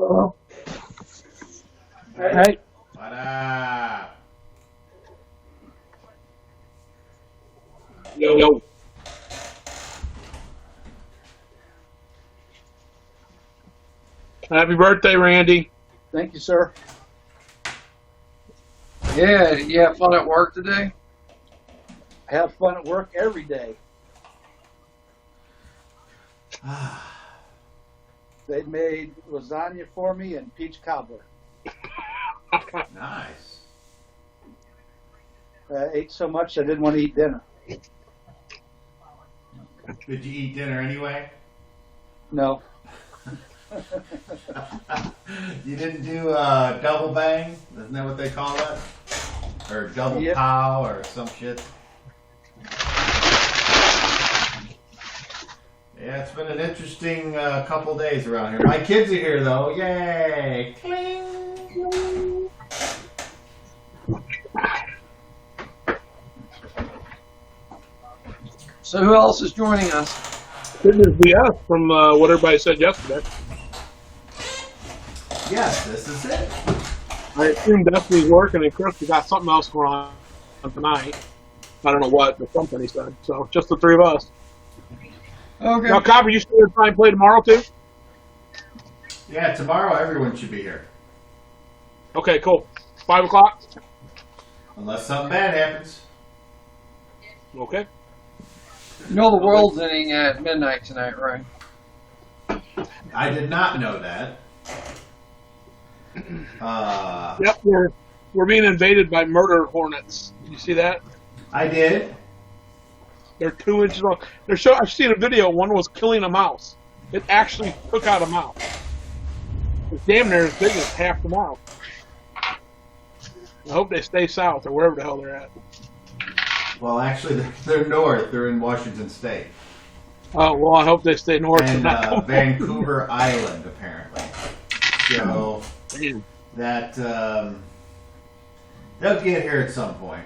Hello. Hey. What up? Yo. Happy birthday, Randy. Thank you, sir. Yeah, you have fun at work today? I have fun at work every day. They made lasagna for me and peach cobbler. Nice. I ate so much I didn't want to eat dinner. Did you eat dinner anyway? No. You didn't do double bang? Isn't that what they call it? Or double Yep. pow or some shit? Yeah, it's been an interesting couple days around here. My kids are here though. Yay! Cling. So who else is joining us? Couldn't be us from what everybody said yesterday. Yes, this is it. I assume Destiny's working and Chris got something else going on tonight. I don't know what, but something he said. So just the three of us. Okay. Now, Copper, you still going to try and play tomorrow too? Yeah, tomorrow everyone should be here. Okay, cool. 5 o'clock? Unless something bad happens. Okay. You know the world's ending at midnight tonight, right? I did not know that. Yep, we're being invaded by murder hornets. Did you see that? I did. They're 2 inches long. I've seen a video. One was killing a mouse. It actually took out a mouse. It's damn near as big as half the mouse. I hope they stay south or wherever the hell they're at. Well, actually, they're north. They're in Washington State. Oh, well, I hope they stay north. And Vancouver Island, apparently. So, that, they'll get here at some point.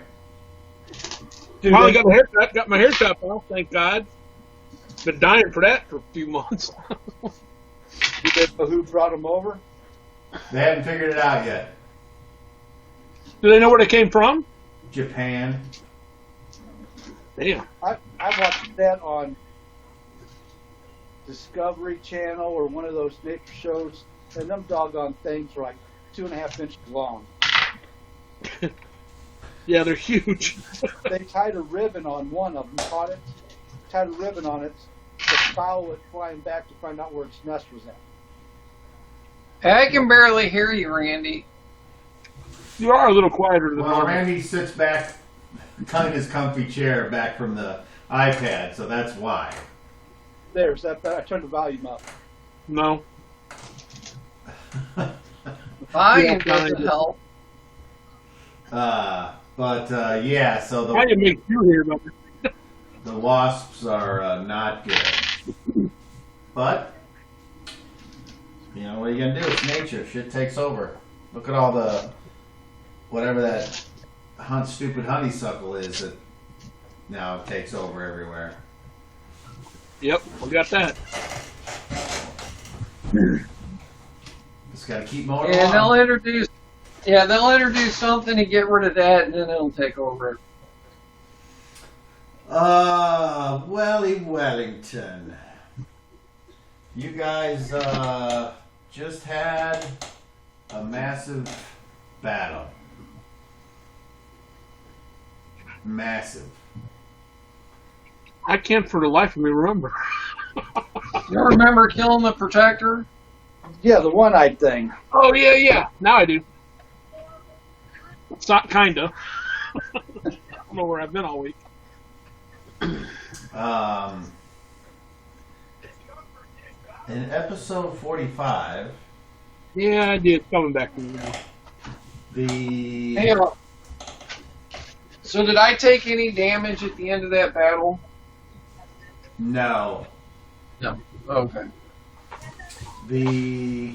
Finally got my hair chopped off, thank God. Been dying for that for a few months. Did they know who brought them over? They haven't figured it out yet. Do they know where they came from? Japan. Damn. I watched that on Discovery Channel or one of those nature shows, and them doggone things are like 2.5 inches long. Yeah, they're huge. They tied a ribbon on one of them, caught it, tied a ribbon on it to follow it flying back to find out where its nest was at. I can barely hear you, Randy. You are a little quieter than Well, normal. Randy sits back, in his comfy chair back from the iPad, so that's why. There's that. I turned the volume up. No. Volume Yeah, doesn't help. Yeah, so I can make you hear about it. the wasps are not good. But, you know, what are you going to do? It's nature. Shit takes over. Look at all the, whatever that stupid honeysuckle is that now takes over everywhere. Yep, we got that. Just got to keep mowing Yeah, along. they'll introduce something to get rid of that, and then it'll take over. Wellington. You guys just had a massive battle. Massive. I can't for the life of me remember. You remember killing the Protector? Yeah, the one-eyed thing. Oh, yeah. Now I do. It's not kinda. I don't know where I've been all week. In episode 45, Yeah, I did. Coming back to me now. the Hey, so did I take any damage at the end of that battle? no, No. Okay. the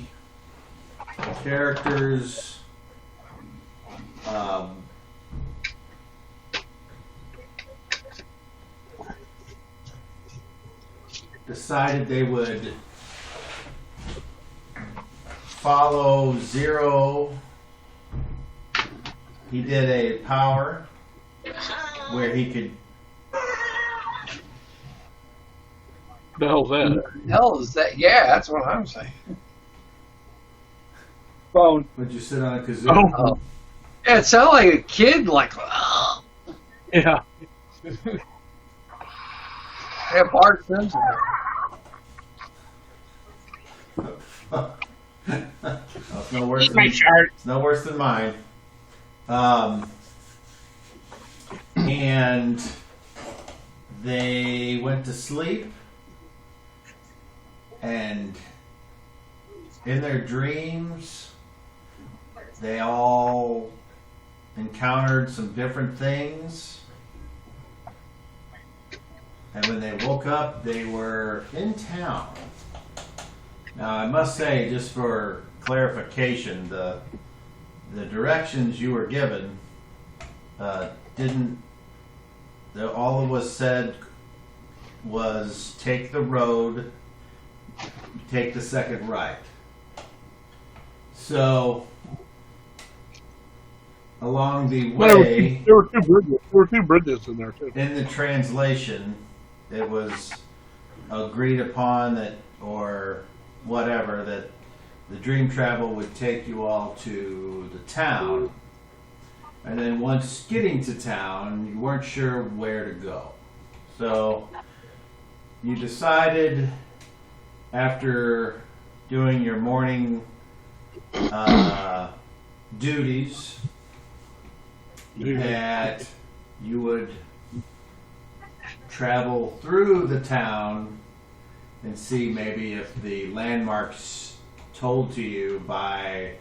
characters decided they would follow Zero. He did a power where he could. The hell's that? The hell is that? Yeah, that's what I'm saying. Phone. Would you sit on a kazoo? Oh, Yeah, it sounded like a kid, like, yeah. yeah, Bart Simpson. Oh, it's no worse Eat than, my chart. it's no worse than mine. And they went to sleep, and in their dreams, they all encountered some different things. And when they woke up, they were in town. Now, I must say, just for clarification, the directions you were given didn't. All that was said was take the road, take the second right. So, along the way, There were two bridges. There were two bridges in there too. in the translation, it was agreed upon that, or whatever, that the dream travel would take you all to the town. And then once getting to town, you weren't sure where to go. So you decided, after doing your morning duties, that you would travel through the town and see maybe if the landmarks told to you by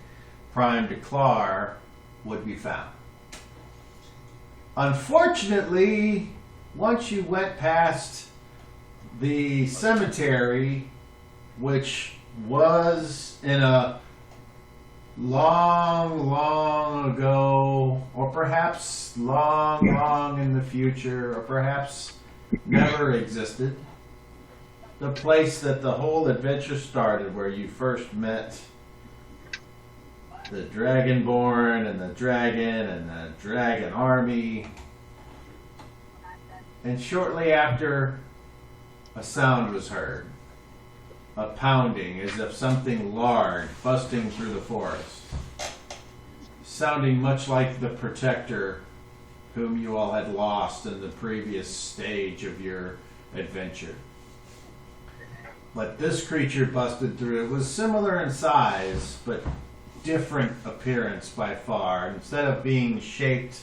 Prime Declar would be found. Unfortunately, once you went past the cemetery, which was in a long ago, or perhaps long in the future, or perhaps never existed, the place that the whole adventure started, where you first met the Dragonborn and the dragon and the dragon army. And shortly after, a sound was heard. A pounding, as if something large busting through the forest. Sounding much like the protector whom you all had lost in the previous stage of your adventure. But this creature busted through. It was similar in size, but different appearance by far. Instead of being shaped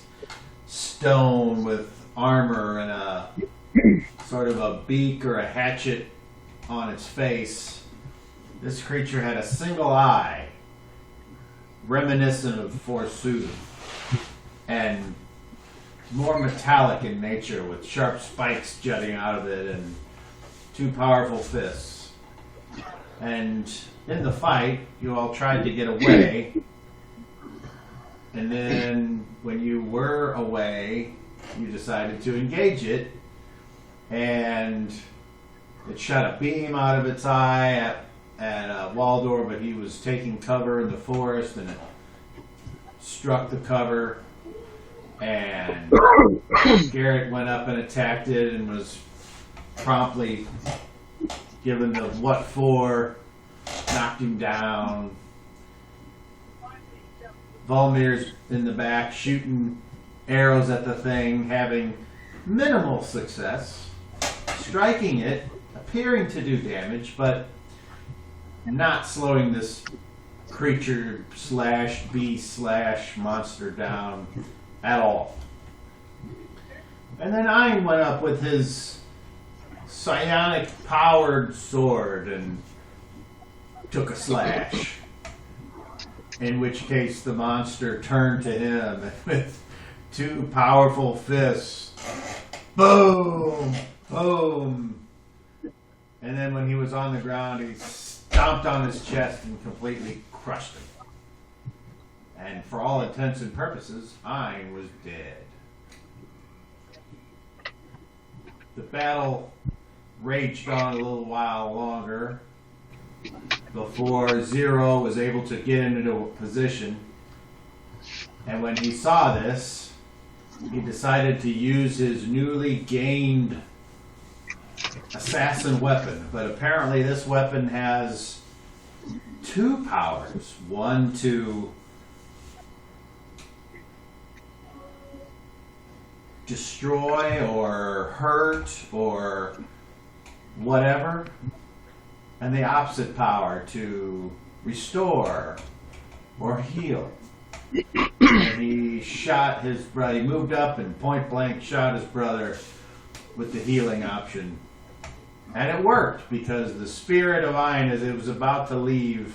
stone with armor and a sort of a beak or a hatchet on its face, this creature had a single eye, reminiscent of Forsooth, and more metallic in nature, with sharp spikes jutting out of it and two powerful fists. And in the fight, you all tried to get away, and then when you were away, you decided to engage it, and it shot a beam out of its eye at Waldor, but he was taking cover in the forest, and it struck the cover, and Garrett went up and attacked it and was promptly given the what for, knocked him down. Volmir's in the back shooting arrows at the thing, having minimal success, striking it, appearing to do damage, but not slowing this creature slash beast slash monster down at all. And then Ein went up with his psionic powered sword and took a slash, in which case the monster turned to him with two powerful fists. Boom! Boom! And then when he was on the ground, he stomped on his chest and completely crushed him. And for all intents and purposes, Ein was dead. The battle raged on a little while longer, before Zero was able to get into a position. And when he saw this, he decided to use his newly gained assassin weapon. But apparently this weapon has two powers. One to destroy or hurt or whatever, and the opposite power to restore or heal. And he shot his brother. He moved up and point blank shot his brother with the healing option. And it worked because the spirit of Ein, as it was about to leave,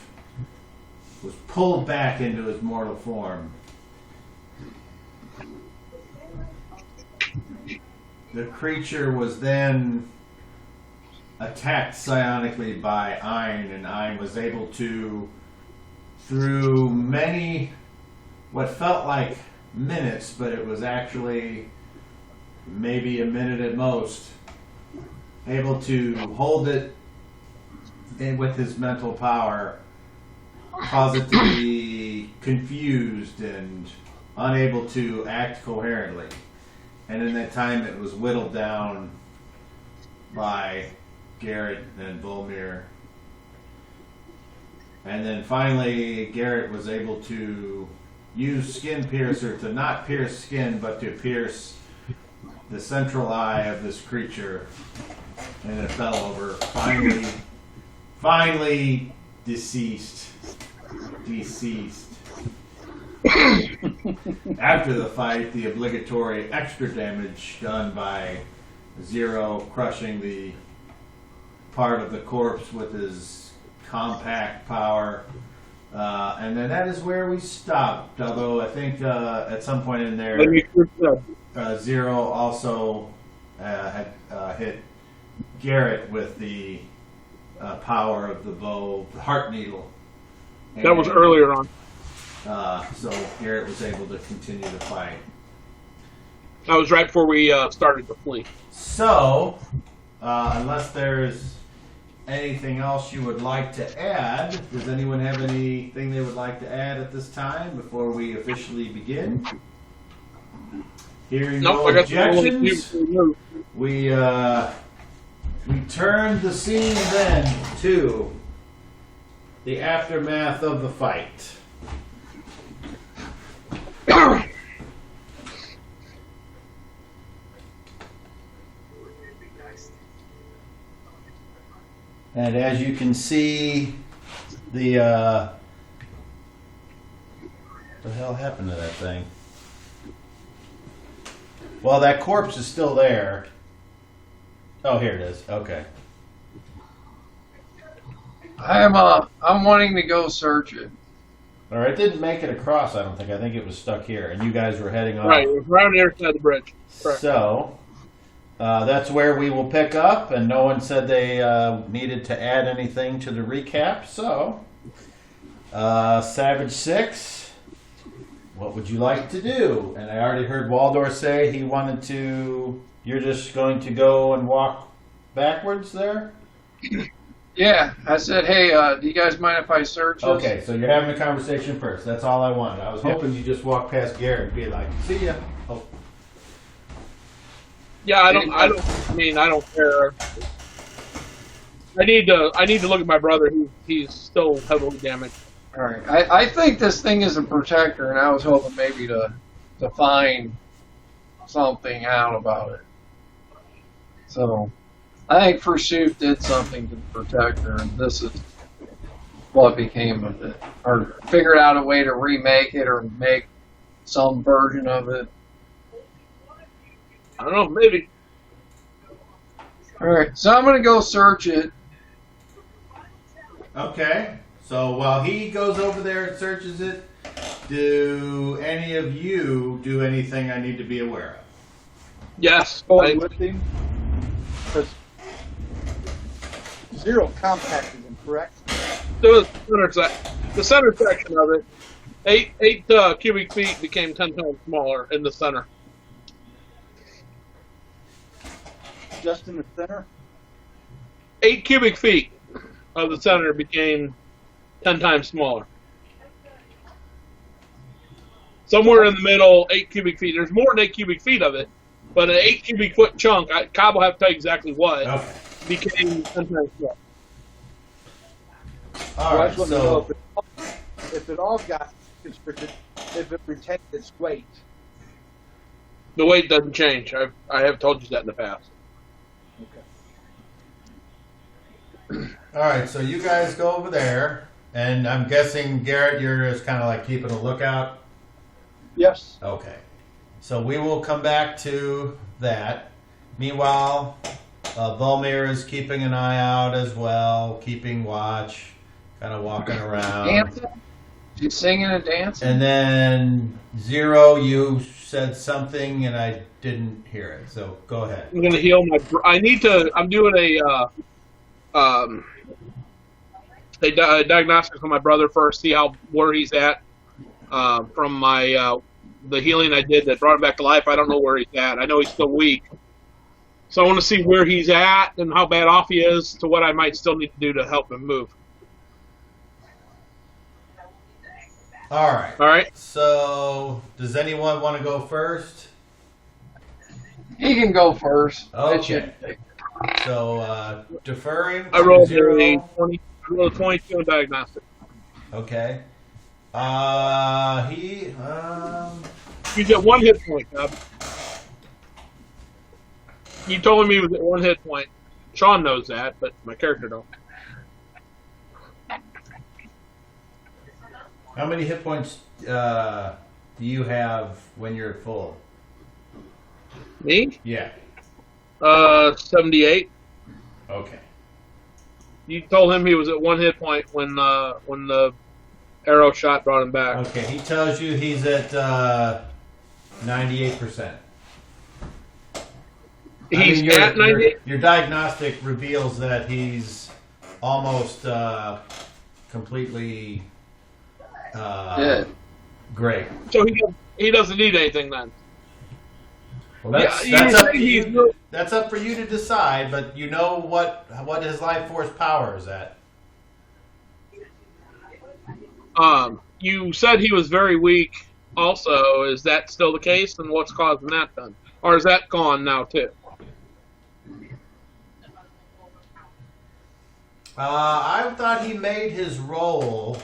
was pulled back into his mortal form. The creature was then attacked psionically by Ein, and Ein was able to, through many, what felt like minutes, but it was actually maybe a minute at most, able to hold it in with his mental power, cause it to be confused and unable to act coherently. And in that time, it was whittled down by Garrett and Volmir. And then finally, Garrett was able to use Skin Piercer to not pierce skin, but to pierce the central eye of this creature. And it fell over. Finally deceased. After the fight, the obligatory extra damage done by Zero crushing the part of the corpse with his compact power. And then that is where we stopped. Although I think at some point in there, Zero also had hit Garrett with the power of the bow, the heart needle. And that was earlier on. So Garrett was able to continue the fight. That was right before we started to flee. So, unless there's anything else you would like to add, does anyone have anything they would like to add at this time before we officially begin? Hearing no objections, we turn the scene then to the aftermath of the fight. And as you can see, what the hell happened to that thing? Well, that corpse is still there. Oh, here it is. Okay. I'm wanting to go search it. All right, it didn't make it across, I don't think. I think it was stuck here, and you guys were heading off. Right, it was around the other side of the bridge. Correct. So, that's where we will pick up, and no one said they needed to add anything to the recap. So, Savage 6, what would you like to do? And I already heard Waldor say he wanted to... You're just going to go and walk backwards there? Yeah, I said, hey, do you guys mind if I search this? Okay, so you're having a conversation first. That's all I wanted. I was hoping you just walk past Garrett and be like, see ya. Oh. Yeah, I don't care. I need to look at my brother. He's still heavily damaged. All right. I think this thing is a protector, and I was hoping maybe to find something out about it. So, I think Pursuit did something to the protector, and this is what became of it. Or figured out a way to remake it or make some version of it. I don't know, maybe. Alright, so I'm going to go search it. Okay, so while he goes over there and searches it, do any of you do anything I need to be aware of? Yes. Going with him? Because Zero compacted him, correct? The center section of it, 8 cubic feet became 10 times smaller in the center. Just in the center? 8 cubic feet of the center became 10 times smaller. Somewhere in the middle, 8 cubic feet. There's more than 8 cubic feet of it, but an 8 cubic foot chunk, Cobb will have to tell you exactly what, Okay. became 10 times smaller. All Well, I right. just want to know So if it all got constricted, if it retained its weight. The weight doesn't change. I have told you that in the past. Okay. all right. So you guys go over there, and I'm guessing Garrett, you're just kind of like keeping a lookout. Yes. Okay. So we will come back to that. Meanwhile, Volmir is keeping an eye out as well, keeping watch, kind of walking around. Dancing? You singing and dancing? And then Zero, you said something and I didn't hear it. So go ahead. I'm going to heal my. I'm doing a diagnostics on my brother first, see where he's at. From my the healing I did that brought him back to life, I don't know where he's at. I know he's still weak, so I want to see where he's at and how bad off he is, to what I might still need to do to help him move. All right. All right. So does anyone want to go first? He can go first. Okay. So deferring I rolled a Zero. 20. I rolled a 22 on diagnostic. Okay. He's at 1 hit point, Cobb. You told him he was at 1 hit point. Sean knows that, but my character don't. How many hit points do you have when you're full? Me? Yeah. 78. Okay. You told him he was at 1 hit point when the arrow shot brought him back. Okay. He tells you he's at 98%. He's at 98. Your diagnostic reveals that he's almost completely Dead. great. So he doesn't need anything then. Well, that's Yeah, up to he's you. That's up for you to decide. But you know what his life force power is at. You said he was very weak. Also, is that still the case? And what's causing that then? Or is that gone now too? I thought he made his roll,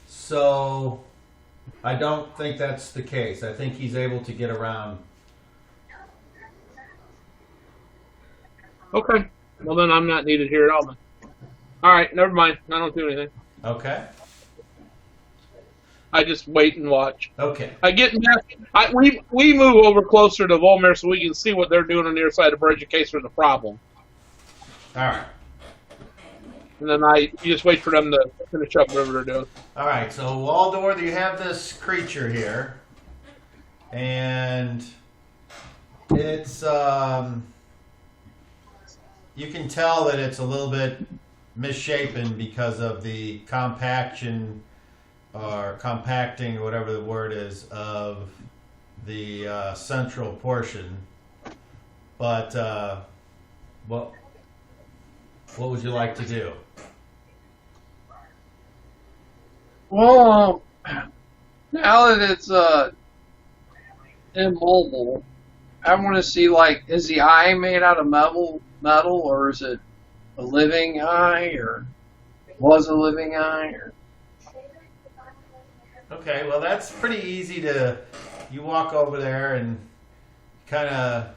so I don't think that's the case. I think he's able to get around. Okay. Well, then I'm not needed here at all then. All right, never mind. I don't do anything. Okay. I just wait and watch. Okay. I get back. We move over closer to Volmir so we can see what they're doing on the other side of the bridge in case there's a problem. All right. And then you just wait for them to finish up whatever they're doing. All right. So Waldor, you have this creature here, and it's you can tell that it's a little bit misshapen because of the compaction or compacting or whatever the word is of the central portion. But what would you like to do? Well, now that it's immobile, I want to see, like, is the eye made out of metal, or is it a living eye, or was a living eye, or... Okay, well that's pretty easy to. You walk over there and kind of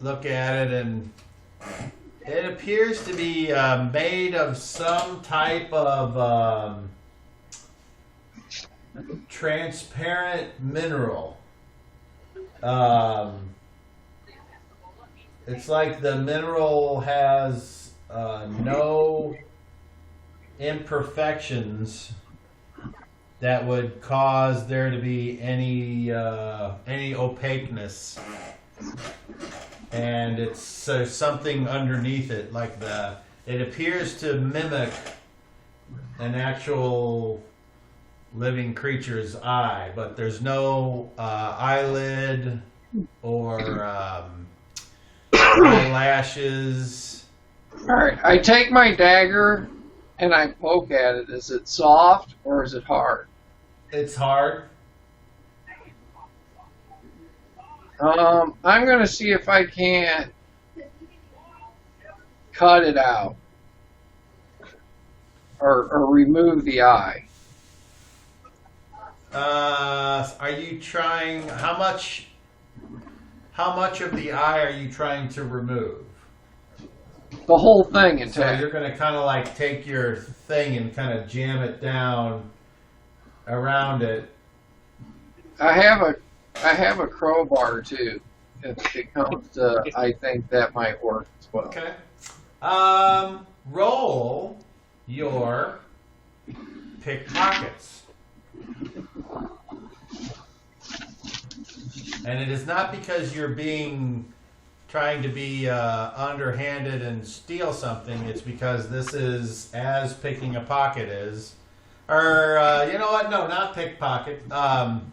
look at it, and it appears to be made of some type of transparent mineral. It's like the mineral has no imperfections that would cause there to be any opaqueness, and it's there's something underneath it, like it appears to mimic an actual living creature's eye, but there's no eyelid or eyelashes. All right, I take my dagger and I poke at it. Is it soft or is it hard? It's hard. I'm going to see if I can't cut it out or remove the eye. Are you trying? How much of the eye are you trying to remove? The whole thing So intact. you're going to kind of like take your thing and kind of jam it down around it. I have a crowbar too. If it comes to, I think that might work as well. Okay. Roll your pickpockets. And it is not because you're trying to be underhanded and steal something. It's because this is as picking a pocket is. Or, you know what? No, not pickpocket. I'm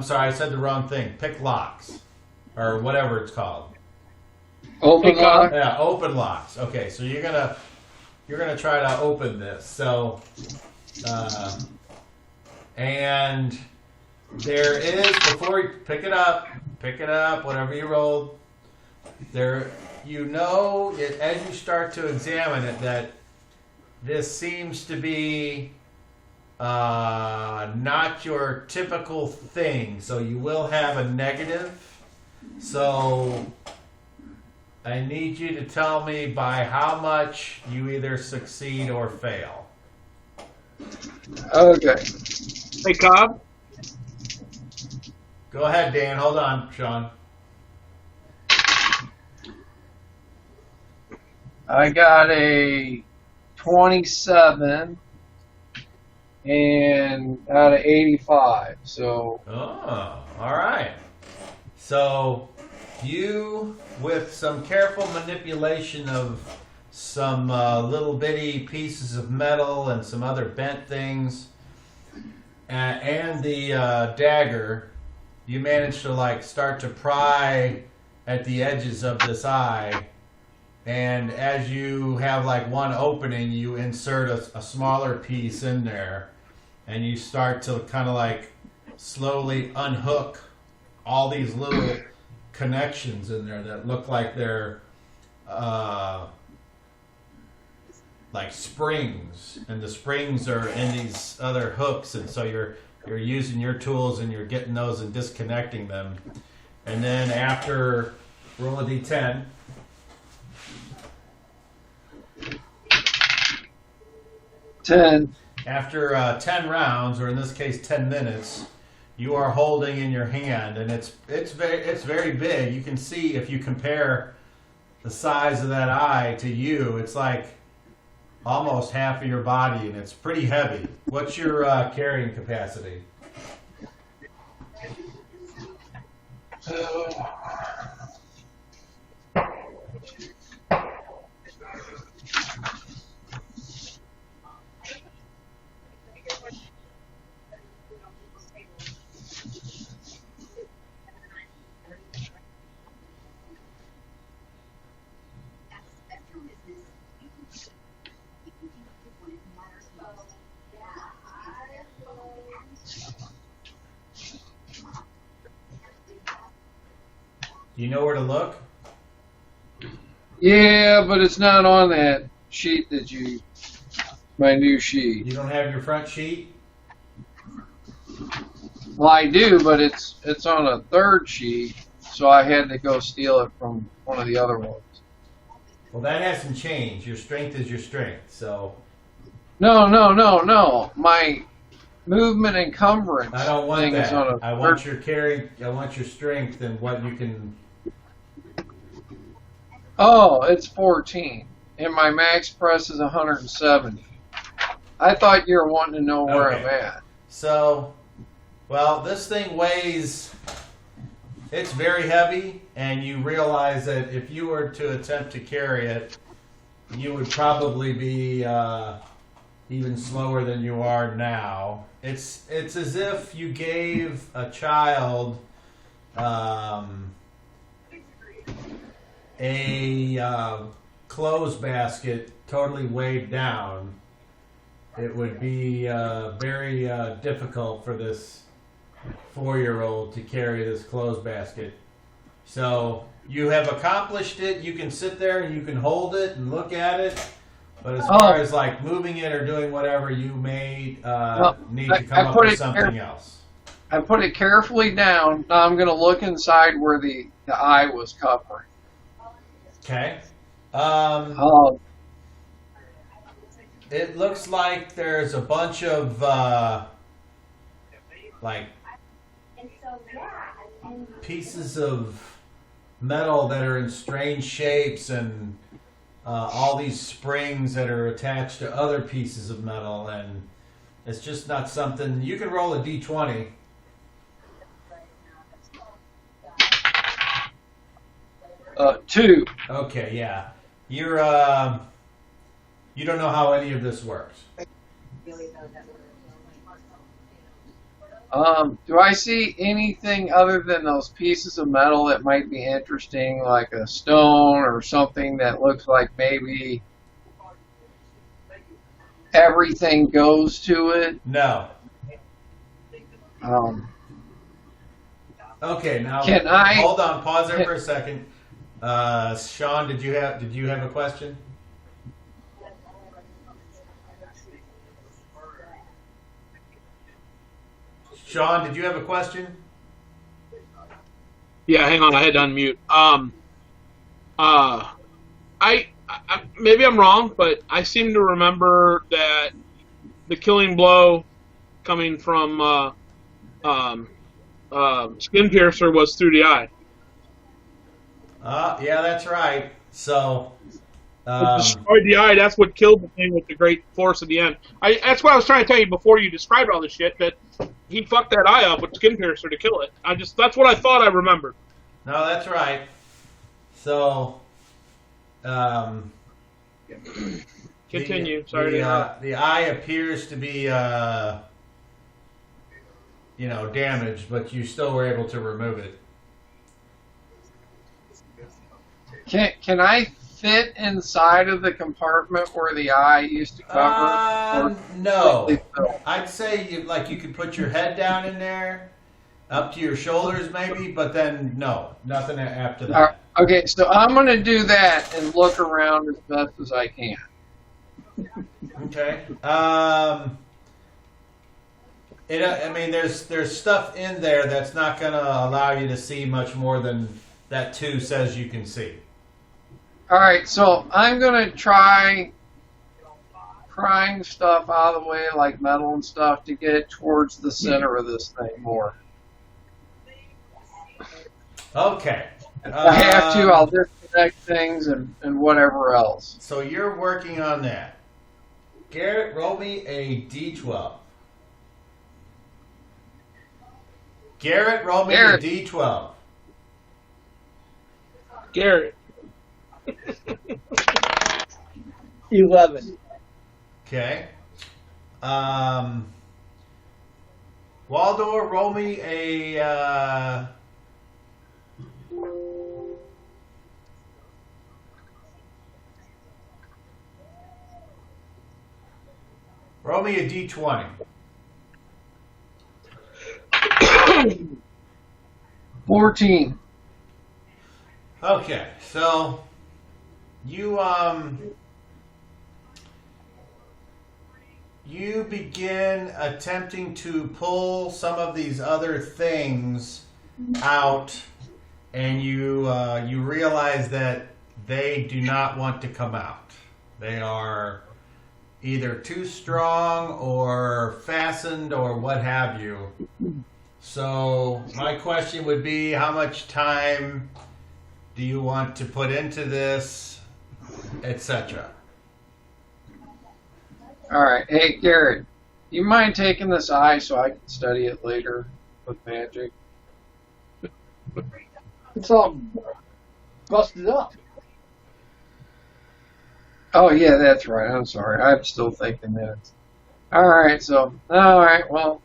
sorry, I said the wrong thing. Pick locks. Or whatever it's called. Open lock. Yeah, open locks. Okay, so you're gonna try to open this. So, and there is, before you pick it up, whatever you rolled. There, as you start to examine it, that this seems to be not your typical thing. So you will have a negative. So I need you to tell me by how much you either succeed or fail. Okay. Hey, Cobb. Go ahead, Dan. Hold on, Sean. I got a 27 and out of 85. So Oh, all right. So you, with some careful manipulation of some little bitty pieces of metal and some other bent things, and the dagger, you manage to start to pry at the edges of this eye. And as you have one opening, you insert a smaller piece in there, and you start to kind of slowly unhook all these little connections in there that look like they're like springs, and the springs are in these other hooks, and so you're using your tools and you're getting those and disconnecting them. And then after, roll a d10. After 10 rounds, or in this case 10 minutes, you are holding in your hand, and it's very big. You can see, if you compare the size of that eye to you, it's like almost half of your body, and it's pretty heavy. What's your carrying capacity? Do you know where to look? yeah, but it's not on that sheet my new sheet. You don't have your front sheet? Well, I do, but it's on a third sheet, so I had to go steal it from one of the other ones. Well, that hasn't changed. Your strength is your strength, so... No. My movement encumbrance I don't want thing that. is on a I want your carry. I want your strength and what you can... Oh, it's 14. And my max press is 170. I thought you were wanting to know where Okay. I'm at. So, well, this thing weighs... It's very heavy, and you realize that if you were to attempt to carry it, you would probably be even slower than you are now. It's as if you gave a child a clothes basket totally weighed down, it would be very difficult for this 4-year-old to carry this clothes basket. So you have accomplished it. You can sit there and you can hold it and look at it. But as far as like moving it or doing whatever, you may need to come up with something else. I put it carefully down. Now I'm going to look inside where the eye was covering. Okay. It looks like there's a bunch of like pieces of metal that are in strange shapes and all these springs that are attached to other pieces of metal, and it's just not something you can roll a d20. Two. Okay, yeah. You're you don't know how any of this works. Do I see anything other than those pieces of metal that might be interesting, like a stone or something that looks like maybe everything goes to it? No. Okay, now Can I hold on, pause there for a second. Sean, did you have a question? Sean, did you have a question? Yeah, hang on, I had to unmute. I maybe I'm wrong, but I seem to remember that the killing blow coming from Skin Piercer was through the eye. Yeah, that's right. So, It destroyed the eye. That's what killed the thing with the great force at the end. That's what I was trying to tell you before you described all this shit, that he fucked that eye up with Skin Piercer to kill it. That's what I thought I remembered. No, that's right. So, Continue. Sorry to interrupt. the eye appears to be, damaged, but you still were able to remove it. Can I fit inside of the compartment where the eye used to cover? No. I'd say you could put your head down in there, up to your shoulders maybe, but then no, nothing after that. Okay, so I'm going to do that and look around as best as I can. Okay. There's stuff in there that's not going to allow you to see much more than that 2 says you can see. All right, so I'm going to try prying stuff out of the way, like metal and stuff, to get towards the center of this thing more. Okay. If I have to, I'll disconnect things and whatever else. So you're working on that. Garrett, roll me a d12. Garrett, roll me a d12. Garrett. 11. Okay. Waldor, roll me a roll me a d20. 14. Okay, so you begin attempting to pull some of these other things out, and you realize that they do not want to come out. They are either too strong or fastened or what have you. So my question would be, how much time do you want to put into this, etc.? All right. Hey, Garrett, you mind taking this eye so I can study it later with magic? It's all busted up. Oh, yeah, that's right. I'm sorry. I'm still thinking that. All right, well,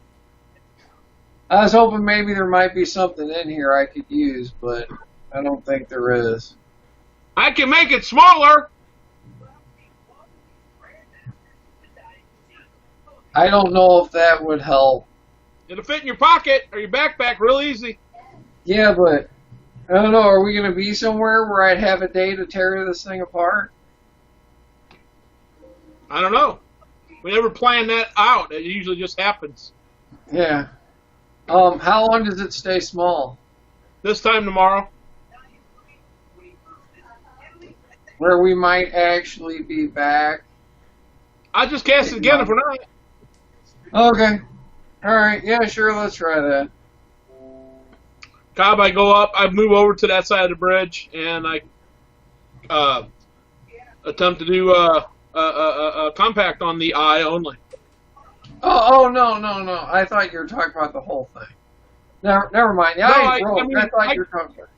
I was hoping maybe there might be something in here I could use, but I don't think there is. I can make it smaller. I don't know if that would help. It'll fit in your pocket or your backpack real easy. Yeah, but I don't know. Are we going to be somewhere where I'd have a day to tear this thing apart? I don't know. We never plan that out. It usually just happens. Yeah. How long does it stay small? This time tomorrow. Where we might actually be back. I just cast it again if we're not. Okay. All right. Yeah, sure. Let's try that. Cobb, I go up, I move over to that side of the bridge, and I attempt to do a compact on the eye only. Oh, no. I thought you were talking about the whole thing. Never mind. Yeah, No, I thought you were talking about.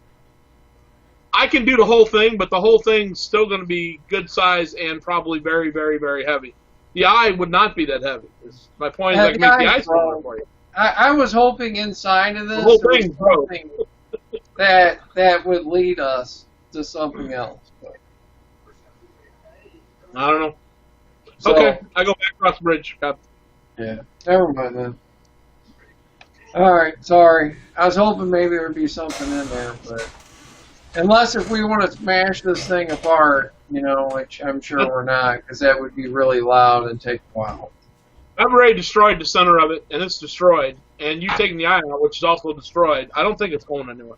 I can do the whole thing, but the whole thing's still going to be good size and probably very, very, very heavy. The eye would not be that heavy. My point is I can make the eye smaller for you. I was hoping inside of this The whole there was thing, bro. something that would lead us to something else. But, I don't know. so, Okay, I go back across the bridge. Cobb. Yeah, never mind then. All right, sorry. I was hoping maybe there would be something in there, but unless if we want to smash this thing apart, which I'm sure we're not, because that would be really loud and take a while. I've already destroyed the center of it, and it's destroyed. And you taking the eye out, which is also destroyed. I don't think it's going anywhere.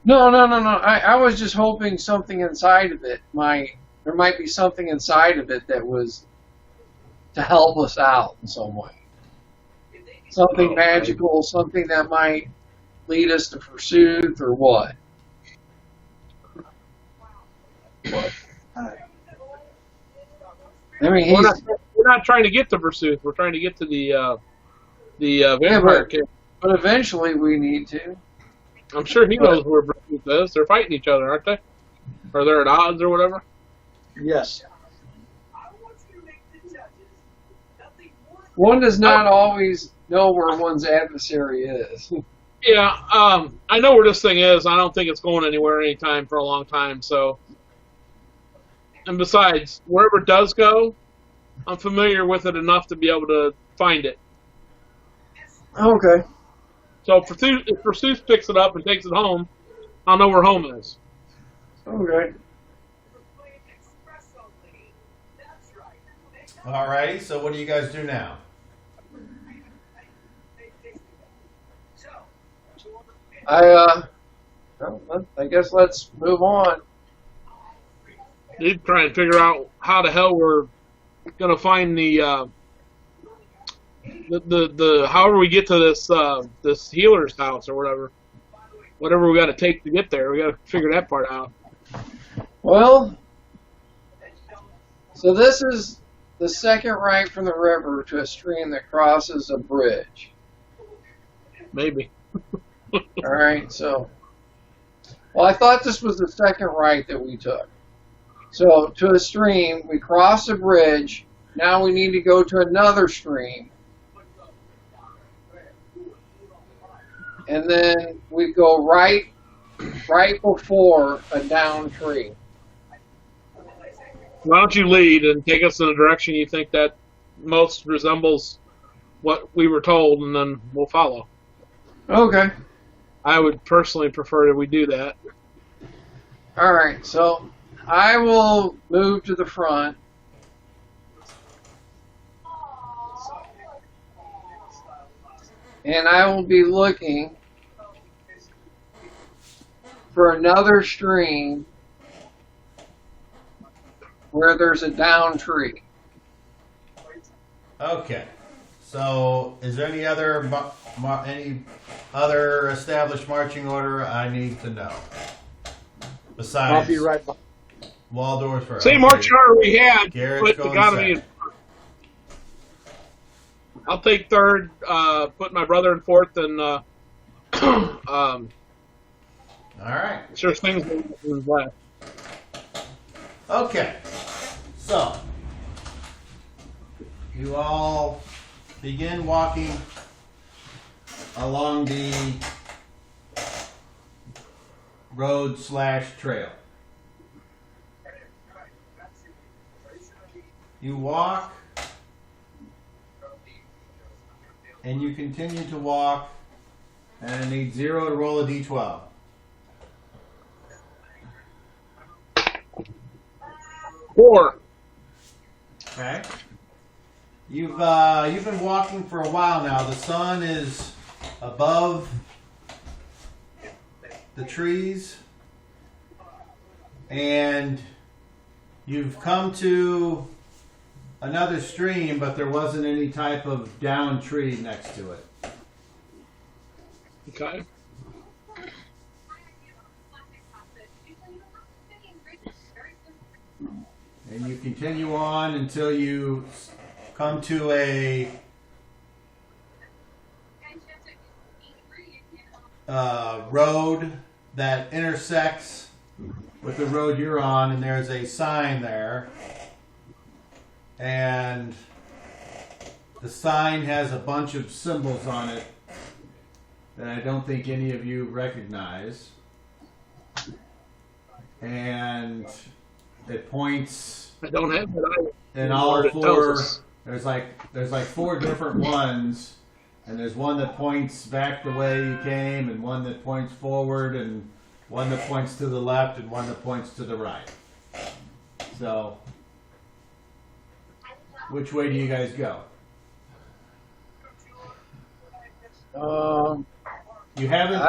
No. I was just hoping something inside of it there might be something inside of it that was to help us out in some way. Something magical, something that might lead us to pursuit or what. I mean, we're not trying to get to Versuth. We're trying to get to the vampire king. But eventually we need to. I'm sure he knows where Versuth is. They're fighting each other, aren't they? Or they're at odds or whatever. Yes. One does not always know where one's adversary is. Yeah, I know where this thing is. I don't think it's going anywhere anytime for a long time. So, and besides, wherever it does go, I'm familiar with it enough to be able to find it. Okay. So if Pursuit picks it up and takes it home, I'll know where home is. Okay. Alrighty, so what do you guys do now? I guess let's move on. Need to try and figure out how the hell we're gonna find the however we get to this healer's house or whatever we got to take to get there. We got to figure that part out. Well, so this is the second right from the river to a stream that crosses a bridge. Maybe. All right, so, well, I thought this was the second right that we took. So to a stream, we cross a bridge. Now we need to go to another stream. And then we go right before a down tree. Why don't you lead and take us in a direction you think that most resembles what we were told, and then we'll follow. Okay. I would personally prefer that we do that. All right, so I will move to the front. And I will be looking for another stream where there's a down tree. Okay. So, is there any other established marching order I need to know? Besides, I'll be right behind. Waldorf first. Same marching order we had, Garrett's but the going economy in second. I'll take third, put my brother in fourth, and All right. sure things in last. Okay. So, you all begin walking along the road/trail. You walk and you continue to walk, and I need 0 to roll a d12. 4. Okay. You've been walking for a while now. The sun is above the trees, and you've come to another stream, but there wasn't any type of down tree next to it. Okay. And you continue on until you come to a road that intersects with the road you're on, and there's a sign there. And the sign has a bunch of symbols on it that I don't think any of you recognize. And it points I don't have that. in all four. There's like 4 different ones, and there's one that points back the way you came, and one that points forward, and one that points to the left, and one that points to the right. So, which way do you guys go? You haven't.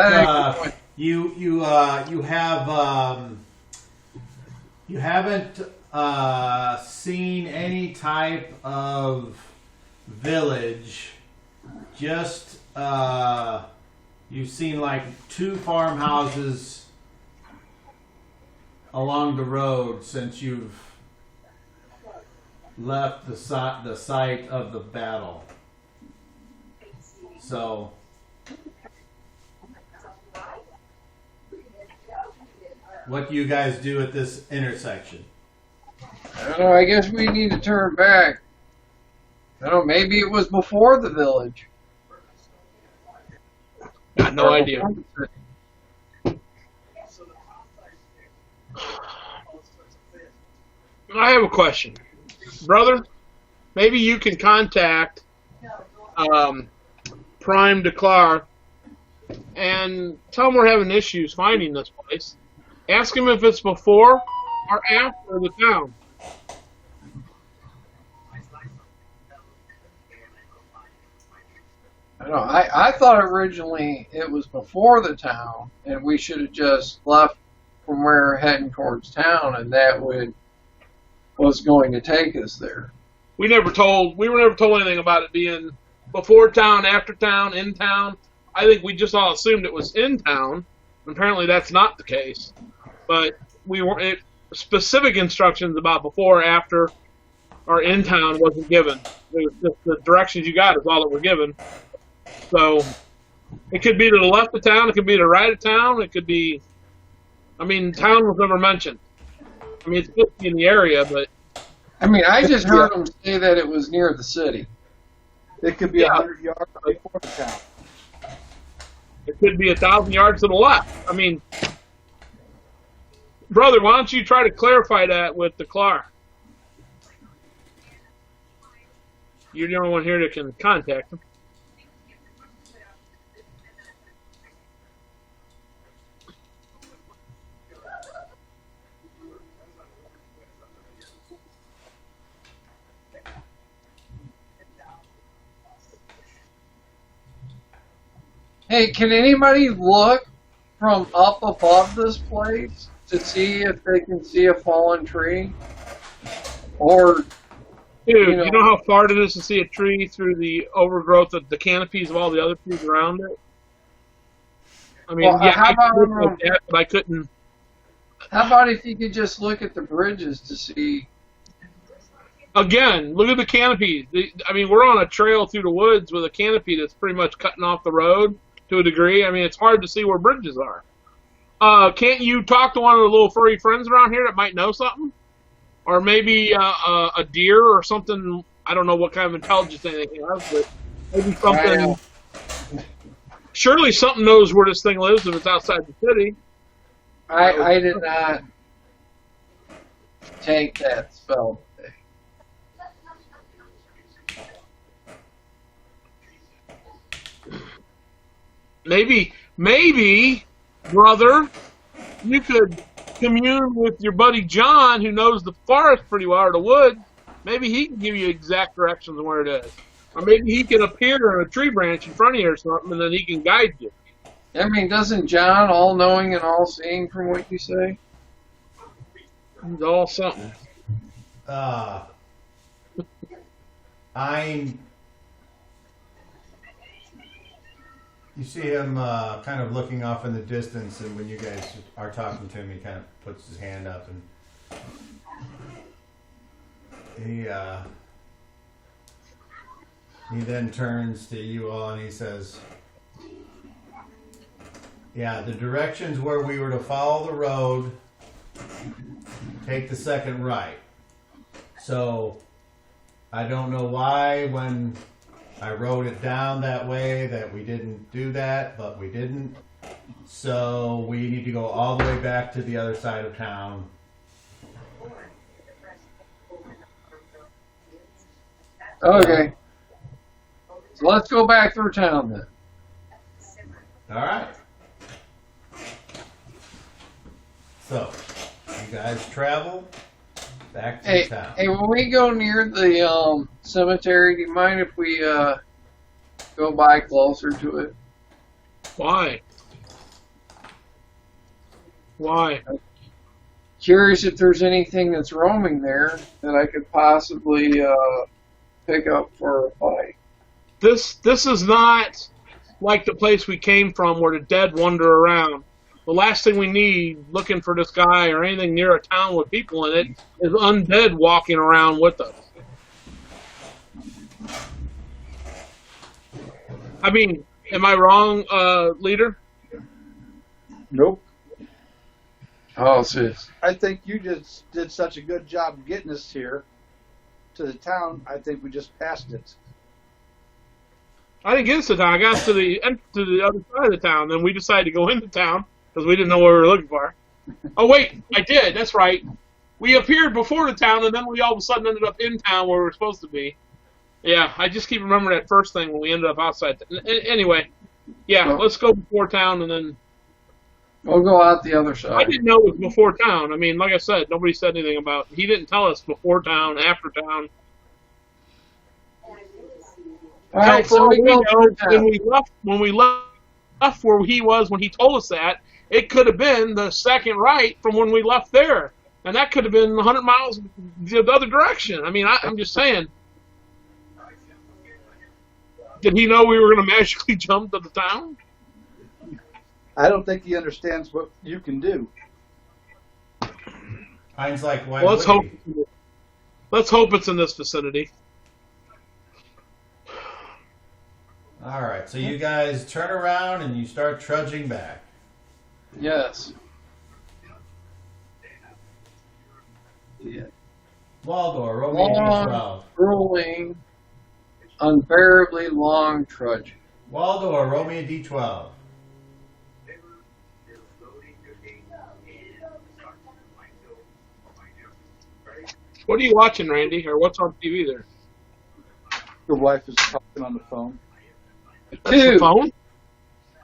You haven't seen any type of village. Just you've seen like 2 farmhouses along the road since you've left the site of the battle. So. What do you guys do at this intersection? I don't know, I guess we need to turn back. I don't know, maybe it was before the village. Got no idea. I have a question. Brother, maybe you can contact Prime DeClar and tell him we're having issues finding this place. Ask him if it's before or after the town. I know. I thought originally it was before the town, and we should have just left from where we're heading towards town, and that was going to take us there. We were never told anything about it being before town, after town, in town. I think we just all assumed it was in town. Apparently that's not the case. But specific instructions about before, after, or in town wasn't given. It was just the directions you got is all that were given. So it could be to the left of town, it could be to the right of town, it could be. I mean, town was never mentioned. I mean, it's supposed to be in the area, but. I mean, I just heard them say that it was near the city. It could be 100 yards before the town. It could be 1,000 yards to the left. I mean, brother, why don't you try to clarify that with DeClar? You're the only one here that can contact him. Hey, can anybody look from up above this place to see if they can see a fallen tree? Or, dude, you know how far it is to see a tree through the overgrowth of the canopies of all the other trees around it? I mean, well, I could look at that, but I couldn't. How about if you could just look at the bridges to see? Again, look at the canopies. I mean, we're on a trail through the woods with a canopy that's pretty much cutting off the road to a degree. I mean, it's hard to see where bridges are. Can't you talk to one of the little furry friends around here that might know something? Or maybe a deer or something. I don't know what kind of intelligence anything has, but maybe something. Surely something knows where this thing lives if it's outside the city. I did not take that spell today. maybe, brother, you could commune with your buddy John, who knows the forest pretty well, or the woods. Maybe he can give you exact directions on where it is. Or maybe he can appear on a tree branch in front of you or something, and then he can guide you. I mean, doesn't John all-knowing and all-seeing from what you say? He's all something. You see him kind of looking off in the distance, and when you guys are talking to him, he kind of puts his hand up, and he then turns to you all and he says, yeah, the directions where we were to follow the road, take the second right. So I don't know why when I wrote it down that way that we didn't do that, but we didn't. So we need to go all the way back to the other side of town. Okay. So let's go back through town then. All right. So you guys travel back to town. Hey, when we go near the cemetery, do you mind if we go by closer to it? Why? Why? Curious if there's anything that's roaming there that I could possibly pick up for a fight. This is not like the place we came from where the dead wander around. The last thing we need looking for this guy or anything near a town with people in it is undead walking around with us. I mean, am I wrong, leader? Nope. Oh, sis. I think you just did such a good job getting us here to the town. I think we just passed it. I didn't get us to town. I got us to the other side of the town. Then we decided to go into town because we didn't know what we were looking for. Oh, wait. I did. That's right. We appeared before the town, and then we all of a sudden ended up in town where we were supposed to be. Yeah, I just keep remembering that first thing when we ended up outside. Anyway, yeah, let's go before town, and then... We'll go out the other side. I didn't know it was before town. I mean, like I said, nobody said anything about... He didn't tell us before town, after town. All right, so we go through town. When we left where he was when he told us that, it could have been the second right from when we left there. And that could have been 100 miles the other direction. I mean, I'm just saying. Did he know we were going to magically jump to the town? I don't think he understands what you can do. Heinz like, why well, would let's hope it's in this vicinity. All right, so you guys turn around and you start trudging back. Yes. Yeah. Waldor, roll me a D12. Long, grueling, unbearably long trudging. Waldor, roll me a D12. What are you watching, Randy? Or what's on TV there? Your wife is talking on the phone. That's the phone?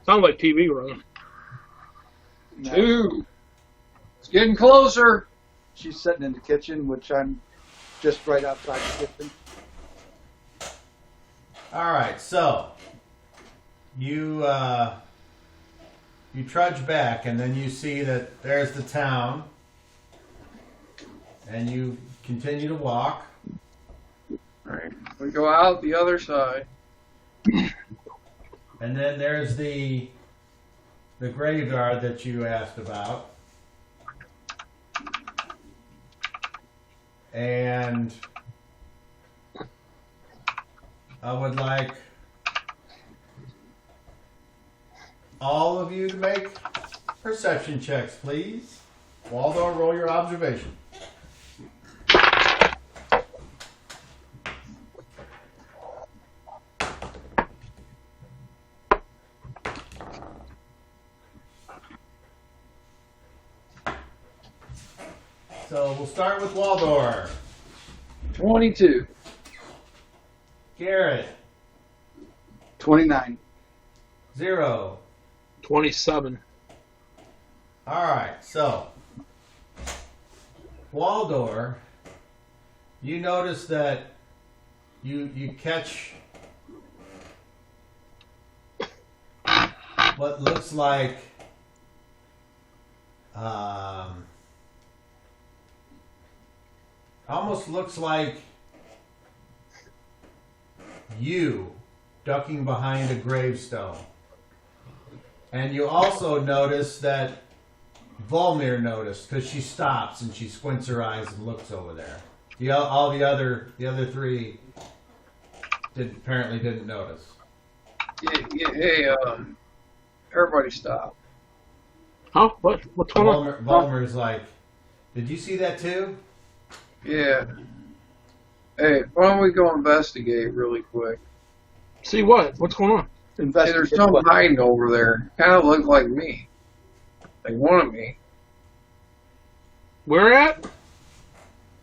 Sounds like TV, brother. No. 2. It's getting closer. She's sitting in the kitchen, which I'm just right outside the kitchen. All right, so you trudge back, and then you see that there's the town, and you continue to walk. All right, we go out the other side. And then there's the graveyard that you asked about. And I would like all of you to make perception checks, please. Waldo, roll your observation. So we'll start with Waldor. 22. Garrett. 29. 0. 27. All right, so Waldor, you notice that you catch what looks like almost looks like you ducking behind a gravestone. And you also notice that Volmir noticed, because she stops and she squints her eyes and looks over there. All the other three apparently didn't notice. Hey, everybody stop. Huh? What's going on? Volmir's like, did you see that too? Yeah. Hey, why don't we go investigate really quick? See what? What's going on? Hey, there's someone hiding over there. Kind of looked like me. Like one of me. Where at?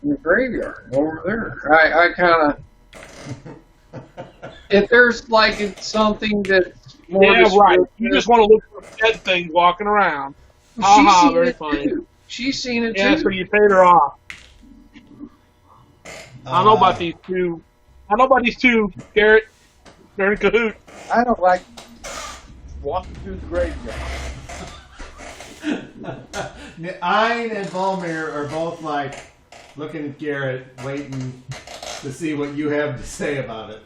In the graveyard, over there. I kind of... If there's like something that's more... Yeah, right. You just want to look for dead things walking around. She's Very funny. too. She's seen it Yeah, too. so you paid her off. I don't know about these two. I don't know about these two, Garrett. They're in cahoot. I don't like walking through the graveyard. Ein and Volmir are both like looking at Garrett, waiting to see what you have to say about it.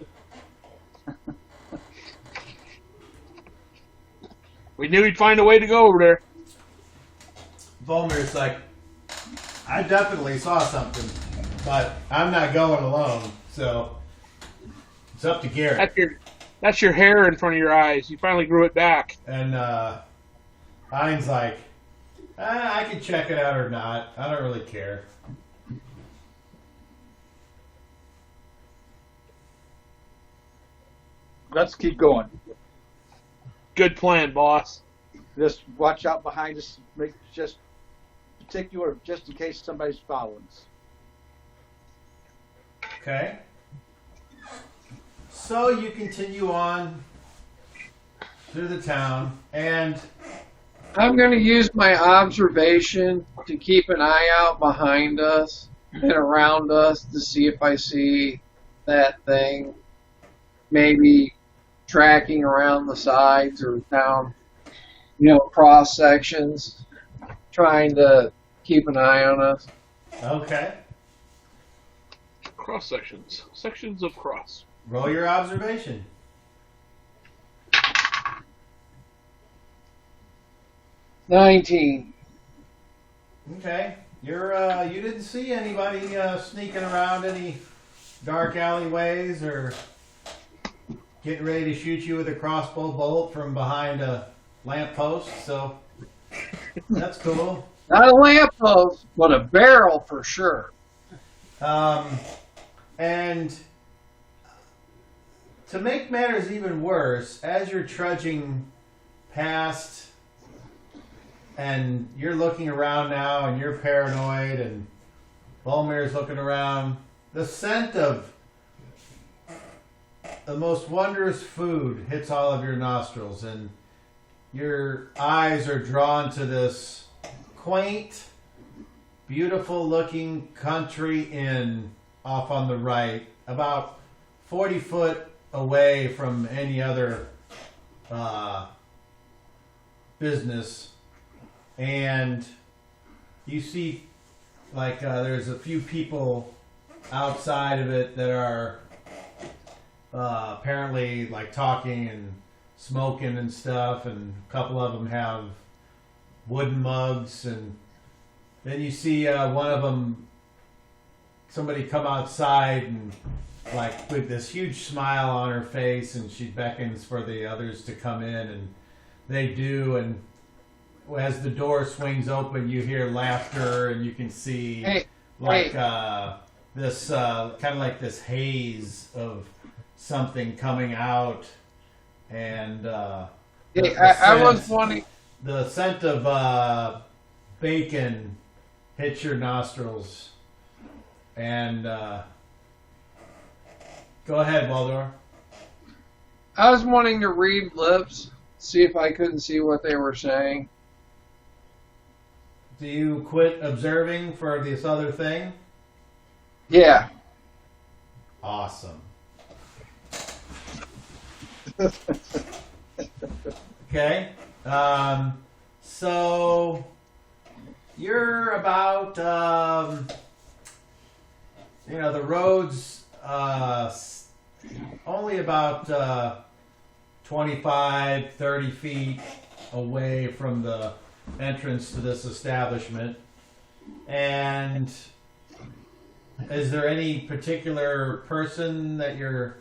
We knew he'd find a way to go over there. Volmir's like, I definitely saw something, but I'm not going alone, so it's up to Garrett. That's your hair in front of your eyes. You finally grew it back. And Ein's like, I can check it out or not. I don't really care. Let's keep going. Good plan, boss. Just watch out behind us. Make just particular, just in case somebody's following us. Okay. So you continue on through the town, and I'm going to use my observation to keep an eye out behind us and around us to see if I see that thing maybe tracking around the sides or down, cross sections, trying to keep an eye on us. okay. Cross sections. Sections of cross. Roll your observation. $19. Okay. You didn't see anybody sneaking around any dark alleyways or getting ready to shoot you with a crossbow bolt from behind a lamppost, so that's cool. Not a lamppost, but a barrel for sure. And to make matters even worse, as you're trudging past and you're looking around now and you're paranoid and Volmir's looking around, the scent of the most wondrous food hits all of your nostrils and your eyes are drawn to this quaint, beautiful looking country inn off on the right, about 40 foot away from any other business. And you see there's a few people outside of it that are apparently talking and smoking and stuff, and a couple of them have wooden mugs, and then you see one of them, somebody come outside and with this huge smile on her face, and she beckons for the others to come in, and they do, and as the door swings open, you hear laughter, and you can see this kind of like this haze of something coming out, and I was wanting. The scent of bacon hits your nostrils, and go ahead, Waldor. I was wanting to read lips, see if I couldn't see what they were saying. Do you quit observing for this other thing? Yeah. Awesome. Okay. So you're about, the road's only about 25, 30 feet away from the entrance to this establishment. And is there any particular person that you're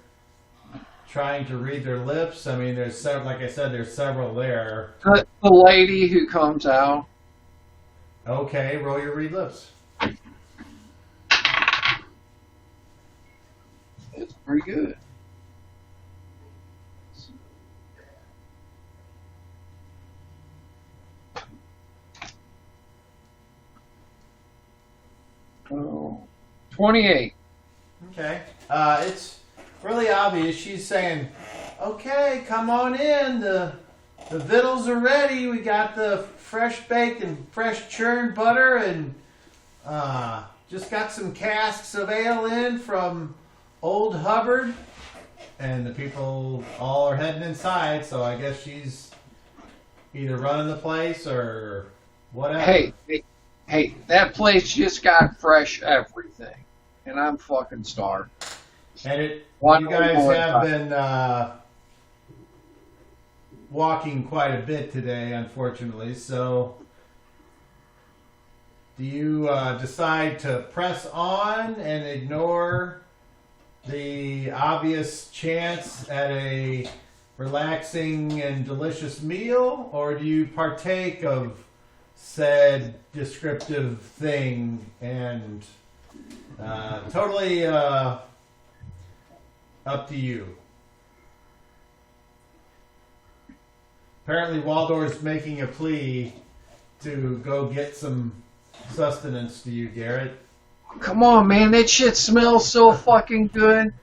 trying to read their lips? I mean, there's several, like I said, there's several there. The lady who comes out. Okay, roll your read lips. It's pretty good. Oh, 28. Okay. It's really obvious. She's saying, okay, come on in. The victuals are ready. We got the fresh baked and fresh churned butter, and just got some casks of ale in from Old Hubbard. And the people all are heading inside, so I guess she's either running the place or whatever. Hey, that place just got fresh everything, and I'm fucking starved. And you guys have been walking quite a bit today, unfortunately. So, do you decide to press on and ignore the obvious chance at a relaxing and delicious meal, or do you partake of said descriptive thing and totally up to you? Apparently Waldorf's making a plea to go get some sustenance to you, Garrett. Come on, man, that shit smells so fucking good.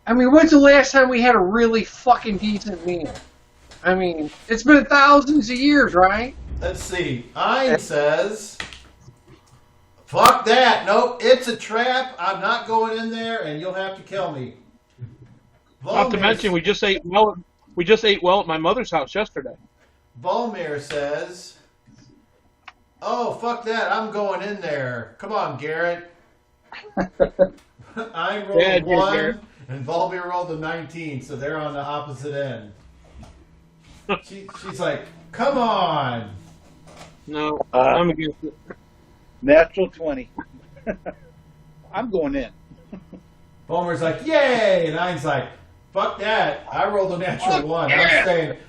I mean, when's the last time we had a really fucking decent meal? I mean, it's been thousands of years, right? Let's see. Ein says, fuck that. Nope, it's a trap. I'm not going in there, and you'll have to kill me. Not to mention, we just ate well. We just ate well at my mother's house yesterday. Volmir says, oh, fuck that. I'm going in there. Come on, Garrett. I rolled a 1, Garrett. And Volmir rolled a 19, so they're on the opposite end. She's like, come on. No, I'm against it. Natural 20. I'm going in. Volmir's like, yay! And Ein's like, fuck that. I rolled a natural 1.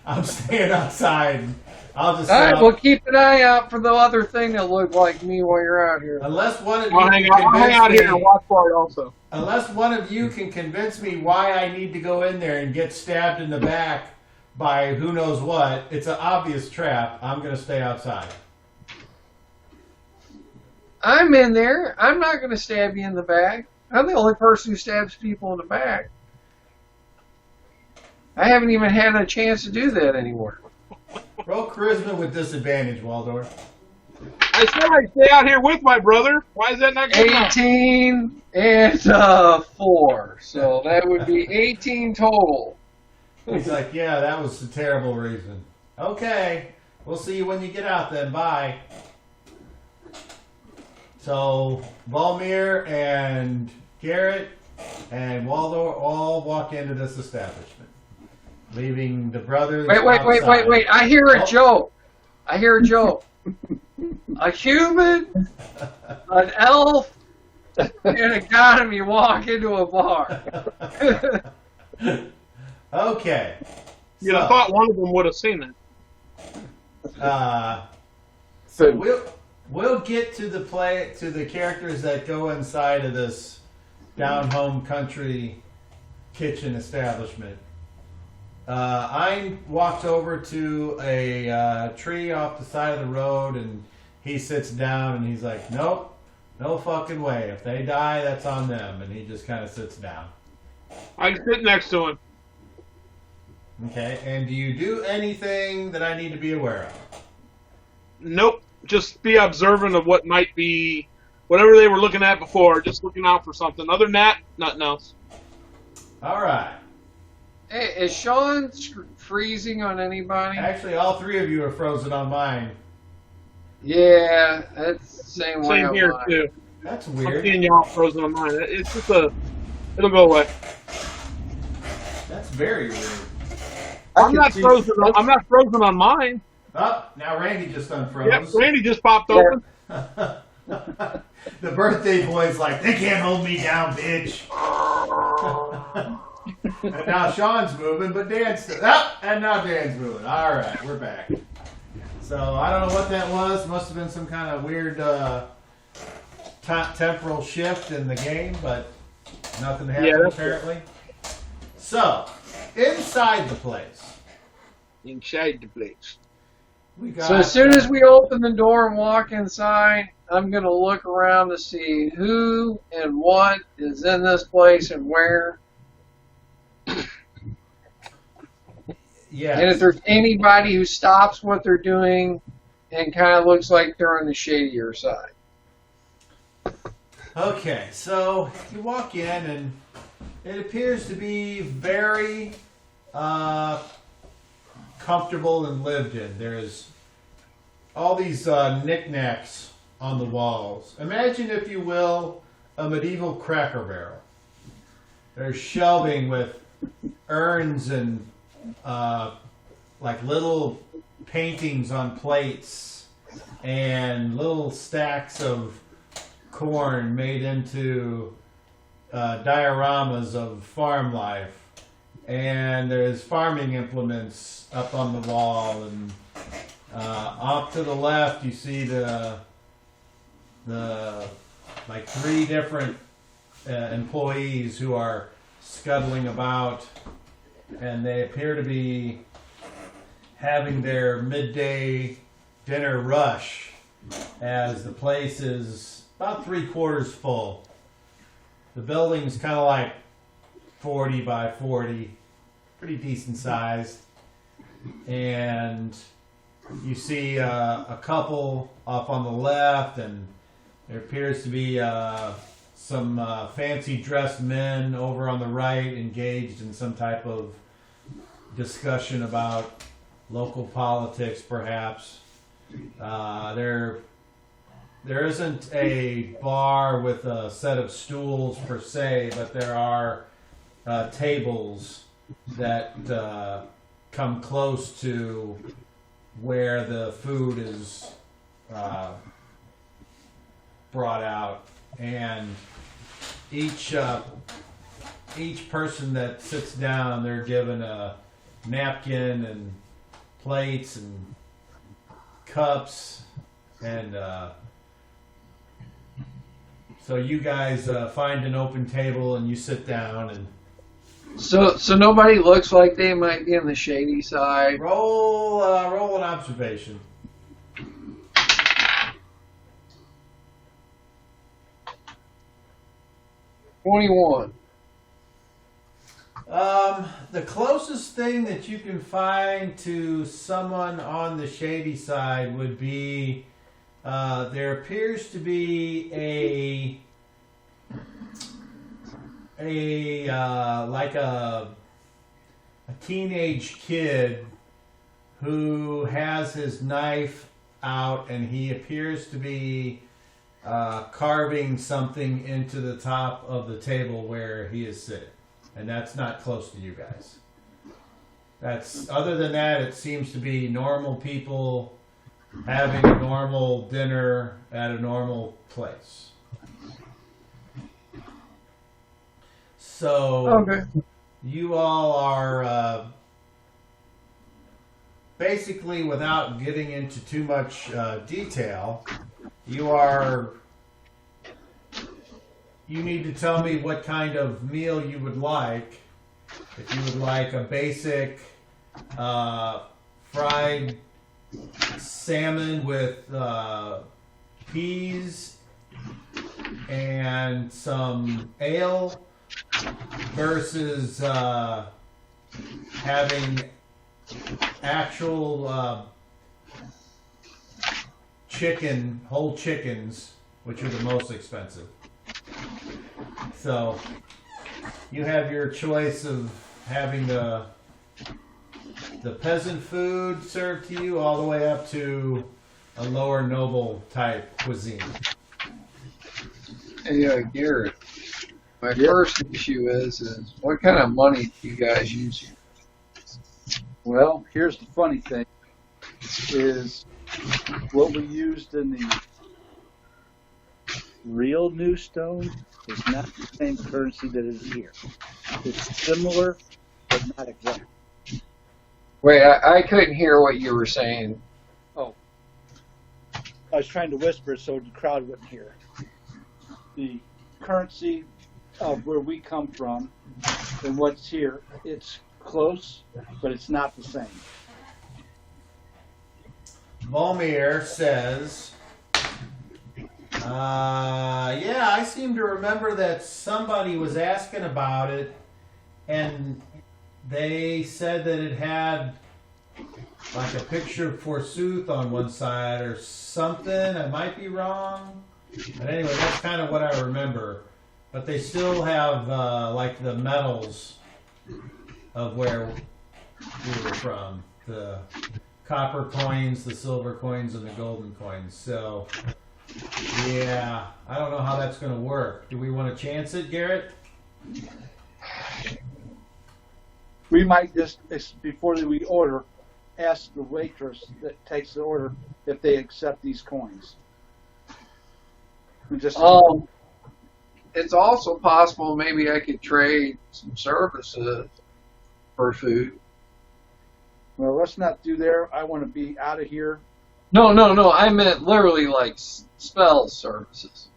I'm staying outside. I'll just all right, well, keep an eye out for the other thing that looked like me while you're out here. Unless one of you I'll hang out here and watch for it also. Unless one of you can convince me why I need to go in there and get stabbed in the back by who knows what, it's an obvious trap. I'm going to stay outside. I'm in there. I'm not going to stab you in the back. I'm the only person who stabs people in the back. I haven't even had a chance to do that anymore. Roll charisma with disadvantage, Waldorf. I said I'd stay out here with my brother. Why is that not good enough? 18 and 4. So that would be 18 total. He's like, yeah, that was a terrible reason. Okay, we'll see you when you get out then. Bye. So, Volmir and Garrett and Waldorf all walk into this establishment, leaving the brothers outside. Wait. I hear a joke. A human, an elf, and a economy walk into a bar. Okay. You'd have thought one of them would have seen that. So we'll get to the characters that go inside of this down home country kitchen establishment. I walked over to a tree off the side of the road, and he sits down and he's like, nope, no fucking way. If they die, that's on them. And he just kind of sits down. I can sit next to him. Okay, and do you do anything that I need to be aware of? Nope. Just be observant of what might be, whatever they were looking at before. Just looking out for something. Other than that, nothing else. All right. Hey, is Sean freezing on anybody? Actually, all three of you are frozen on mine. Yeah, that's the same way. Same here mine. too. That's I'm weird. seeing y'all frozen on mine. It's just it'll go away. That's very weird. I'm not frozen. I'm not frozen on mine. Oh, now Randy just unfroze. Yep, Randy just popped open. The birthday boy's like, they can't hold me down, bitch. And now Sean's moving, but Dan's still. Oh, and now Dan's moving. All right, we're back. So I don't know what that was. Must have been some kind of weird temporal shift in the game, but nothing happened apparently. So inside the place. Inside the place. We got, So as soon as we open the door and walk inside, I'm going to look around to see who and what is in this place and where. yeah. And if there's anybody who stops what they're doing and kind of looks like they're on the shadier side. Okay, so you walk in and it appears to be very comfortable and lived in. There's all these knickknacks on the walls. Imagine, if you will, a medieval Cracker Barrel. There's shelving with urns and like little paintings on plates and little stacks of corn made into dioramas of farm life. And there's farming implements up on the wall, and off to the left you see the like 3 different employees who are scuttling about, and they appear to be having their midday dinner rush as the place is about 3/4 full. The building's kind of like 40 by 40, pretty decent sized, and you see a couple off on the left, and there appears to be some fancy dressed men over on the right engaged in some type of discussion about local politics, perhaps. There isn't a bar with a set of stools per se, but there are tables that come close to where the food is brought out, and each person that sits down, they're given a napkin and plates and cups, and so you guys find an open table and you sit down, and So nobody looks like they might be on the shady side. roll an observation. 21. The closest thing that you can find to someone on the shady side would be there appears to be like a teenage kid who has his knife out, and he appears to be carving something into the top of the table where he is sitting. And that's not close to you guys. Other than that, it seems to be normal people having a normal dinner at a normal place. So Okay. you all are basically, without getting into too much detail, you need to tell me what kind of meal you would like. If you would like a basic fried salmon with peas and some ale versus having actual whole chickens, which are the most expensive. So you have your choice of having the peasant food served to you all the way up to a lower noble type cuisine. Hey, Garrett, my first issue is what kind of money do you guys use here? Well, here's the funny thing: is what we used in the real New Stone is not the same currency that is here. It's similar, but not exact. Wait, I couldn't hear what you were saying. Oh, I was trying to whisper so the crowd wouldn't hear. The currency of where we come from and what's here, it's close, but it's not the same. Volmir says, yeah, I seem to remember that somebody was asking about it, and they said that it had like a picture of Forsooth on one side or something. I might be wrong. But anyway, that's kind of what I remember. But they still have like the medals of where we were from. The copper coins, the silver coins, and the golden coins. So, yeah, I don't know how that's going to work. Do we want to chance it, Garrett? We might just, before we order, ask the waitress that takes the order if they accept these coins. And just It's also possible maybe I could trade some services for food. well, let's not do there. I want to be out of here. No. I meant literally like spell services.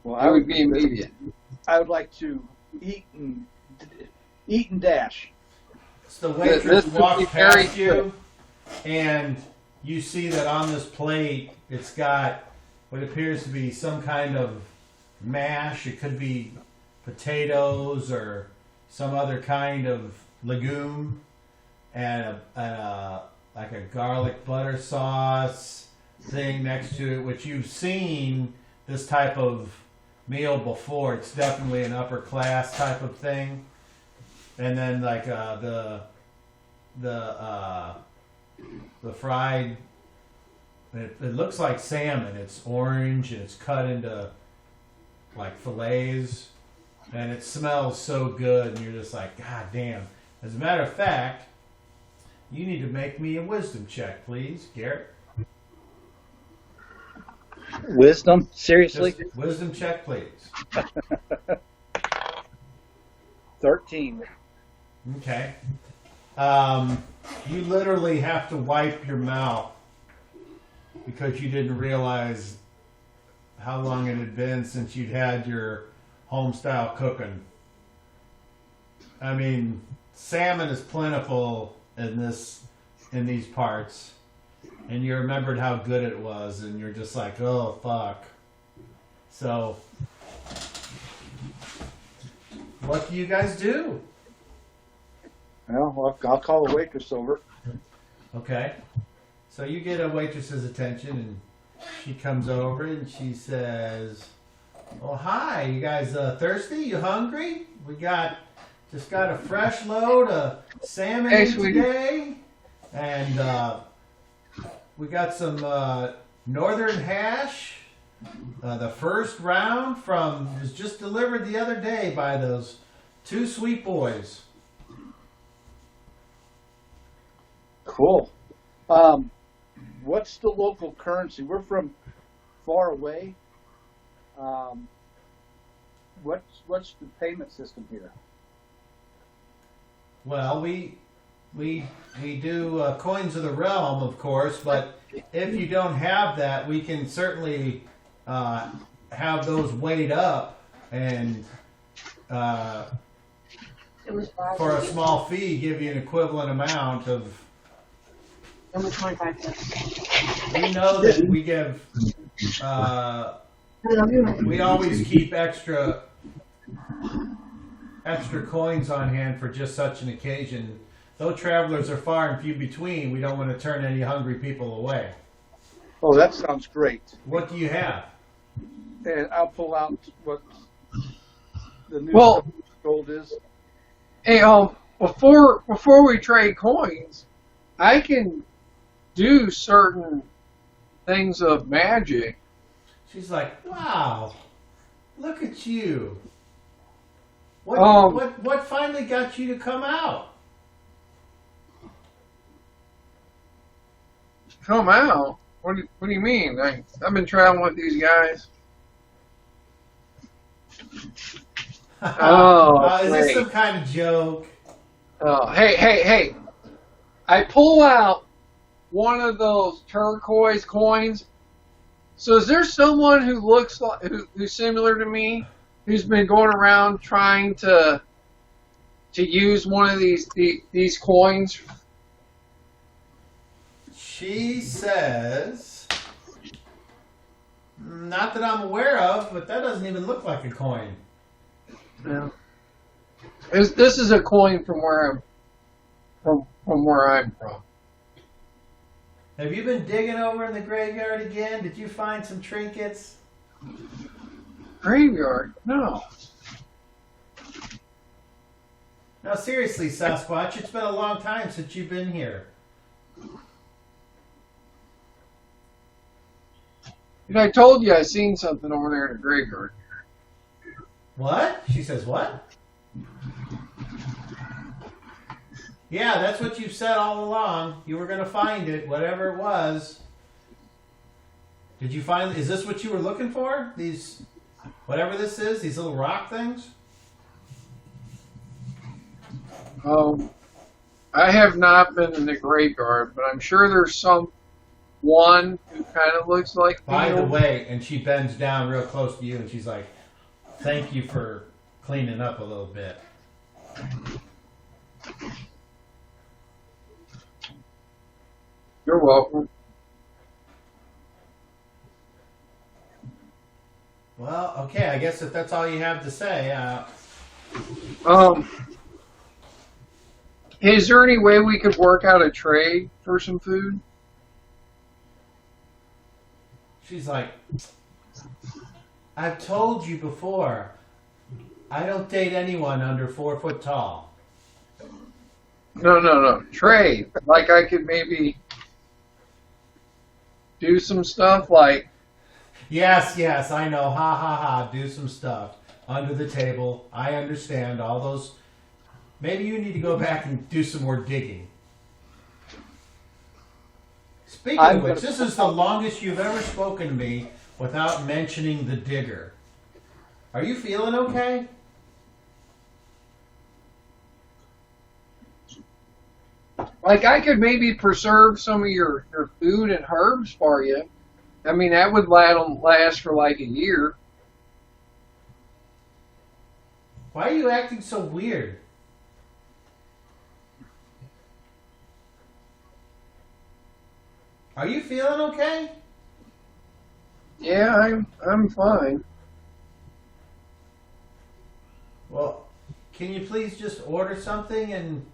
Well, It would be immediate. I would like to eat and dash. So the waitress This would walks be past very you, and you see that on this plate it's got what appears to be some kind of mash. It could be potatoes or some other kind of legume, and like a garlic butter sauce thing next to it, which you've seen this type of meal before. It's definitely an upper class type of thing. And then like the fried, it looks like salmon. It's orange and it's cut into like fillets, and it smells so good. And you're just like, God damn. As a matter of fact, you need to make me a wisdom check, please, Garrett. Wisdom? Seriously? Just wisdom check, please. 13. Okay. You literally have to wipe your mouth because you didn't realize how long it had been since you'd had your home style cooking. I mean, salmon is plentiful in these parts, and you remembered how good it was, and you're just like, oh fuck. So, what do you guys do? Well, I'll call the waitress over. Okay. So you get a waitress's attention, and she comes over and she says, "Oh, hi, you guys thirsty? You hungry? We just got a fresh load of salmon in today, and we got some northern hash. The first round was just delivered the other day by those two sweet boys." Cool. What's the local currency? We're from far away. What's the payment system here? Well, we do coins of the realm, of course, but if you don't have that, we can certainly have those weighed up and for a small fee give you an equivalent amount of. It was 25 cents. We know that we give We always keep extra coins on hand for just such an occasion. Though travelers are far and few between, we don't want to turn any hungry people away. Oh, that sounds great. What do you have? And I'll pull out what the new gold is. Hey, before we trade coins, I can do certain things of magic. She's like, wow, look at you. What finally got you to come out? Come out? What do you mean? I've been traveling with these guys. Is this some kind of joke? Oh, hey. I pull out one of those turquoise coins. So is there someone who looks like who's similar to me, who's been going around trying to use one of these coins? She says, not that I'm aware of, but that doesn't even look like a coin. Yeah. This is a coin from where I'm from. Have you been digging over in the graveyard again? Did you find some trinkets? Graveyard? No. No, seriously, Sasquatch, it's been a long time since you've been here. I told you I seen something over there in the graveyard. What? She says what? Yeah, that's what you've said all along. You were going to find it, whatever it was. Did you find... Is this what you were looking for? These... Whatever this is? These little rock things? I have not been in the graveyard, but I'm sure there's someone who kind of looks like me. By the way, and she bends down real close to you, and she's like, thank you for cleaning up a little bit. You're welcome. Well, okay, I guess if that's all you have to say, is there any way we could work out a trade for some food? she's like, I've told you before, I don't date anyone under 4 foot tall. No. Trade. Like I could maybe do some stuff like... Yes, I know. Ha, ha, ha. Do some stuff. Under the table. I understand all those. Maybe you need to go back and do some more digging. Speaking of which, this is the longest you've ever spoken to me without mentioning the digger. Are you feeling okay? Like I could maybe preserve some of your food and herbs for you. I mean, that would last for like a year. Why are you acting so weird? Are you feeling okay? Yeah, I'm fine. Well, can you please just order something and...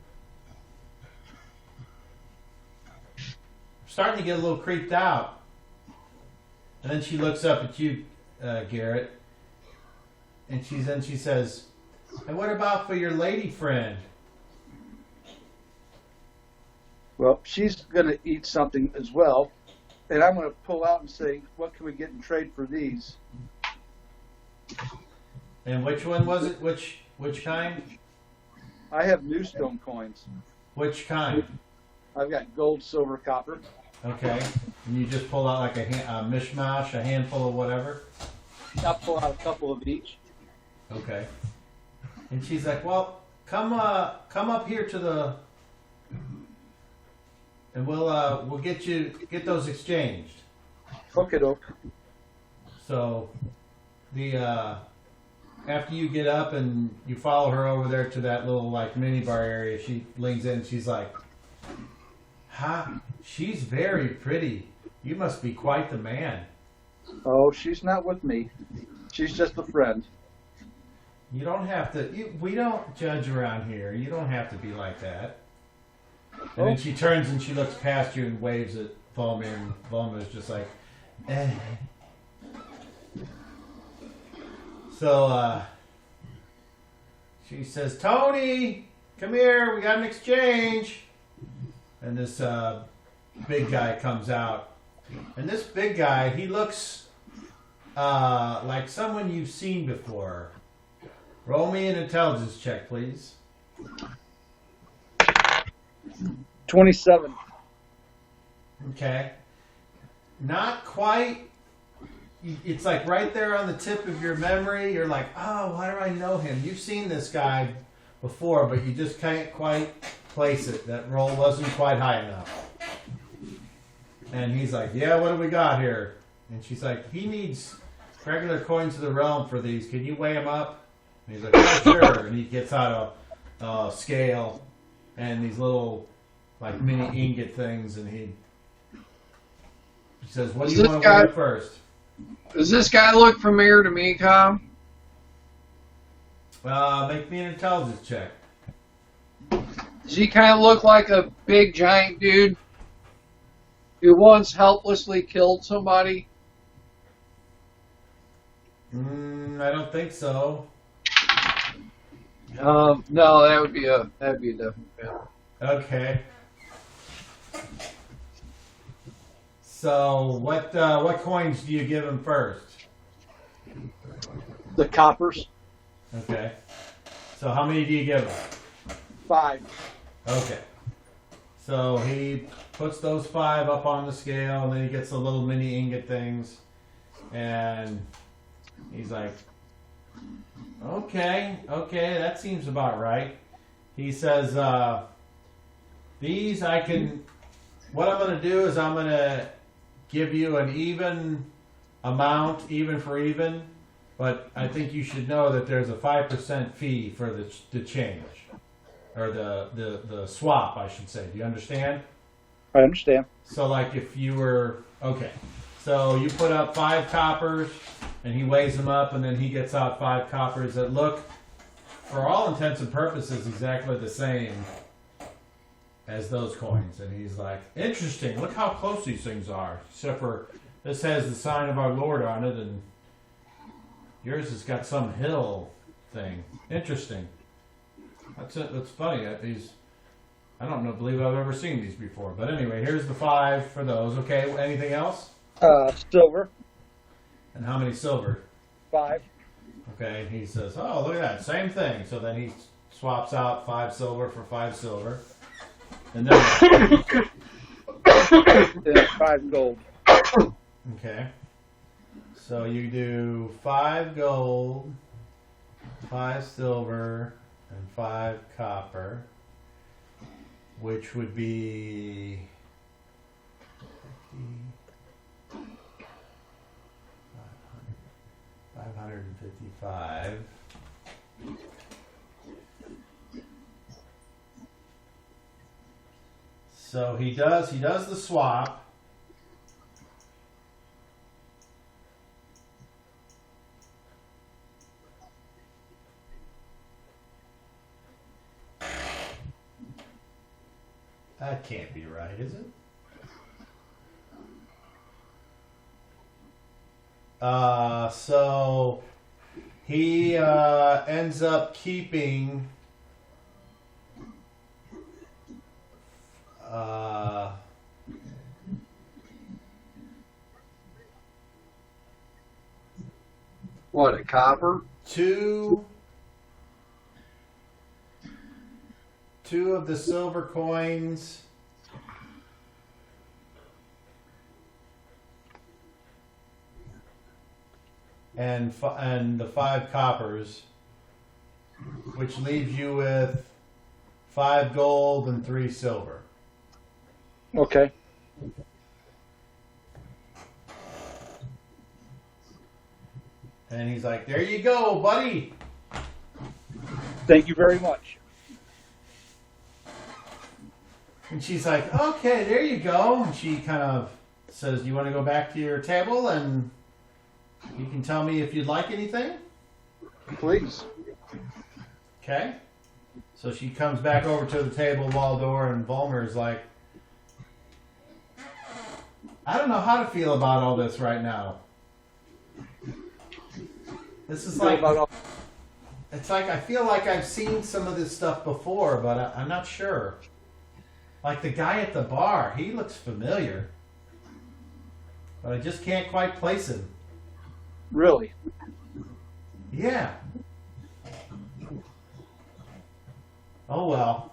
I'm starting to get a little creeped out. And then she looks up at you, Garrett, and she says, and what about for your lady friend? Well, she's going to eat something as well. And I'm going to pull out and say, what can we get in trade for these? And which one was it? Which kind? I have new stone coins. Which kind? I've got gold, silver, copper. Okay. And you just pull out like a mishmash, a handful of whatever? I'll pull out a couple of each. Okay. And she's like, well, come up here to the... And we'll get those exchanged. Okay, doke. So, after you get up and you follow her over there to that little like minibar area, she leans in and she's like, "Ha, she's very pretty. You must be quite the man." Oh, she's not with me. She's just a friend. You don't have to. We don't judge around here. You don't have to be like that. And then she turns and she looks past you and waves at Volma, and Volma is just like, eh. So she says, "Tony, come here. We got an exchange." And this big guy comes out, and this big guy, he looks like someone you've seen before. Roll me an intelligence check, please. 27. Okay. Not quite. It's like right there on the tip of your memory. You're like, oh, why do I know him? You've seen this guy before, but you just can't quite place it. That roll wasn't quite high enough. And he's like, yeah, what do we got here? And she's like, he needs regular coins of the realm for these. Can you weigh them up? And he's like, oh, sure. And he gets out a scale and these little like mini ingot things, and he says, what do you want to weigh first? Does this guy look familiar to me, Kyle? Make me an intelligence check. Does he kind of look like a big giant dude who once helplessly killed somebody? I don't think so. No, that'd be a definite fail. Okay. So what coins do you give him first? The coppers. Okay. So how many do you give him? 5. Okay. So he puts those 5 up on the scale, and then he gets the little mini ingot things, and he's like, okay, that seems about right. He says, these I can, what I'm going to do is I'm going to give you an even amount, even for even, but I think you should know that there's a 5% fee for the change, or the swap, I should say. Do you understand? I understand. So like if you were, okay, so you put up 5 coppers, and he weighs them up, and then he gets out 5 coppers that look, for all intents and purposes, exactly the same as those coins. And he's like, interesting, look how close these things are. Except for this has the sign of our Lord on it, and yours has got some hill thing. Interesting. That's it. That's funny. I don't believe I've ever seen these before. But anyway, here's the 5 for those. Okay, anything else? Silver. And how many silver? 5. Okay, he says, oh, look at that, same thing. So then he swaps out 5 silver for 5 silver. And then, Then 5 gold. okay. So you do 5 gold, 5 silver, and 5 copper, which would be 555. So he does the swap. That can't be right, is it? So he ends up keeping What, a copper? two of the silver coins, and the 5 coppers, which leaves you with 5 gold and 3 silver. Okay. And he's like, there you go, buddy. Thank you very much. And she's like, okay, there you go. And she kind of says, you want to go back to your table? And You can tell me if you'd like anything. Please. Okay. So she comes back over to the table, Waldor, and Volmer's like, I don't know how to feel about all this right now. This is like, it's like I feel like I've seen some of this stuff before, but I'm not sure. Like the guy at the bar, he looks familiar, but I just can't quite place him. Really? Yeah. Oh well.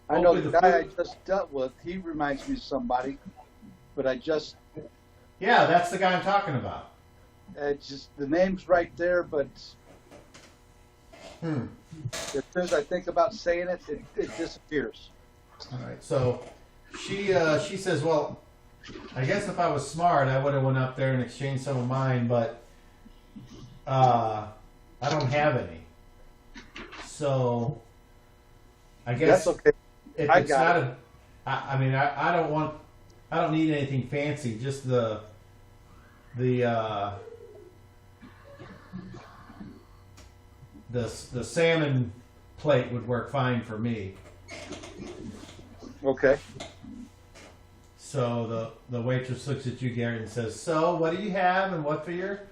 I know Hopefully the guy I just dealt with, he reminds me of somebody, but Yeah, that's the guy I'm talking about. it's just, the name's right there, but as soon as I think about saying it, it disappears. All right. So she says, well, I guess if I was smart, I would have went up there and exchanged some of mine, but I don't have any. So I guess That's okay. if I it's got not I mean, I don't need anything fancy. Just the salmon plate would work fine for me. Okay. So the waitress looks at you, Garrett, and says, so what do you have and what for your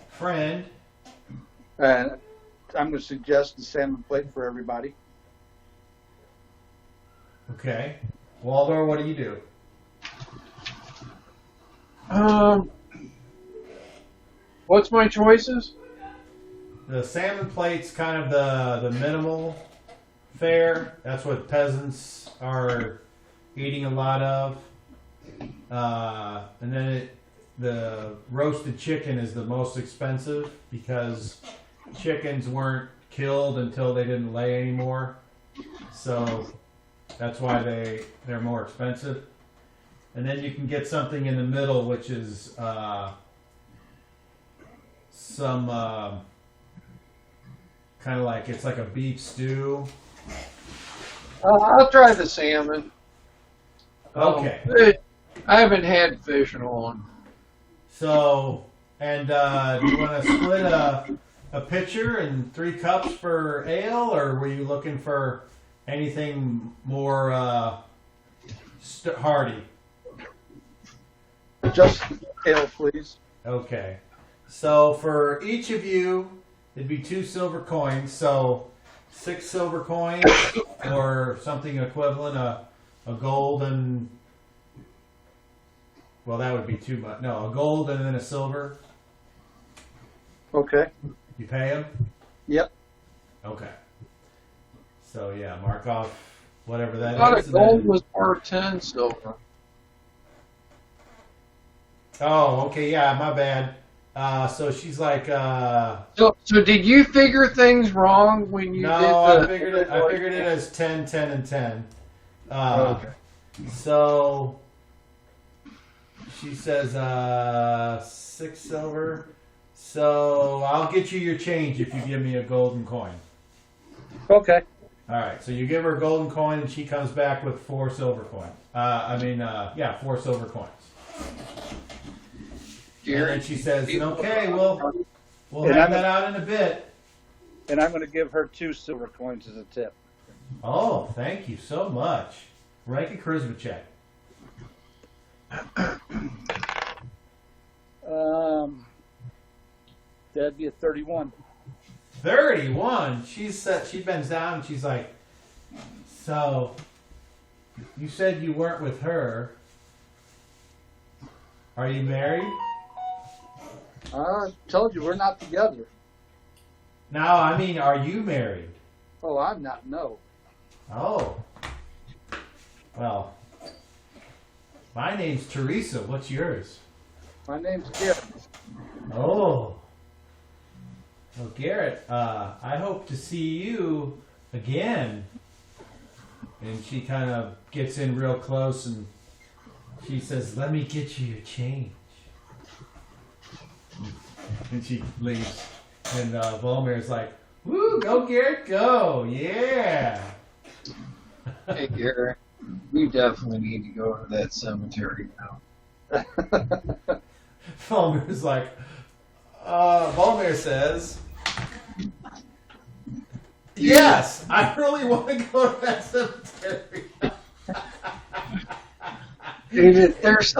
friend? And I'm going to suggest the salmon plate for everybody. Okay. Waldor, what do you do? What's my choices? The salmon plate's kind of the minimal fare. That's what peasants are eating a lot of. And then the roasted chicken is the most expensive because chickens weren't killed until they didn't lay anymore. So that's why they're more expensive. And then you can get something in the middle, which is some kind of like, it's like a beef stew. I'll try the salmon. Okay. I haven't had fish in a long. So, and do you want to split a pitcher and 3 cups for ale, or were you looking for anything more hearty? Just ale, please. Okay. So for each of you, it'd be 2 silver coins. So 6 silver coins, or something equivalent, a gold and, well, that would be too much. No, a gold and then a silver. Okay. You pay them? Yep. Okay. So yeah, mark off whatever that I thought is. a gold was worth 10 silver. Oh, okay, yeah, my bad. So she's like, So did you figure things wrong when you no, did I the... figured it as 10, 10, and 10. Okay. So she says 6 silver. So I'll get you your change if you give me a golden coin. Okay. All right. So you give her a golden coin, and she comes back with 4 silver coins. 4 silver coins. And then she says, "Okay, we'll have that out in a bit." And I'm going to give her 2 silver coins as a tip. Oh, thank you so much. Rank a charisma check. That'd be a 31. 31. She bends down and she's like, "So, you said you weren't with her. Are you married?" I told you we're not together. No, I mean, are you married? Oh, I'm not. No. Oh. Well, my name's Teresa. What's yours? My name's Garrett. Oh. Well, Garrett, I hope to see you again. And she kind of gets in real close and she says, "Let me get you your change." And she leaves. And Volmir's like, "Woo, go Garrett, go. Yeah." Hey, Garrett, you definitely need to go to that cemetery now. Volmir's like, Volmir says, yes, I really want to go to that cemetery. Dude, if there's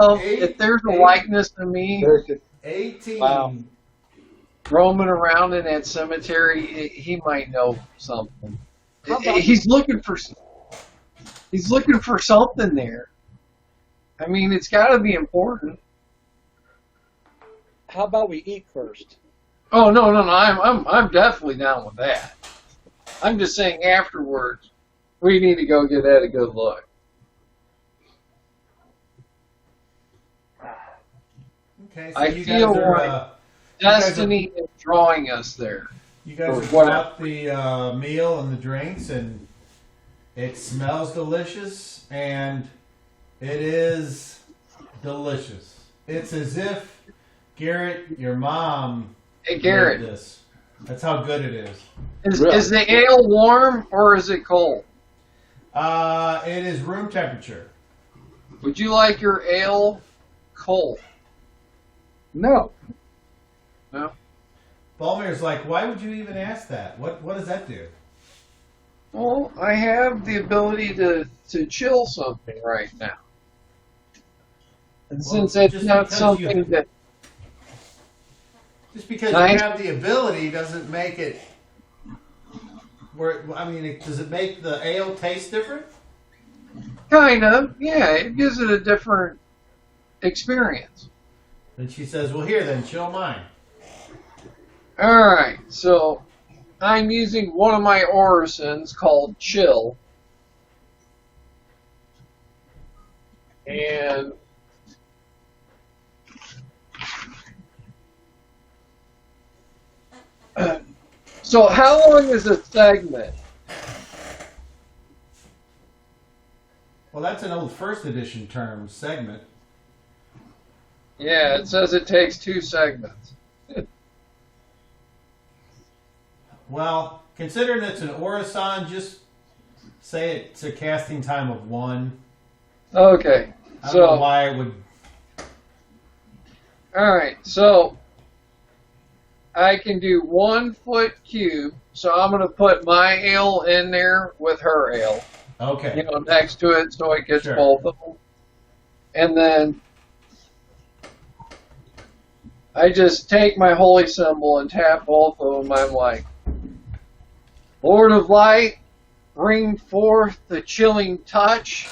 a likeness of me 18. Wow. roaming around in that cemetery, he might know something. How about- He's looking for something there. I mean, it's got to be important. How about we eat first? Oh no, I'm definitely down with that. I'm just saying afterwards, we need to go get that a good look. Okay, so I you feel guys are, like Destiny is drawing us there. you guys or have what- brought the meal and the drinks, and it smells delicious, and it is delicious. It's as if Garrett, your mom, Hey Garrett, made this. That's how good it is. Really? is the ale warm or is it cold? It is room temperature. Would you like your ale cold? No. No. Balmir's like, why would you even ask that? What does that do? Well, I have the ability to chill something right now. And Well, since it's just not because something you- that Just because Nice. you have the ability doesn't make it. Does it make the ale taste different? kind of, yeah, it gives it a different experience. And she says, well, here then, chill mine. All right, so I'm using one of my orisons called Chill. And so how long is a segment? Well, that's an old first edition term, segment. Yeah, it says it takes 2 segments. Well, considering it's an orison, just say it's a casting time of 1. Okay, I don't know so why it would. all right, so I can do 1 foot cube. So I'm going to put my ale in there with her ale, Okay. next to it, so it gets Sure. both of them. And then I just take my holy symbol and tap both of them. I'm like, Lord of Light, bring forth the chilling touch.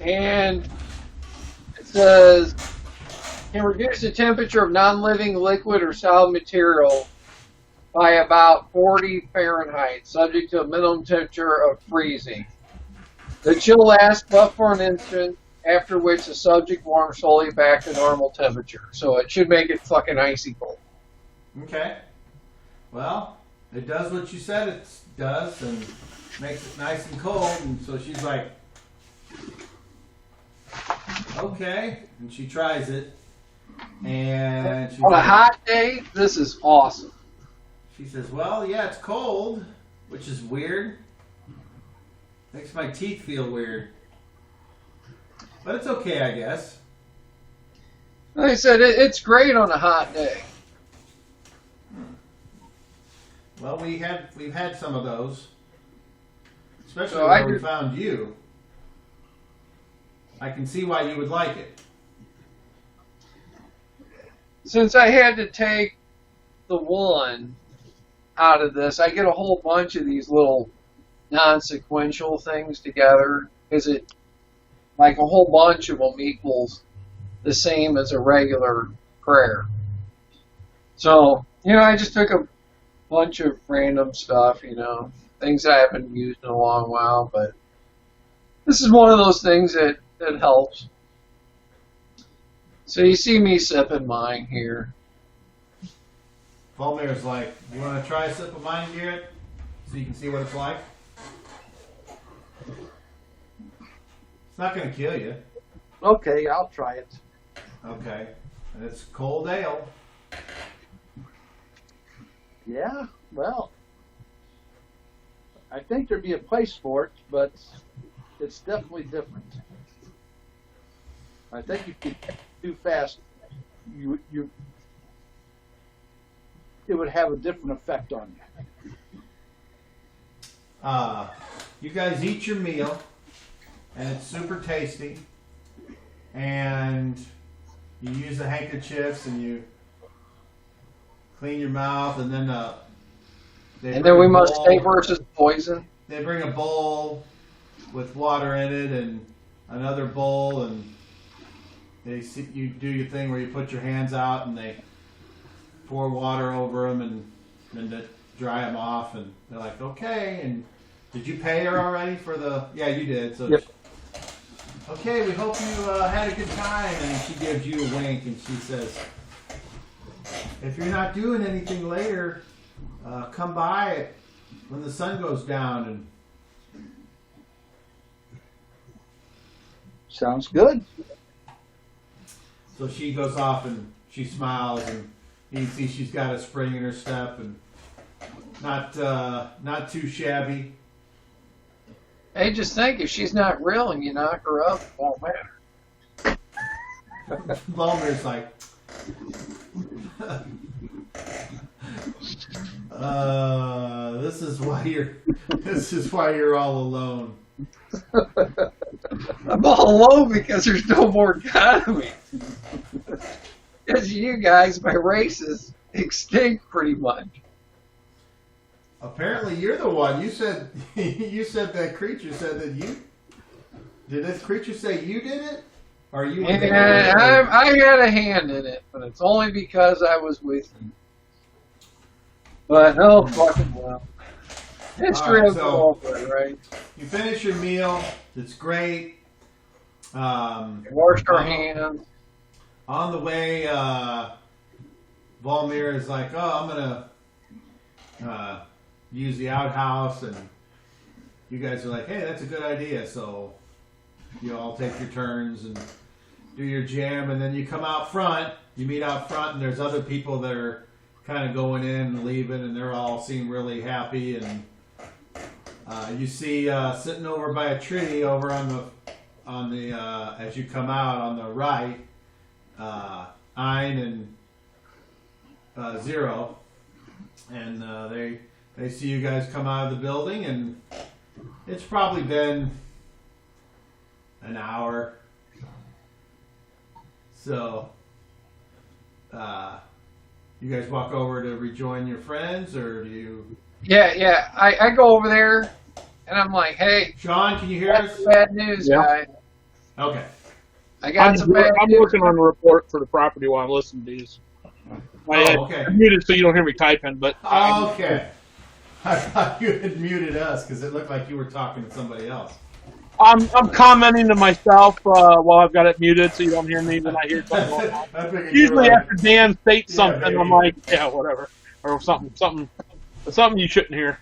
And it says, can reduce the temperature of non-living liquid or solid material by about 40 Fahrenheit, subject to a minimum temperature of freezing. The chill lasts but for an instant, after which the subject warms slowly back to normal temperature. So it should make it fucking icy cold. Okay. Well, it does what you said it does and makes it nice and cold. And so she's like, okay. And she tries it. And she On a hot day, this is awesome. She says, well, yeah, it's cold, which is weird. Makes my teeth feel weird. But it's okay, I guess. Like I said, it's great on a hot day. Well, we've had some of those. Especially So where we found you. I can see why you would like it. Since I had to take the 1 out of this, I get a whole bunch of these little non-sequential things together, because it, like a whole bunch of them equals the same as a regular prayer. So, I just took a bunch of random stuff, things I haven't used in a long while, but this is one of those things that helps. So you see me sipping mine here. Volmir's like, you want to try a sip of mine, Garrett? So you can see what it's like? It's not going to kill you. Okay, I'll try it. Okay. And it's cold ale. Yeah, well, I think there'd be a place for it, but it's definitely different. I think you could too fast it would have a different effect on you. You guys eat your meal, and it's super tasty. And you use the handkerchiefs, and you clean your mouth, and then we must stay versus poison. They bring a bowl with water in it, and another bowl, and you do your thing where you put your hands out, and they pour water over them, and to dry them off, and they're like, okay. And did you pay her already for the? Yeah, you did. So. Yep. Okay, we hope you had a good time. And she gives you a wink, and she says, if you're not doing anything later, come by when the sun goes down. And Sounds good. so she goes off, and she smiles, and you can see she's got a spring in her step, and not too shabby. Hey, just think, if she's not real and you knock her up, it won't matter. Balmer's like, this is why you're all alone. I'm all alone because there's no more economy. Because you guys, my race is extinct pretty much. Apparently, you're the one. You said that creature said that you did. This creature say you did it, or you? Yeah, I had a hand in it, but it's only because I was with you. But oh fucking well, history All right, of so- Walford, right? You finish your meal. It's great. We washed our hands. On the way, Volmir is like, "Oh, I'm gonna use the outhouse," and you guys are like, "Hey, that's a good idea." So you all take your turns and do your jam, and then you come out front. You meet out front, and there's other people that are kind of going in and leaving, and they're all seem really happy. And you see sitting over by a tree over on the as you come out on the right, Ein and Zero, and they see you guys come out of the building, and it's probably been an hour. So, you guys walk over to rejoin your friends, or do you? Yeah. I go over there, and I'm like, hey, Sean, can you hear that's us? bad news, Yeah. guy. Okay. I got some bad I'm news. working on a report for the property while I'm listening to these. Okay. I'm muted so you don't hear me typing, but Okay. I thought you had muted us because it looked like you were talking to somebody else. I'm commenting to myself while I've got it muted so you don't hear me when I hear something going on. I figured you Usually were after Dan states Yeah, something, maybe. I'm like, yeah, whatever, or something you shouldn't hear.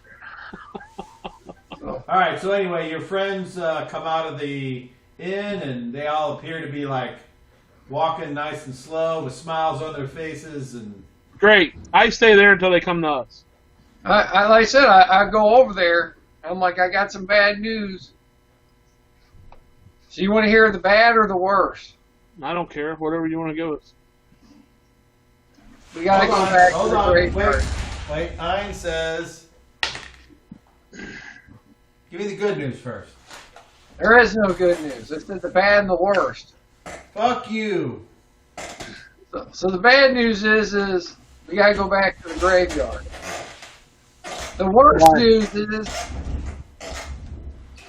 All right. So anyway, your friends come out of the inn, and they all appear to be like walking nice and slow with smiles on their faces. And Great. I stay there until they come to us. Like I said, I go over there. I'm like, I got some bad news. So you want to hear the bad or the worst? I don't care. Whatever you want to give us. We got to go Hold on, back hold to the on, graveyard. wait. Ein says, "Give me the good news first." There is no good news. It's the bad and the worst. Fuck you. So the bad news is we got to go back to the graveyard. The worst Why? news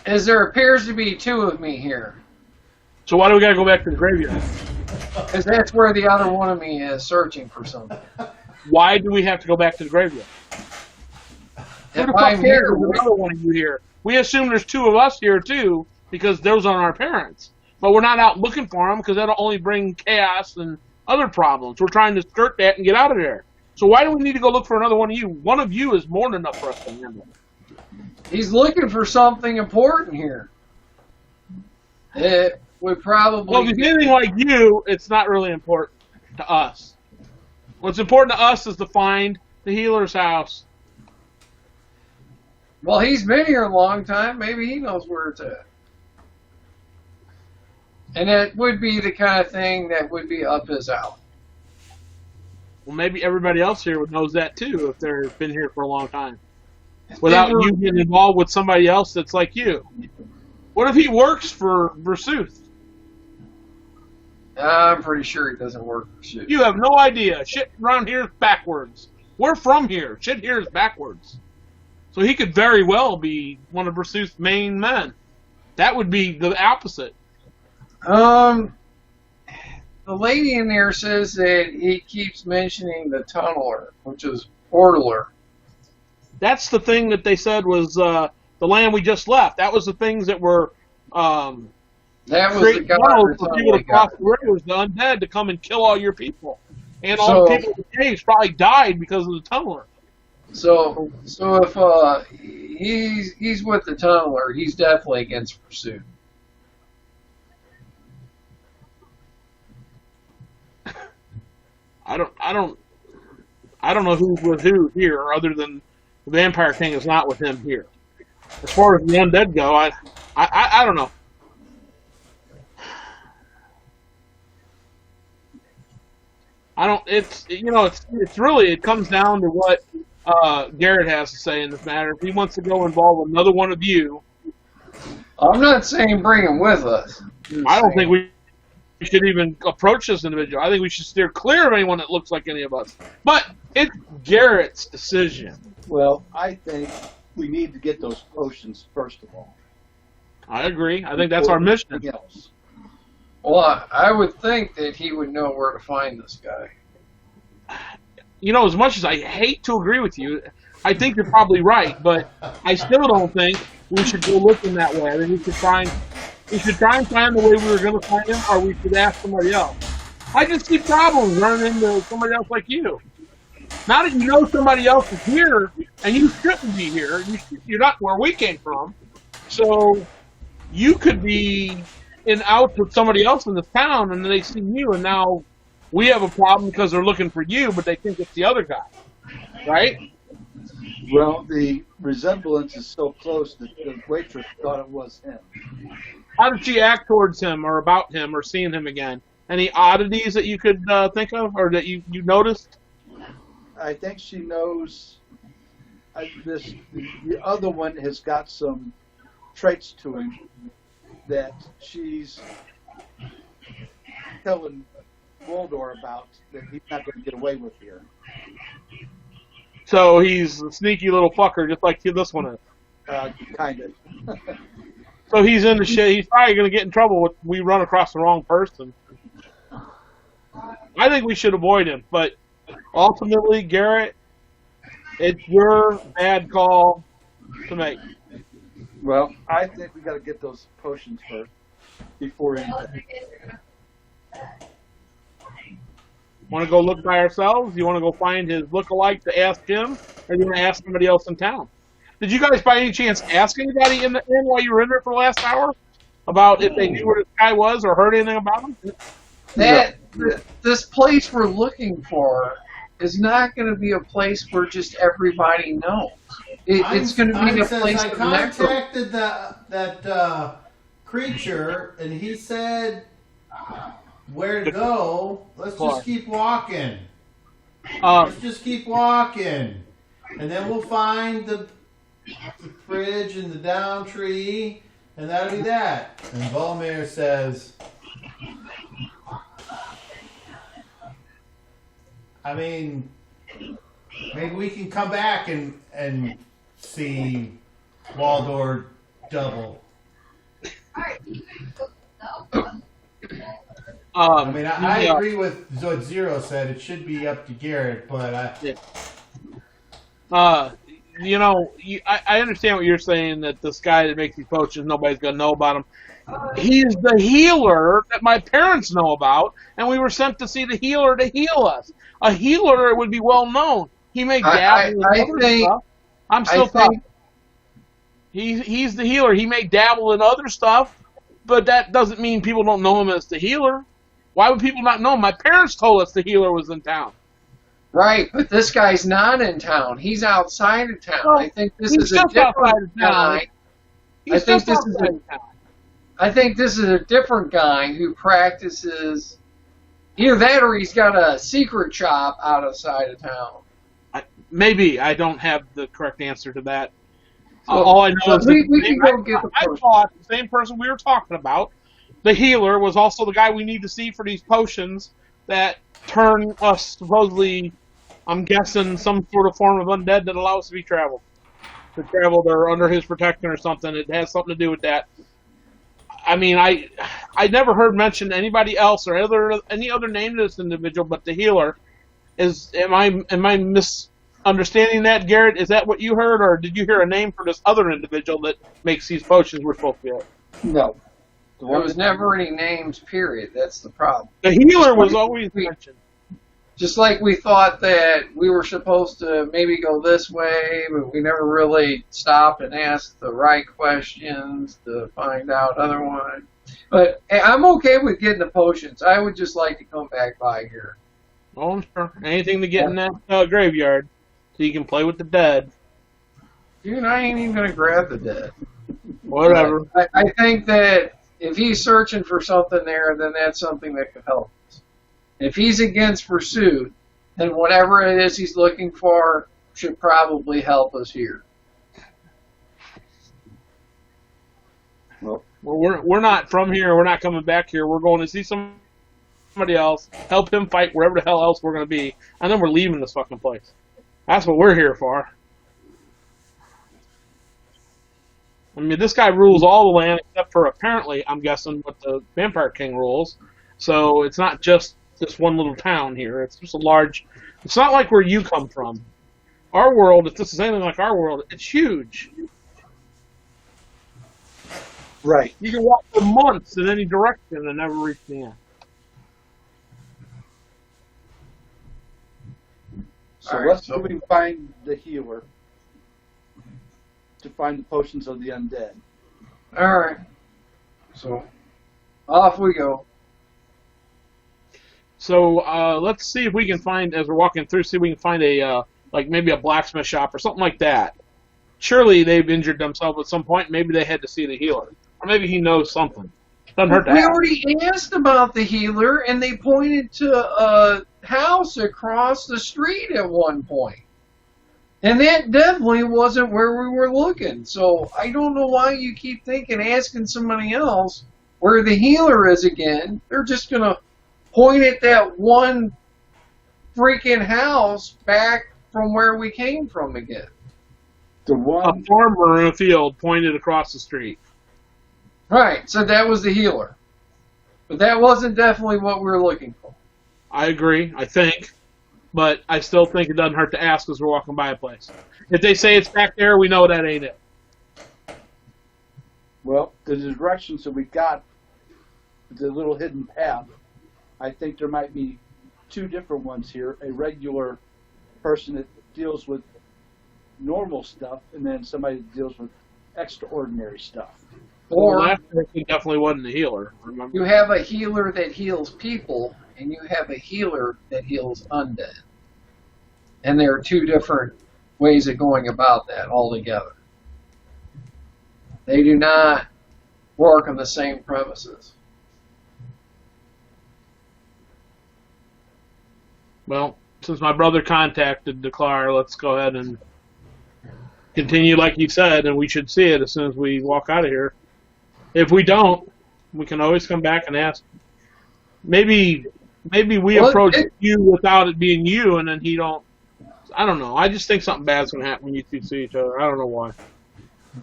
is there appears to be two of me here. So why do we got to go back to the graveyard? Because that's where the other one of me is searching for something. Why do we have to go back to the graveyard? Who If the I'm fuck here, cares? There's another one of you here. We assume there's two of us here too because those aren't our parents. But we're not out looking for them because that'll only bring chaos and other problems. We're trying to skirt that and get out of there. So why do we need to go look for another one of you? One of you is more than enough for us to handle. he's looking for something important here. It would probably... Well, if it's anything like you, it's not really important to us. What's important to us is to find the healer's house. Well, he's been here a long time. Maybe he knows where it's at. And it would be the kind of thing that would be up his alley. Well, maybe everybody else here knows that too if they've been here for a long time. Without you getting involved with somebody else that's like you. What if he works for Versuth? I'm pretty sure it doesn't work for Sue. You have no idea. Shit around here is backwards. We're from here. Shit here is backwards. So he could very well be one of Versuth's main men. That would be the opposite. The lady in there says that he keeps mentioning the tunneler, which is Portaler. That's the thing that they said was the land we just left. That was the things that were That was the creating guy. tunnels for people to cross the rivers, the undead, to come and kill all your people. And all the people in the caves probably died because of the tunneler. So if he's with the tunneler, he's definitely against pursuit. I don't know who's with who here, other than the Vampire King is not with him here. As far as the undead go, I don't know. It's really, it comes down to what Garrett has to say in this matter. If he wants to go involve another one of you, I'm not saying bring him with us. I don't think we should even approach this individual. I think we should steer clear of anyone that looks like any of us. But it's Garrett's decision. Well, I think we need to get those potions first of all. I agree. I think that's our mission. Anything else. Well, I would think that he would know where to find this guy. You know, as much as I hate to agree with you, I think you're probably right, but I still don't think we should go looking that way. I think we should try and find the way we were going to find him, or we should ask somebody else. I just see problems running into somebody else like you. Now that you know somebody else is here, and you shouldn't be here, you're not where we came from, so you could be in out with somebody else in this town, and then they see you, and now we have a problem because they're looking for you, but they think it's the other guy, right? Well, the resemblance is so close that the waitress thought it was him. How did she act towards him or about him or seeing him again? Any oddities that you could think of or that you noticed? I think she knows the other one has got some traits to him that she's telling Waldor about that he's not going to get away with here. So he's a sneaky little fucker, just like this one is. Kind of. So he's in the shit. He's probably going to get in trouble if we run across the wrong person. I think we should avoid him, but ultimately, Garrett, it's your bad call to make. Well, I think we got to get those potions first before anything. Want to go look by ourselves? You want to go find his look-alike to ask him, or you want to ask somebody else in town? Did you guys, by any chance, ask anybody in the inn while you were in there for the last hour about if they knew where this guy was or heard anything about him? This place we're looking for is not going to be a place where just everybody knows. It's going to be a place. I contacted that creature, and he said where to go. Let's just keep walking. Let's just keep walking, and then we'll find the fridge and the down tree, and that'll be that. And Volmir says, I mean, maybe we can come back and see Waldor double. I mean, I agree with what Zero said. It should be up to Garrett, but I understand what you're saying, that this guy that makes these potions, nobody's going to know about him. He's the healer that my parents know about, and we were sent to see the healer to heal us. A healer would be well known. He may dabble in other stuff. I'm still talking. He's the healer. He may dabble in other stuff, but that doesn't mean people don't know him as the healer. Why would people not know him? My parents told us the healer was in town. Right, but this guy's not in town. He's outside of town. Well, I think this is a different guy. I think this is a different guy who practices Either that or he's got a secret shop out of the side of town. Maybe I don't have the correct answer to that. So, all I know is we can go get the I person. thought the same person we were talking about, the healer, was also the guy we need to see for these potions that turn us supposedly, I'm guessing, some sort of form of undead that allows us to be traveled. To travel, they're under his protection or something. It has something to do with that. I mean, I never heard mentioned anybody else or any other name to this individual but the healer. Am I misunderstanding that, Garrett? Is that what you heard, or did you hear a name for this other individual that makes these potions we're supposed to get? No. There was never any names, period. That's the problem. The healer was always mentioned. Just like we thought that we were supposed to maybe go this way, but we never really stopped and asked the right questions to find out otherwise. But hey, I'm okay with getting the potions. I would just like to come back by here. Oh, sure. Anything to get in that graveyard so you can play with the dead. Dude, I ain't even going to grab the dead. Whatever. I think that if he's searching for something there, then that's something that could help us. If he's against pursuit, then whatever it is he's looking for should probably help us here. Well, we're not from here. We're not coming back here. We're going to see somebody else, help him fight wherever the hell else we're going to be, and then we're leaving this fucking place. That's what we're here for. I mean, this guy rules all the land except for, apparently, I'm guessing, what the Vampire King rules. So it's not just this one little town here. It's just a large... It's not like where you come from. Our world, if this is anything like our world, it's huge. Right. You can walk for months in any direction and never reach the end. So All right, let's so- go and find the healer to find the potions of the undead. All right. So, off we go. So let's see if we can find, as we're walking through, see if we can find a, like maybe a blacksmith shop or something like that. Surely they've injured themselves at some point. Maybe they had to see the healer. Or maybe he knows something. Doesn't hurt to We ask. already asked about the healer, and they pointed to a house across the street at one point. And that definitely wasn't where we were looking. So I don't know why you keep thinking asking somebody else where the healer is again. They're just going to point at that one freaking house back from where we came from again. The A one, farmer in a field pointed across the street. Right, so that was the healer. But that wasn't definitely what we were looking for. I agree, I think. But I still think it doesn't hurt to ask as we're walking by a place. If they say it's back there, we know that ain't it. well, the directions that we got, the little hidden path, I think there might be two different ones here. A regular person that deals with normal stuff, and then somebody that deals with extraordinary stuff. Or Well, that person definitely wasn't a healer, remember? you have a healer that heals people, and you have a healer that heals undead. And there are two different ways of going about that altogether. They do not work on the same premises. Well, since my brother contacted Declar, let's go ahead and continue like you said, and we should see it as soon as we walk out of here. If we don't, we can always come back and ask. Maybe we Well, approach you without it being you, and then he don't. I don't know. I just think something bad's gonna happen when you two see each other. I don't know why.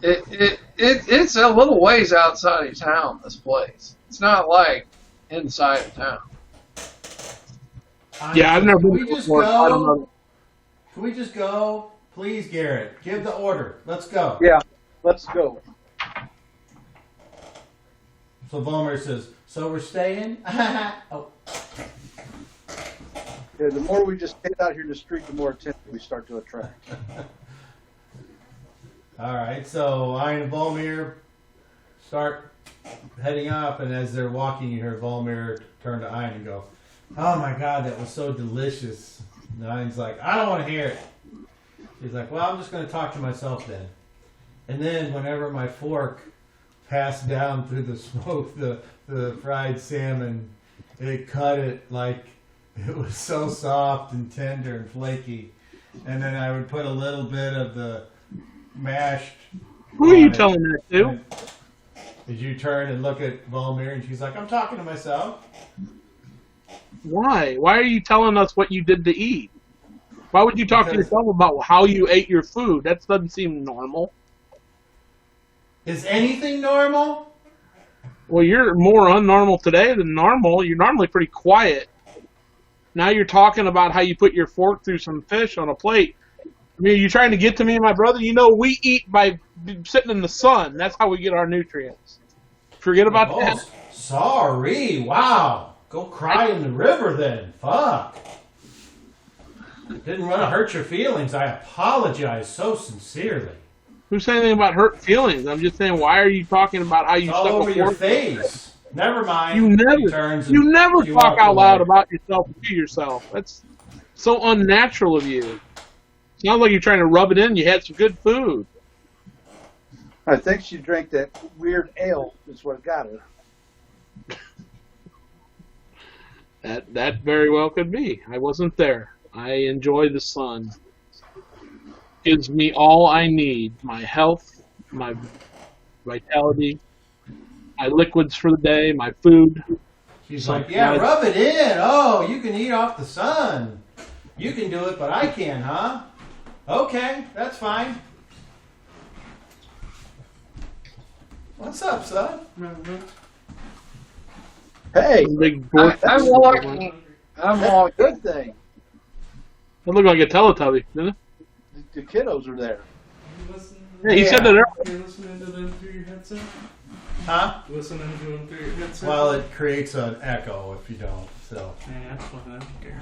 It's a little ways outside of town, this place. It's not like inside of town. Yeah, I've never Can been we there just before. I don't go? know. Can we just go? Please, Garrett, give the order. Let's go. Yeah, let's go. So Volmer says, so we're staying? Oh. Yeah, the more we just get out here in the street, the more attention we start to attract. All right, so Ian and Volmir start heading up, and as they're walking, you hear Volmir turn to Ian and go, oh my God, that was so delicious. And Ian's like, I don't want to hear it. He's like, well, I'm just going to talk to myself then. And then whenever my fork passed down through the smoke, the fried salmon, it cut it like it was so soft and tender and flaky. And then I would put a little bit of the mashed. Who are you telling that to? Did you turn and look at Volmir and she's like, I'm talking to myself. Why? Why are you telling us what you did to eat? Why would you talk to yourself about how you ate your food? That doesn't seem normal. Is anything normal? Well, you're more unnormal today than normal. You're normally pretty quiet. Now you're talking about how you put your fork through some fish on a plate. I mean, are you trying to get to me and my brother? You know, we eat by sitting in the sun. That's how we get our nutrients. Forget about that. Sorry. Wow. Go cry in the river then. Fuck. Didn't want to hurt your feelings. I apologize so sincerely. Who's saying anything about hurt feelings? I'm just saying, why are you talking about how you It's all stuck over a your fork? face. Never mind. You never talk out loud about yourself to yourself. That's so unnatural of you. Sounds like you're trying to rub it in. You had some good food. I think she drank that weird ale. Is what got her. That very well could be. I wasn't there. I enjoy the sun. Gives me all I need. My health, my vitality, my liquids for the day, my food. She's like, yeah, rub it in. Oh, you can eat off the sun. You can do it, but I can't, huh? Okay, that's fine. What's up, son? Hey, Big I'm walking. good thing. It looked like a Teletubby, didn't it? The kiddos are there. Yeah, he said that earlier. You're listening to them through your headset? Huh? Listening to them through your headset? Well, it creates an echo if you don't, so. Yeah, that's fine. I don't care.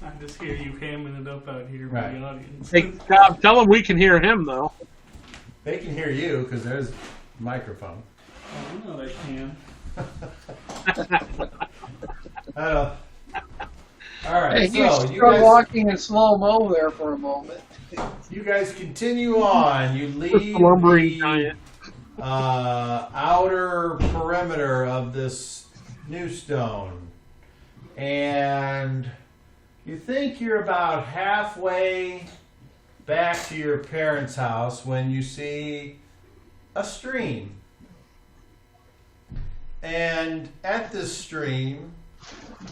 I just hear you hamming it up out here Right. for the audience. Hey, Tom, tell him we can hear him, though. They can hear you because there's a microphone. Oh, I know they can. All right, Hey, you so start walking in slow-mo there for a moment. you guys continue on. You leave Slumbering the giant. outer perimeter of this new stone, and you think you're about halfway back to your parents' house when you see a stream. And at this stream,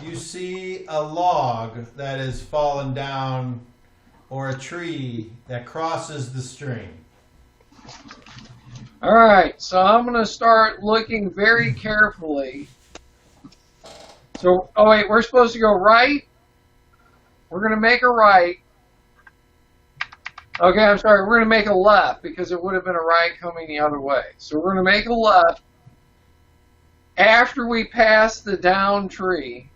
you see a log that has fallen down, or a tree that crosses the stream. All right, so I'm going to start looking very carefully. So, oh wait, we're supposed to go right? We're going to make a right. Okay, I'm sorry, we're going to make a left because it would have been a right coming the other way. So we're going to make a left after we pass the down tree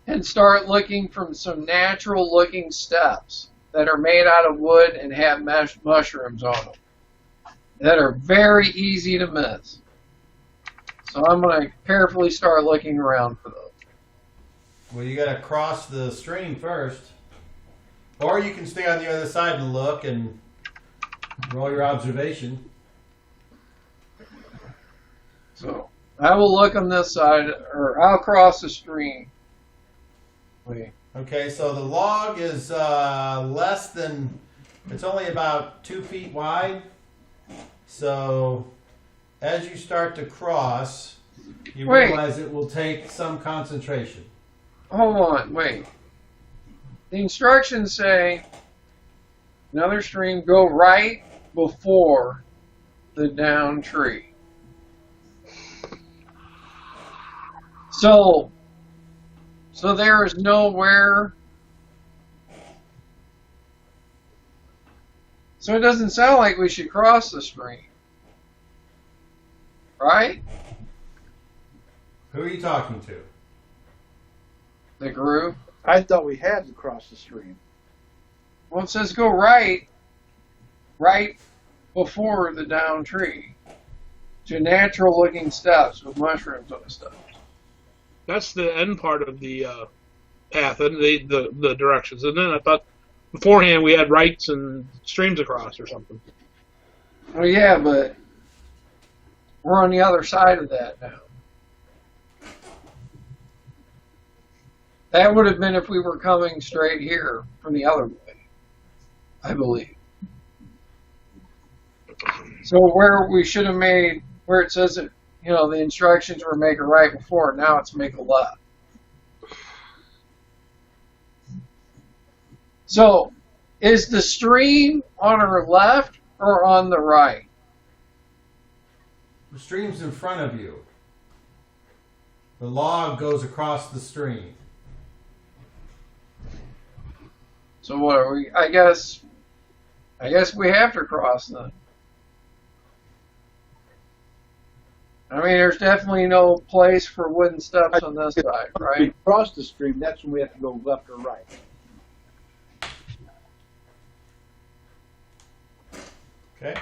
and start looking from some natural looking steps that are made out of wood and have mushrooms on them that are very easy to miss. So I'm going to carefully start looking around for those. Well, you got to cross the stream first. Or you can stay on the other side and look and roll your observation. So I will look on this side, or I'll cross the stream. Wait. Okay, so the log is less than, it's only about 2 feet wide. So as you start to cross, you realize it will take some concentration. Hold on, wait. The instructions say another stream go right before the down tree. So there is nowhere. So it doesn't sound like we should cross the stream. Right? Who are you talking to? The group. I thought we had to cross the stream. Well, it says go right before the down tree to natural looking steps with mushrooms on the steps. That's the end part of the path, and the directions. And then I thought beforehand we had rights and streams across or something. Well, yeah, but We're on the other side of that now. That would have been if we were coming straight here from the other way, I believe. So where we should have made, where it says that, you know, the instructions were make a right before, now it's make a left. So, is the stream on our left or on the right? The stream's in front of you. The log goes across the stream. So what are we? I guess we have to cross then. I mean, there's definitely no place for wooden steps on this side, If we right? cross the stream, that's when we have to go left or right. Okay.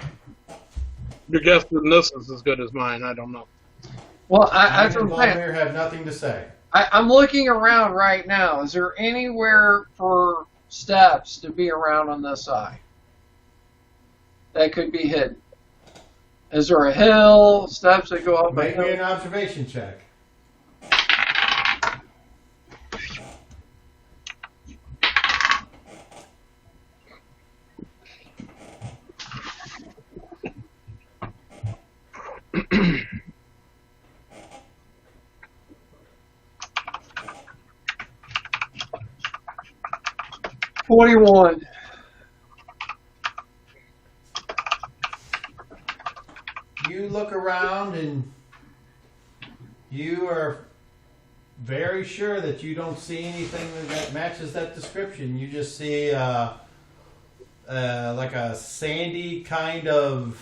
Your guess on this is as good as mine. I don't know. Well, I that's what I'm saying. here have nothing to say. I'm looking around right now. Is there anywhere for steps to be around on this side that could be hidden? Is there a hill, steps that go up a Make me an hill? observation check. $41. You look around and you are very sure that you don't see anything that matches that description. You just see like a sandy kind of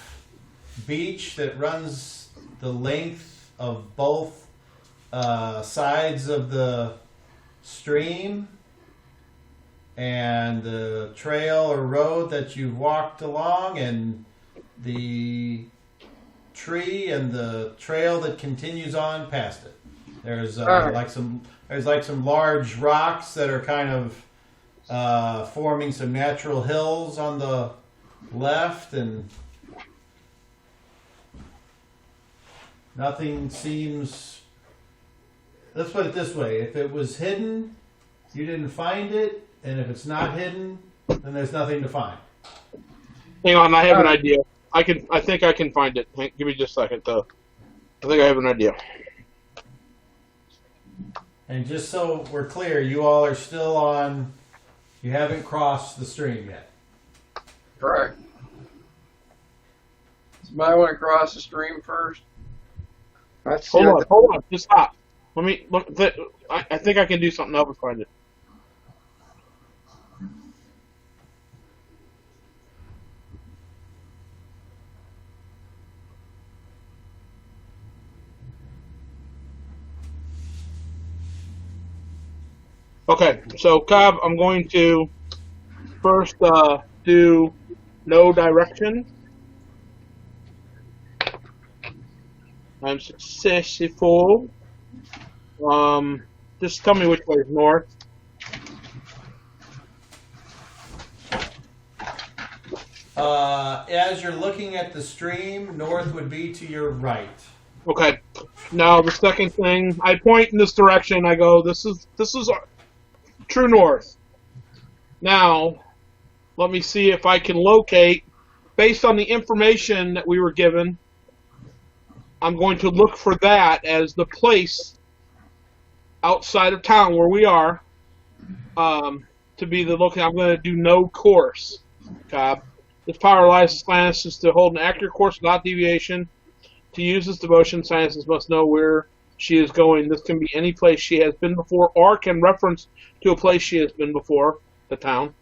beach that runs the length of both sides of the stream, and the trail or road that you've walked along, and the tree and the trail that continues on past it. There's like some large rocks that are kind of forming some natural hills on the left, and nothing seems. Let's put it this way: if it was hidden, you didn't find it, and if it's not hidden, then there's nothing to find. Hang on, I have an idea. I think I can find it. Give me just a second, though. I think I have an idea. And just so we're clear, you all are still on. You haven't crossed the stream yet. Correct. Somebody want to cross the stream first? Hold on. Just stop. Let me look. I think I can do something else to find it. Okay, so Cobb, I'm going to first do no direction. I'm successful. Just tell me which way is north. As you're looking at the stream, north would be to your right. Okay. Now the second thing, I point in this direction. I go, this is true north. Now, let me see if I can locate, based on the information that we were given, I'm going to look for that as the place outside of town where we are to be the location. I'm going to do no course, Cobb. This power allows scientists to hold an accurate course without deviation. To use this devotion, scientists must know where she is going. This can be any place she has been before, or can reference to a place she has been before, the town.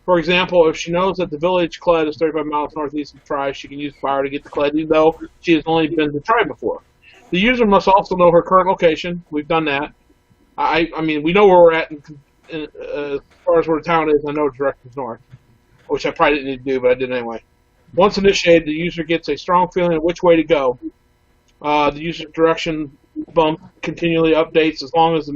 For example, if she knows that the village Cled is 35 miles northeast of Tri, she can use power to get to Cled, even though she has only been to Tri before. The user must also know her current location. We've done that. I mean, we know where we're at as far as where the town is. I know directions north, which I probably didn't need to do, but I did anyway. Once initiated, the user gets a strong feeling of which way to go. The user's direction bump continually updates as long as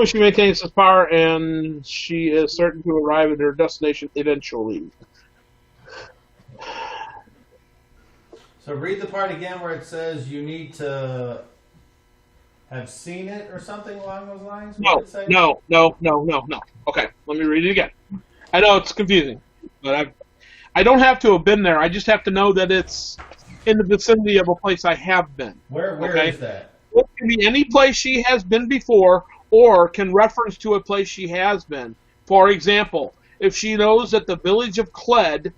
she maintains this power and she is certain to arrive at her destination eventually. So read the part again where it says you need to have seen it or something along those lines. What did it say? No. Okay, let me read it again. I know it's confusing, but I don't have to have been there. I just have to know that it's in the vicinity of a place I have been. Where okay? is that? It can be any place she has been before, or can reference to a place she has been. For example, if she knows that the village of Cled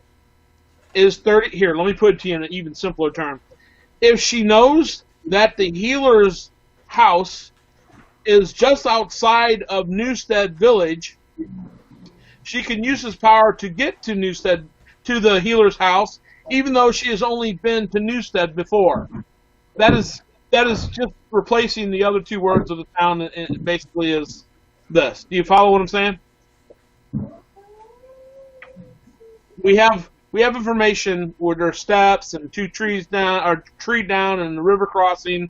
is 30... Here, let me put it to you in an even simpler term. If she knows that the healer's house is just outside of Newstead Village, she can use this power to get to Newstead, to the healer's house, even though she has only been to Newstead before. That is just replacing the other two words of the town, and it basically is this. Do you follow what I'm saying? We have information where there are steps and two trees down, or tree down, and the river crossing.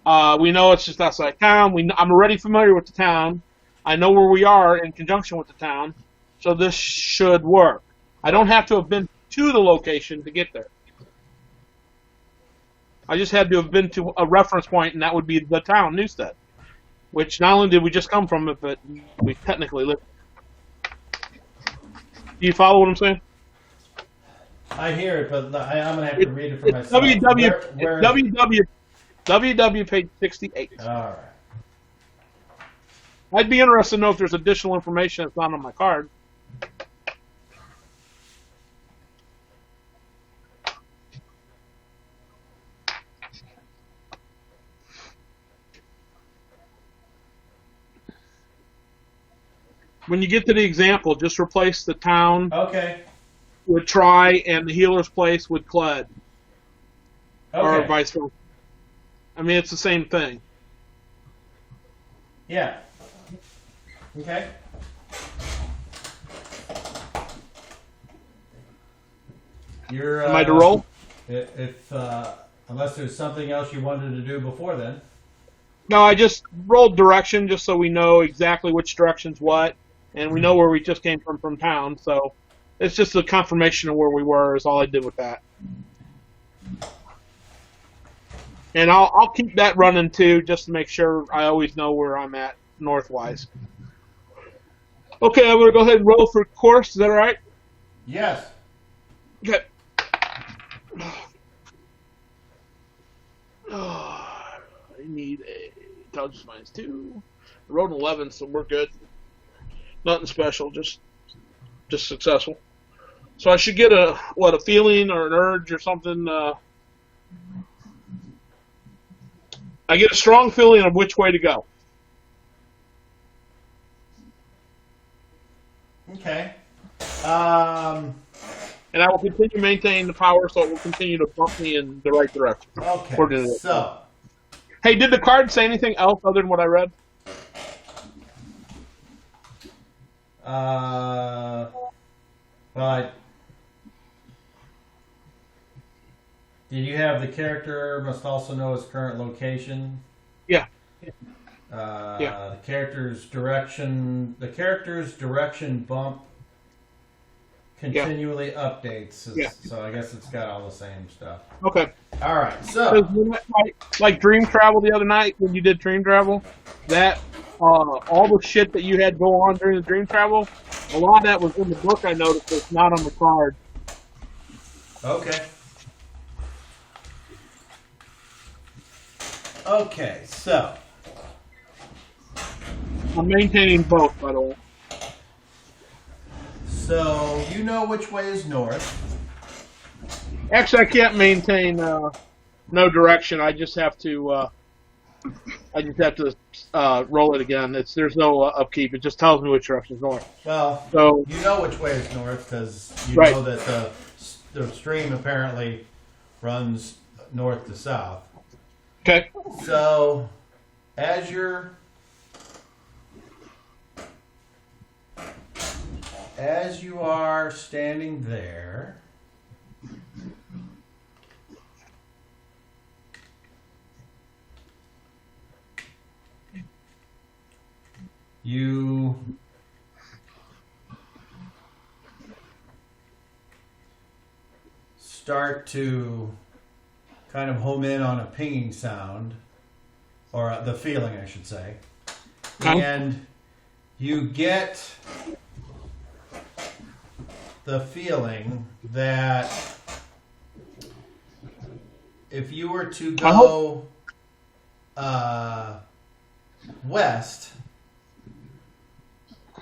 We know it's just outside town. I'm already familiar with the town. I know where we are in conjunction with the town, so this should work. I don't have to have been to the location to get there. I just had to have been to a reference point, and that would be the town, Newstead, which not only did we just come from it, but we technically live. Do you follow what I'm saying? I hear it, but I'm going to have to read it for myself. www page 68. All right. I'd be interested to know if there's additional information that's not on my card. When you get to the example, just replace the town with Try and the healer's place with Cled. Or vice versa. I mean, it's the same thing. Yeah. Okay. Am I to roll? If unless there's something else you wanted to do before then. No, I just rolled direction just so we know exactly which direction's what, and we know where we just came from town. So it's just a confirmation of where we were. Is all I did with that. And I'll keep that running too, just to make sure I always know where I'm at northwise. Okay, I'm gonna go ahead and roll for course. Is that all right? Yes. Okay. I need a intelligence -2. I rolled an 11, so we're good. Nothing special, just successful. So I should get a feeling or an urge or something. I get a strong feeling of which way to go. Okay. And I will continue to maintain the power, so it will continue to bump me in the right direction. Okay. So. Hey, did the card say anything else other than what I read? But did you have the character must also know his current location? Yeah. The character's direction bump continually updates. So I guess it's got all the same stuff. Okay. All right. So like dream travel the other night when you did dream travel, that all the shit that you had go on during the dream travel, a lot of that was in the book. I noticed it's not on the card. Okay. Okay. So I'm maintaining both, by the way. So you know which way is north. Actually, I can't maintain no direction. I just have to roll it again. There's no upkeep. It just tells me which direction is north. Well, so you know which way is north because you know that the stream apparently runs north to south. Okay. So as you are standing there, you start to kind of home in on a pinging sound, or the feeling, I should say. Okay. And you get the feeling that if you were to go west,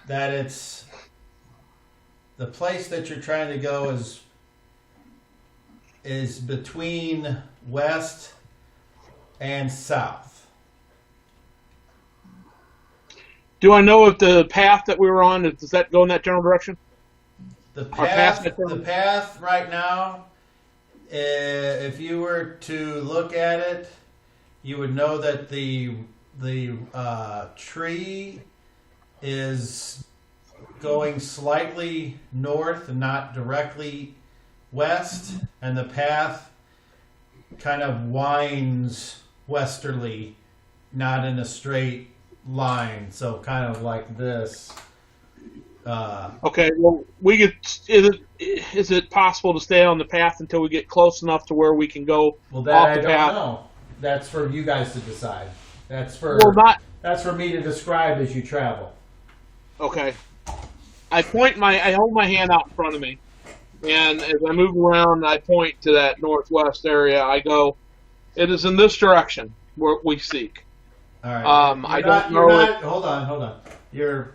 that it's the place that you're trying to go is between west and south. Do I know if the path that we were on, does that go in that general direction? The path- path right now, if you were to look at it, you would know that the tree is going slightly north and not directly west, and the path kind of winds westerly, not in a straight line, so kind of like this. Okay, well, we could. Is it possible to stay on the path until we get close enough to where we can go Well, that off I the don't path? know. That's for you guys to decide. That's for That's for me to describe as you travel. Okay. I hold my hand out in front of me, and as I move around, I point to that northwest area. I go, "It is in this direction where we seek." All right. I don't know. Hold on. You're.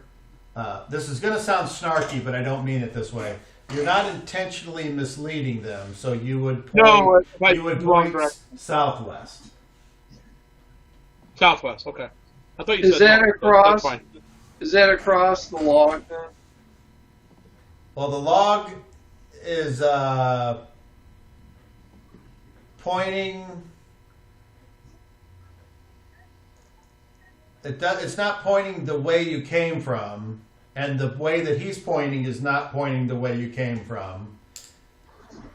This is going to sound snarky, but I don't mean it this way. You're not intentionally misleading them, so you would point, you would point southwest. Southwest. Okay. I thought you Is said that north, across? that's fine. Is that across the log then? Well, the log is pointing. It's not pointing the way you came from, and the way that he's pointing is not pointing the way you came from.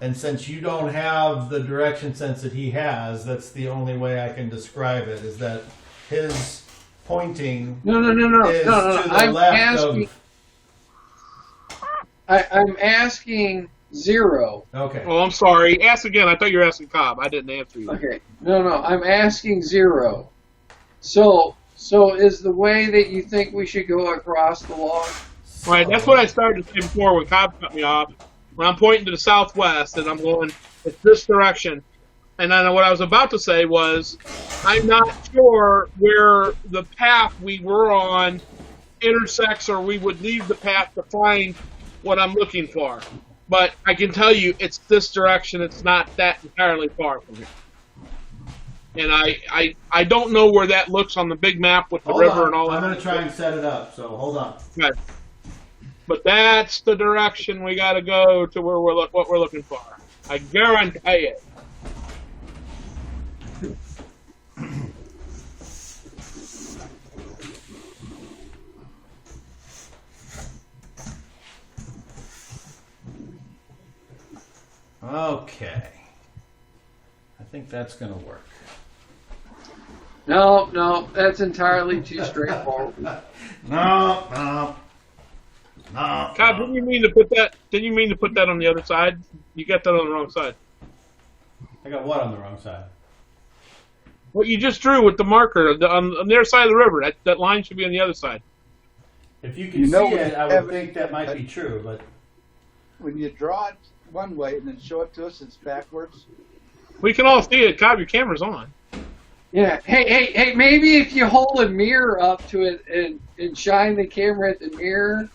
And since you don't have the direction sense that he has, that's the only way I can describe it, is that his pointing No. is to the I'm left asking. of... I'm asking Zero. Okay. Oh, I'm sorry. Ask again. I thought you were asking Cobb. I didn't answer you. Okay. No. I'm asking Zero. So is the way that you think we should go across the log? Right. That's what I started to say before when Cobb cut me off. When I'm pointing to the southwest and I'm going, it's this direction. And then what I was about to say was, I'm not sure where the path we were on intersects, or we would leave the path to find what I'm looking for. But I can tell you it's this direction. It's not that entirely far from here. And I don't know where that looks on the big map with the Hold river on. and all that. I'm going to try and set it up, so hold on. Okay. But that's the direction we got to go to where what we're looking for. I guarantee it. Okay. I think that's going to work. No, that's entirely too straightforward. No. Cobb, didn't you mean to put that? Didn't you mean to put that on the other side? You got that on the wrong side. I got what on the wrong side? What you just drew with the marker on the other side of the river. That line should be on the other side. If you can You know see we it, I have would think that might be true, but When you draw it one way and then show it to us, it's backwards. We can all see it. Cobb, your camera's on. Yeah. Hey, maybe if you hold a mirror up to it and shine the camera at the mirror,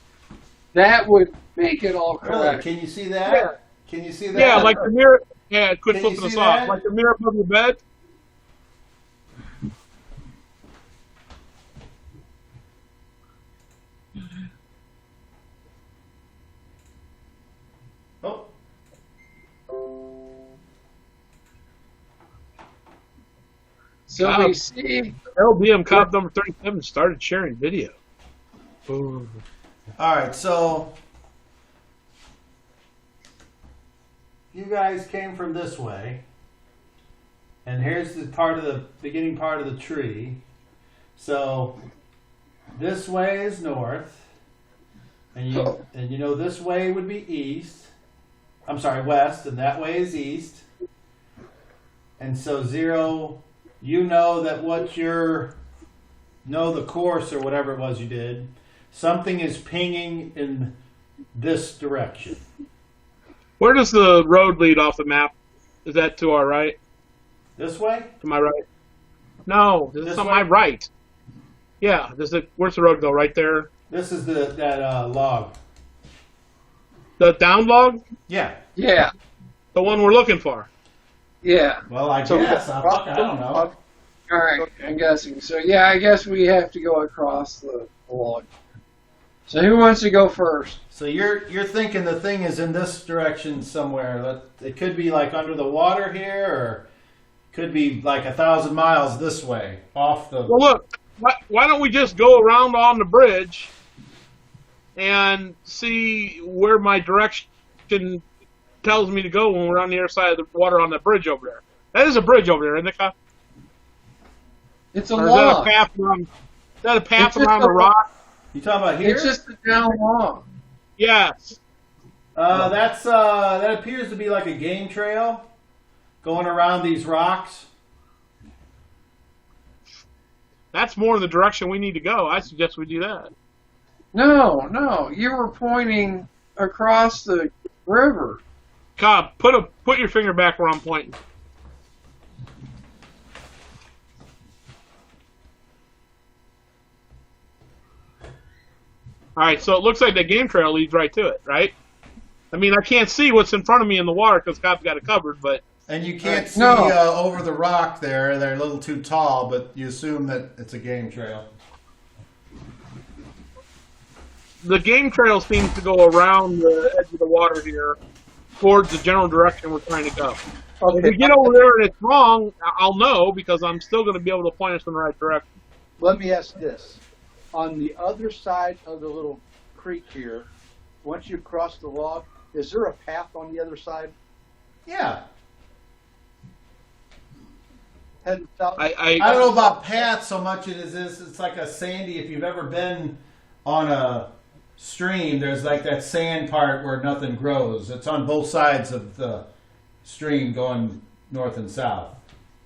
that would make it all really, correct. can you see that? Yeah. Can you see that? Yeah, like the mirror. Yeah, quit Can you flipping us see off. that? Like the mirror above your bed. Oh, So we see. LBM Cobb number 37 started sharing video. Ooh. all right. So you guys came from this way, and here's the beginning part of the tree. So this way is north, and you know this way would be east. I'm sorry, west, and that way is east. And so 0, you know that know the course or whatever it was you did. Something is pinging in this direction. Where does the road lead off the map? Is that to our right? This way? To my right? No, this is on my right. Yeah, where's the road go? Right there? This is that log. The down log? Yeah. Yeah. The one we're looking for. Yeah. Well, I guess. I don't know. All right, I'm guessing. So, yeah, I guess we have to go across the log. So who wants to go first? So you're thinking the thing is in this direction somewhere. It could be like under the water here, or could be like 1,000 miles this way off the. Well, look. Why don't we just go around on the bridge and see where my direction tells me to go when we're on the other side of the water on that bridge over there? That is a bridge over there, isn't it, Kyle? It's a Or log. Is that a path around the rock? You talking about here? It's just a down log. Yes. That appears to be like a game trail going around these rocks. That's more the direction we need to go. I suggest we do that. No, you were pointing across the river. Cobb, put your finger back where I'm pointing. All right, so it looks like the game trail leads right to it, right? I mean, I can't see what's in front of me in the water because Cobb's got it covered, but... And you can't see No. over the rock there. They're a little too tall, but you assume that it's a game trail. The game trail seems to go around the edge of the water here towards the general direction we're trying to go. If we get over there and it's wrong, I'll know because I'm still going to be able to point us in the right direction. Let me ask this. On the other side of the little creek here, once you cross the log, is there a path on the other side? Yeah. Heading south? I don't know about path so much as it's like a sandy. If you've ever been on a stream, there's like that sand part where nothing grows. It's on both sides of the stream going north and south.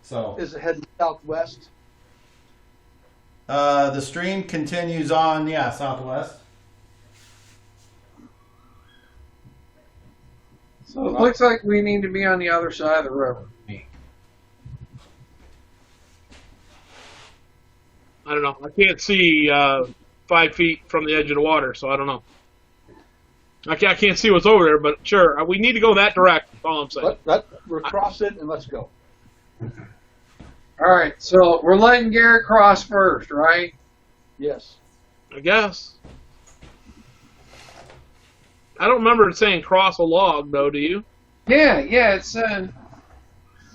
So Is it heading southwest? the stream continues on, southwest. So it looks like we need to be on the other side of the river. I don't know. I can't see 5 feet from the edge of the water, so I don't know. I can't see what's over there, but sure, we need to go that direction. That's all I'm saying. We're crossing and let's go. All right, so we're letting Garrett cross first, right? Yes. I guess. I don't remember it saying cross a log, though, do you? Yeah, it said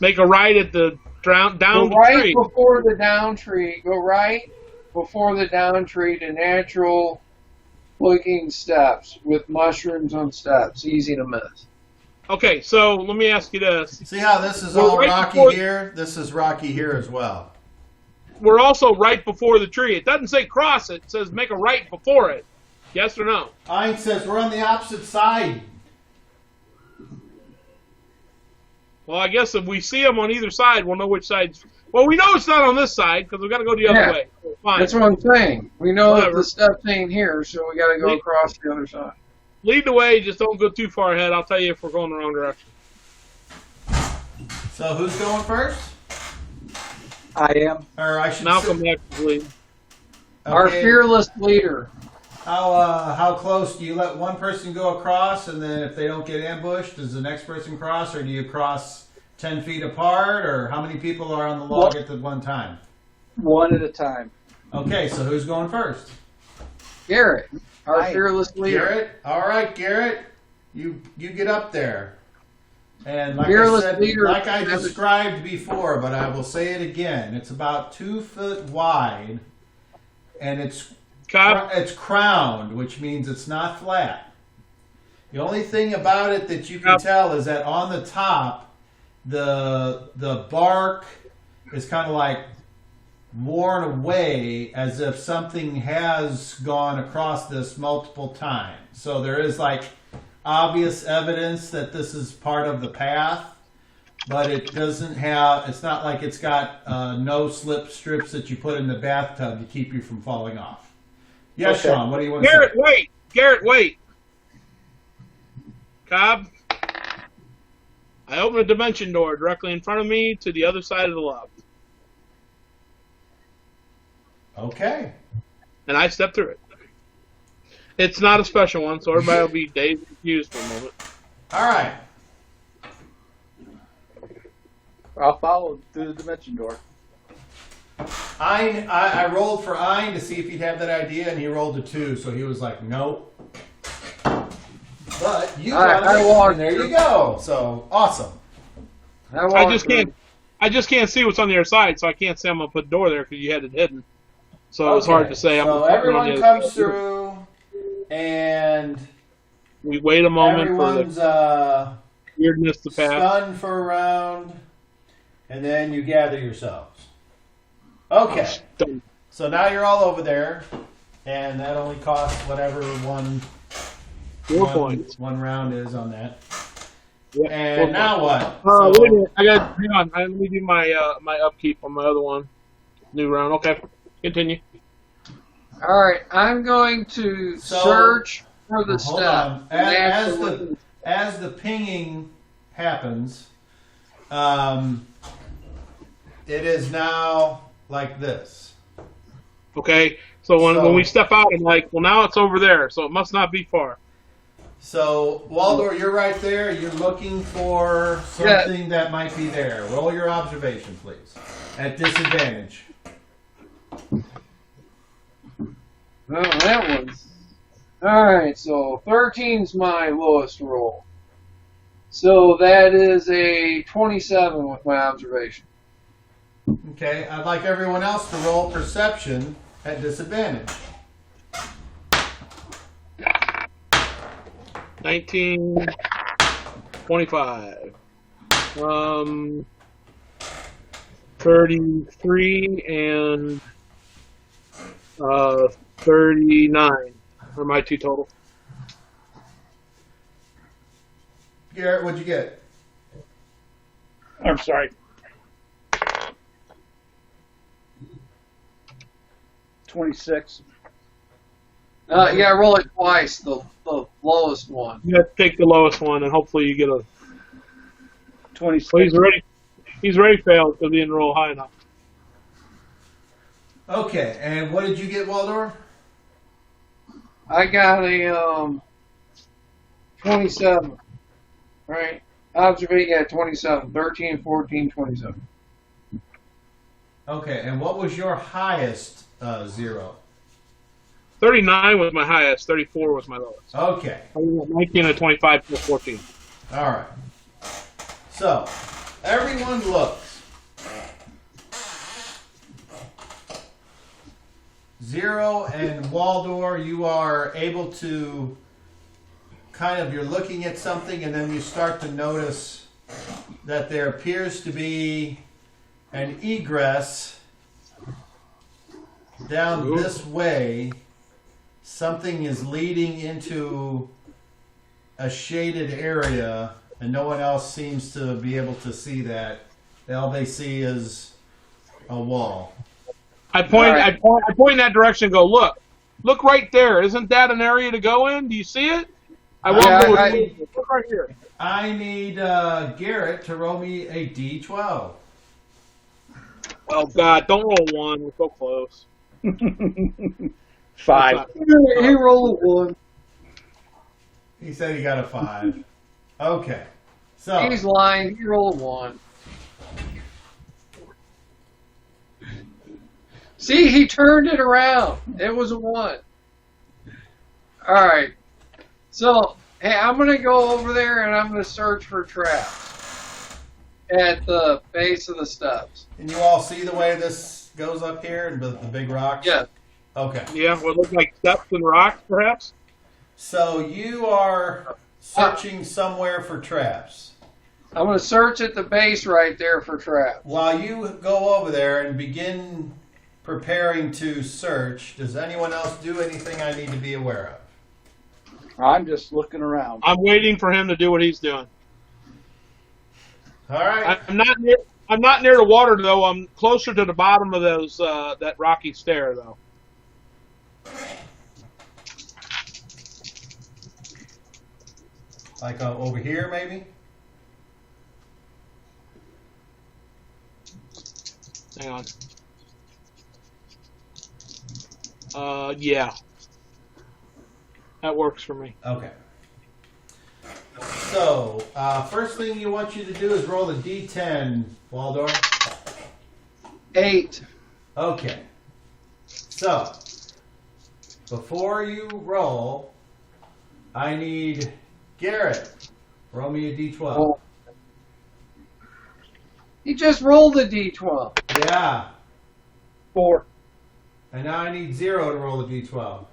Make a right at the down go the right tree. before the down tree. Go right before the down tree to natural looking steps with mushrooms on steps. Easy to miss. Okay, so let me ask you this. See how this is Well, all right rocky before- here? This is rocky here as well. We're also right before the tree. It doesn't say cross it. It says make a right before it. Yes or no? Ein says we're on the opposite side. Well, I guess if we see them on either side, we'll know which side's... Well, we know it's not on this side because we've got to go the other Yeah. way. So fine. That's what I'm saying. We know that Whatever. the steps ain't here, so we got to go across the other side. Lead the way. Just don't go too far ahead. I'll tell you if we're going the wrong direction. So who's going first? I am. Or I should Malcolm say, next, lead. Our okay, fearless leader. how close do you let one person go across, and then if they don't get ambushed, does the next person cross, or do you cross 10 feet apart, or how many people are on the log at the one time? One at a time. Okay, so who's going first? Garrett, our Hi. fearless leader. Garrett. All right, Garrett, you get up there. And like Fearless I said, leader. like I described before, but I will say it again. It's about 2 foot wide, and it's Cobb, crowned, which means it's not flat. The only thing about it that you can tell is that on the top, the bark is kind of like worn away, as if something has gone across this multiple times. So there is like obvious evidence that this is part of the path, but it doesn't have. It's not like it's got no slip strips that you put in the bathtub to keep you from falling off. Yes, Okay. Sean. What do you want to Garrett, say? wait. Garrett, wait. Cobb, I opened a dimension door directly in front of me to the other side of the loft, Okay. and I stepped through it. It's not a special one, so everybody will be dazed and confused for a moment. All right. I'll follow through the dimension door. I rolled for Ein to see if he'd have that idea, and he rolled a 2, so he was like, nope. But you got I it, walked and there you through. go. So awesome. I just can't see what's on the other side, so I can't say I'm gonna put the door there because you had it hidden. So it's hard to say. I'm So gonna put it on everyone the other comes side. through, and We wait a moment for everyone's the weirdness to pass. stunned for a round, and then you gather yourselves. Okay. Done. So now you're all over there, and that only costs whatever 4 points. one round is on that. Yeah, 4 And now points. what? Wait a minute. I got. Hang on. Let me do my my upkeep on my other one. New round. Okay. Continue. All right, I'm going to So- search for the Hold step. on. As the pinging happens, it is now like this. Okay. So when So- we step out, I'm like, well, now it's over there, so it must not be far. So, Waldor, you're right there. You're looking for something that might be there. Roll your observation, please. At disadvantage. Oh, that one's. Alright, so 13's my lowest roll. So that is a 27 with my observation. Okay, I'd like everyone else to roll perception at disadvantage. 19, 25, 33, and 39 are my two total. Garrett, what'd you get? I'm sorry. 26. Yeah, roll it twice, the lowest one. You have to take the lowest one, and hopefully you get a. 26. Well, he's already failed because he didn't roll high enough. Okay, and what did you get, Waldor? I got a 27. Right? Observation, yeah, 27. 13, 14, 27. Okay, and what was your highest zero? 39 was my highest. 34 was my lowest. Okay, I was at 19 and 25 to 14. all right. So, everyone looks. Zero and Waldor, you are able to you're looking at something and then you start to notice that there appears to be an egress down this way. Something is leading into a shaded area and no one else seems to be able to see that. All they see is a wall. I point All right. I point in that direction and go, look right there. Isn't that an area to go in? Do you see it? I won't Yeah, go I- with you. Look right here. I need Garrett to roll me a D12. Oh, God, don't roll one. We're so close. 5. He rolled a 1. He said he got a 5. Okay. So, He's lying. He rolled a 1. See, he turned it around. It was a 1. All right. So, hey, I'm going to go over there and I'm going to search for traps at the base of the steps. can you all see the way this goes up here and the big rocks? Yeah. Okay. Yeah, what look like steps and rocks, perhaps? So you are searching somewhere for traps. I'm going to search at the base right there for traps. While you go over there and begin preparing to search, does anyone else do anything I need to be aware of? I'm just looking around. I'm waiting for him to do what he's doing. All right. I'm not near the water though. I'm closer to the bottom of those that rocky stair though. Like over here, maybe? Hang on. Yeah. That works for me. Okay. So, first thing you want you to do is roll a d10, Waldorf. 8. Okay. So, before you roll, I need Garrett. Roll me a d12. Oh. He just rolled a d12. Yeah. 4. And now I need 0 to roll a d12.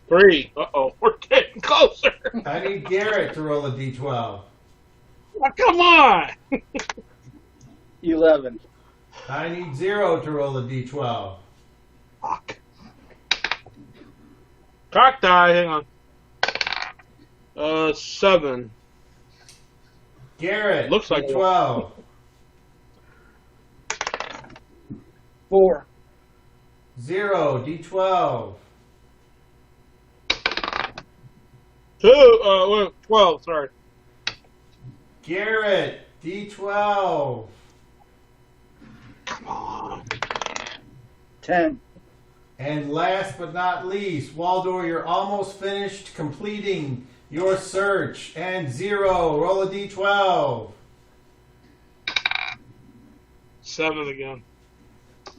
3. Uh-oh. We're getting closer. I need Garrett to roll a d12. Oh, come on. 11. I need 0 to roll a d12. Fuck. Cock die. Hang on. 7. Garrett, Looks like d12. 4. 0, d12. 2. 12. Sorry. Garrett, d12. Come on. 10. And last but not least, Waldor, you're almost finished completing your search. And 0, roll a d12. 7 again.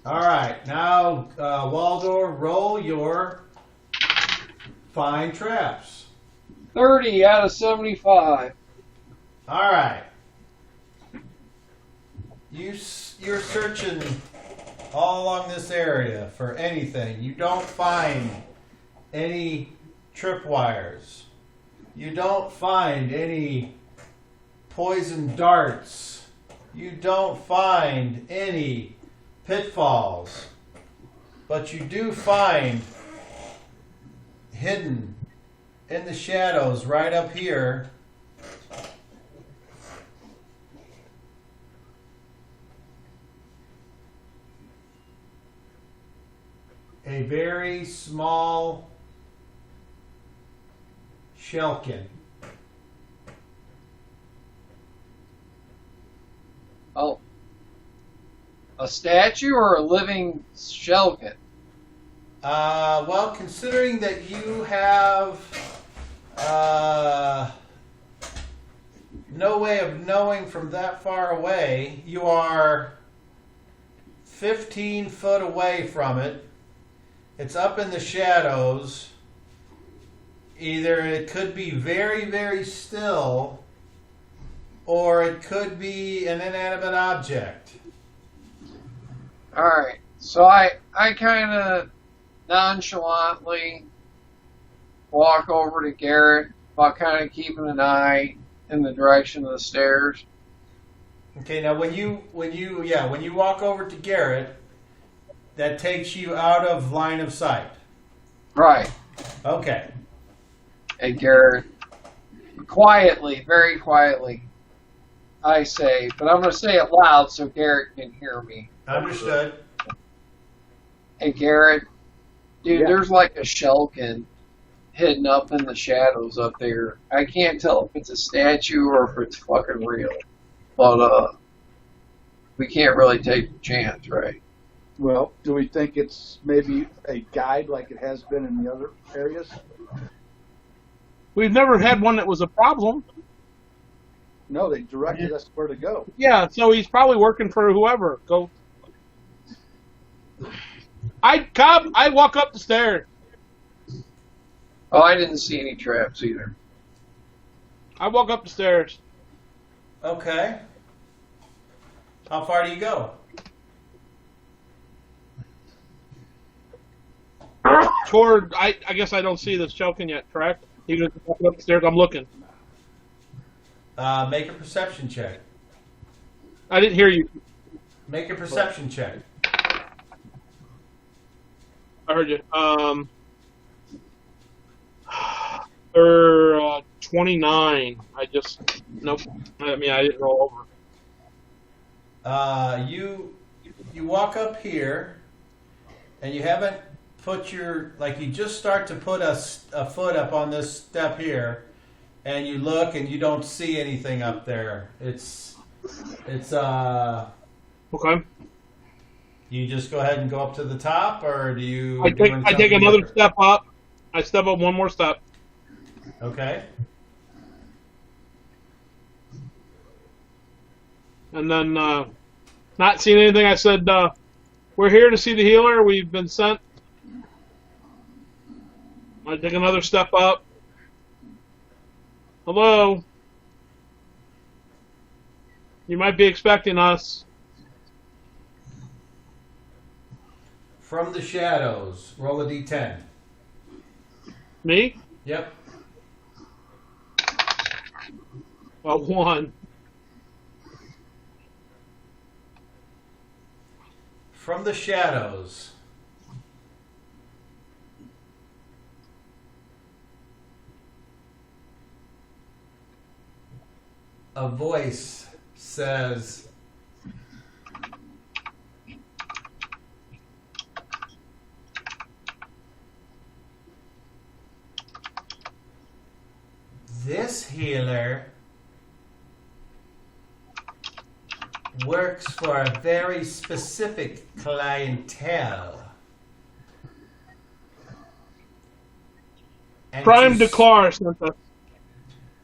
All right, now Waldor, roll your find traps. 30 out of 75. All right. You're searching all along this area for anything. You don't find any tripwires. You don't find any poison darts. You don't find any pitfalls. But you do find hidden in the shadows right up here a very small shellkin. Oh. A statue or a living shellkin? Well, considering that you have no way of knowing from that far away, you are 15 foot away from it. It's up in the shadows. Either it could be very, very still, or it could be an inanimate object. Alright, so I kind of nonchalantly walk over to Garrett while kind of keeping an eye in the direction of the stairs. Okay, now when you walk over to Garrett, that takes you out of line of sight. Right. Okay. Hey, Garrett, quietly, very quietly, I say, but I'm going to say it loud so Garrett can hear me. Understood. Hey, Garrett, dude, Yeah. there's like a shellkin hidden up in the shadows up there. I can't tell if it's a statue or if it's fucking real. But, we can't really take the chance, right? Well, do we think it's maybe a guide like it has been in the other areas? We've never had one that was a problem. No, they directed us where to go. Yeah, so he's probably working for whoever. Go. I walk up the stairs. Oh, I didn't see any traps either. I walk up the stairs. Okay. How far do you go? Toward, I guess I don't see this choking yet, correct? You just walk up the stairs, I'm looking. Make a perception check. I didn't hear you. Make a perception check. I heard you. 29. Nope. I mean, I didn't roll over. You walk up here, and you haven't put your, like, you just start to put a foot up on this step here, and you look and you don't see anything up there. It's Okay. you just go ahead and go up to the top, or do you? I take another step up. I step up one more step. Okay. And then, not seeing anything, I said, we're here to see the healer. We've been sent. I take another step up. Hello. You might be expecting us. From the shadows, roll a d10. Me? Yep. Well, 1. From the shadows. A voice says, "This healer works for a very specific clientele. And Prime Declar sent us.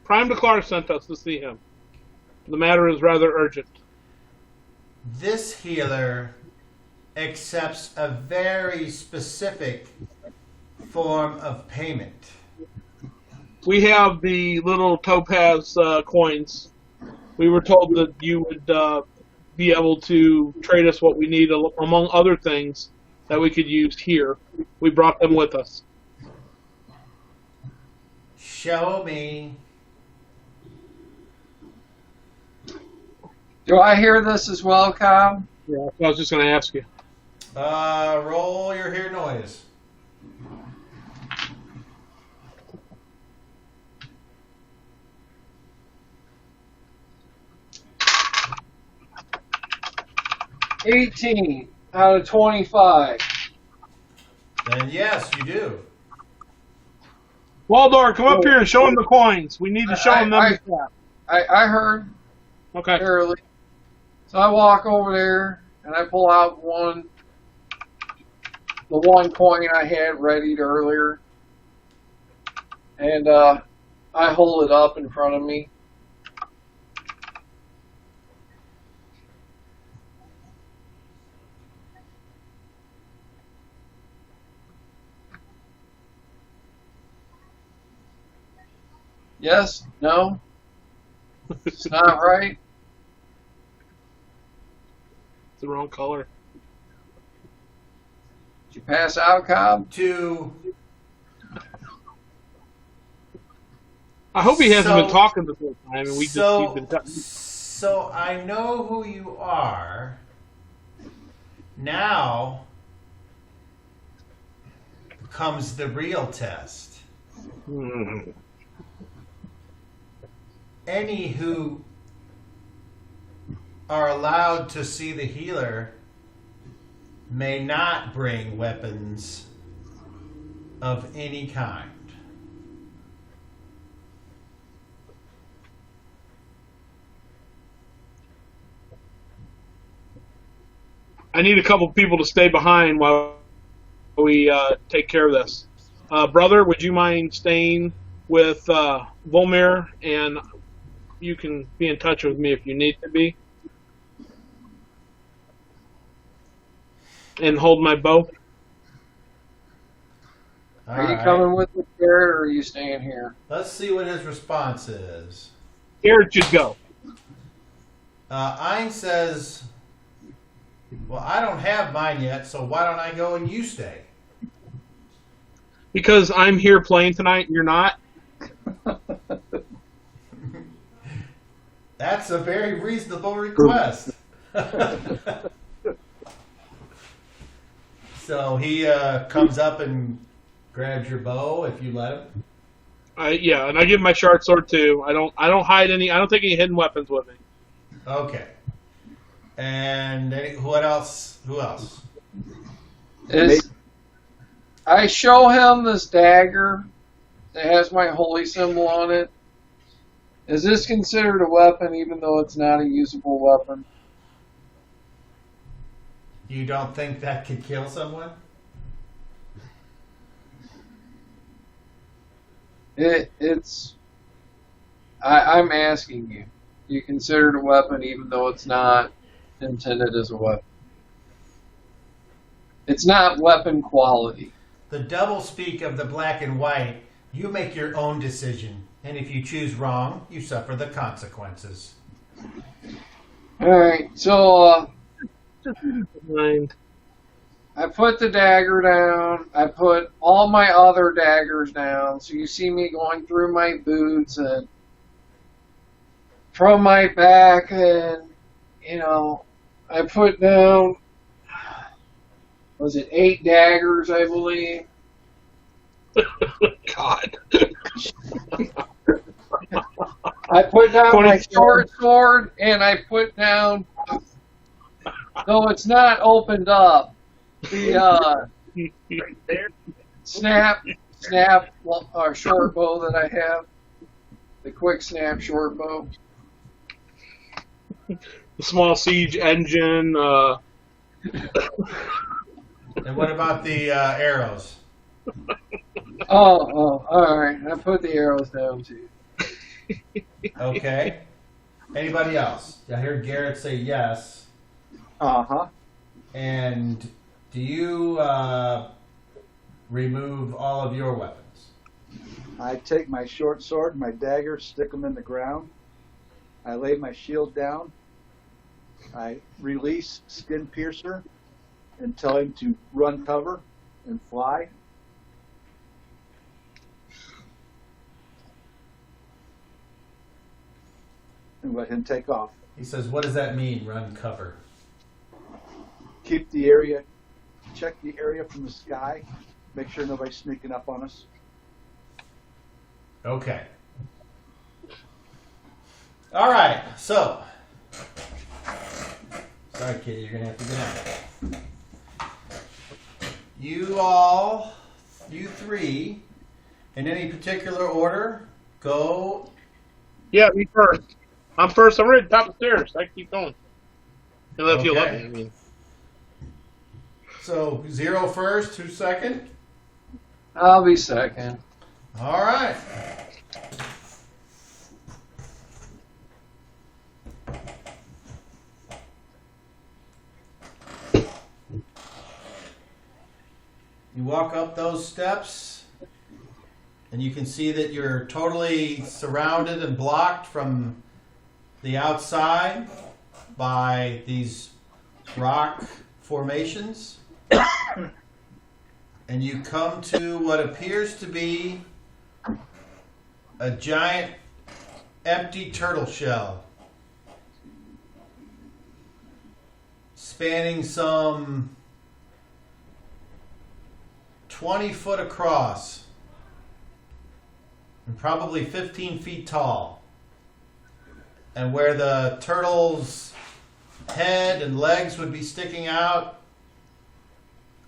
Prime Declar sent us to see him. The matter is rather urgent. This healer accepts a very specific form of payment. We have the little topaz coins. We were told that you would be able to trade us what we need, among other things that we could use here. We brought them with us. Show me. Do I hear this as well, Kyle? Yeah, I was just going to ask you. Roll your hear noise. $18 out of 25. Then yes, you do. Waldor, come up here and show him the coins. We need to show him them. I heard Okay. early. So I walk over there and I pull out the one coin I had readied earlier. And I hold it up in front of me. Yes? No? It's not right? It's the wrong color. Did you pass out, Cobb? I hope he hasn't So- been talking this whole time, and he's been talking. So I know who you are. Now comes the real test. Any who are allowed to see the healer may not bring weapons of any kind. I need a couple people to stay behind while we take care of this. Brother, would you mind staying with Volmir, and you can be in touch with me if you need to be. And hold my bow. Are you coming with me, Garrett, or are you staying here? Let's see what his response is. Garrett should go. Ein says, well, I don't have mine yet, so why don't I go and you stay? Because I'm here playing tonight and you're not. That's a very reasonable request. So he comes up and grabs your bow if you let him. And I give my short sword too. I don't hide any. I don't take any hidden weapons with me. Okay. And what else? Who else? I show him this dagger that has my holy symbol on it. Is this considered a weapon even though it's not a usable weapon? You don't think that could kill someone? I'm asking you. You consider it a weapon even though it's not intended as a weapon. It's not weapon quality. The double speak of the black and white, you make your own decision. And if you choose wrong, you suffer the consequences. Alright, so Mind. I put the dagger down. I put all my other daggers down. So you see me going through my boots and from my back, and I put down, was it 8 daggers, I believe? God. I put down my 24. short sword, and I put down, though it's not opened up, the snap short bow that I have, the quick snap short bow. The small siege engine. And what about the arrows? Oh, all right. I put the arrows down too. Okay. Anybody else? I heard Garrett say yes. Uh-huh. And do you remove all of your weapons? I take my short sword and my dagger, stick them in the ground. I lay my shield down. I release Skin Piercer and tell him to run cover and fly. And let him take off. He says, what does that mean, run cover? Keep the area, check the area from the sky, make sure nobody's sneaking up on us. Okay. All right, so. Sorry, Kitty, you're going to have to get out. You three, in any particular order, go. Yeah, me first. I'm first. I'm right at the top of the stairs. I can keep going. If you let me. Okay. I mean. So, 0 first, 2 second. I'll be second. All right. You walk up those steps, and you can see that you're totally surrounded and blocked from the outside by these rock formations. And you come to what appears to be a giant empty turtle shell spanning some 20 foot across and probably 15 feet tall. And where the turtle's head and legs would be sticking out,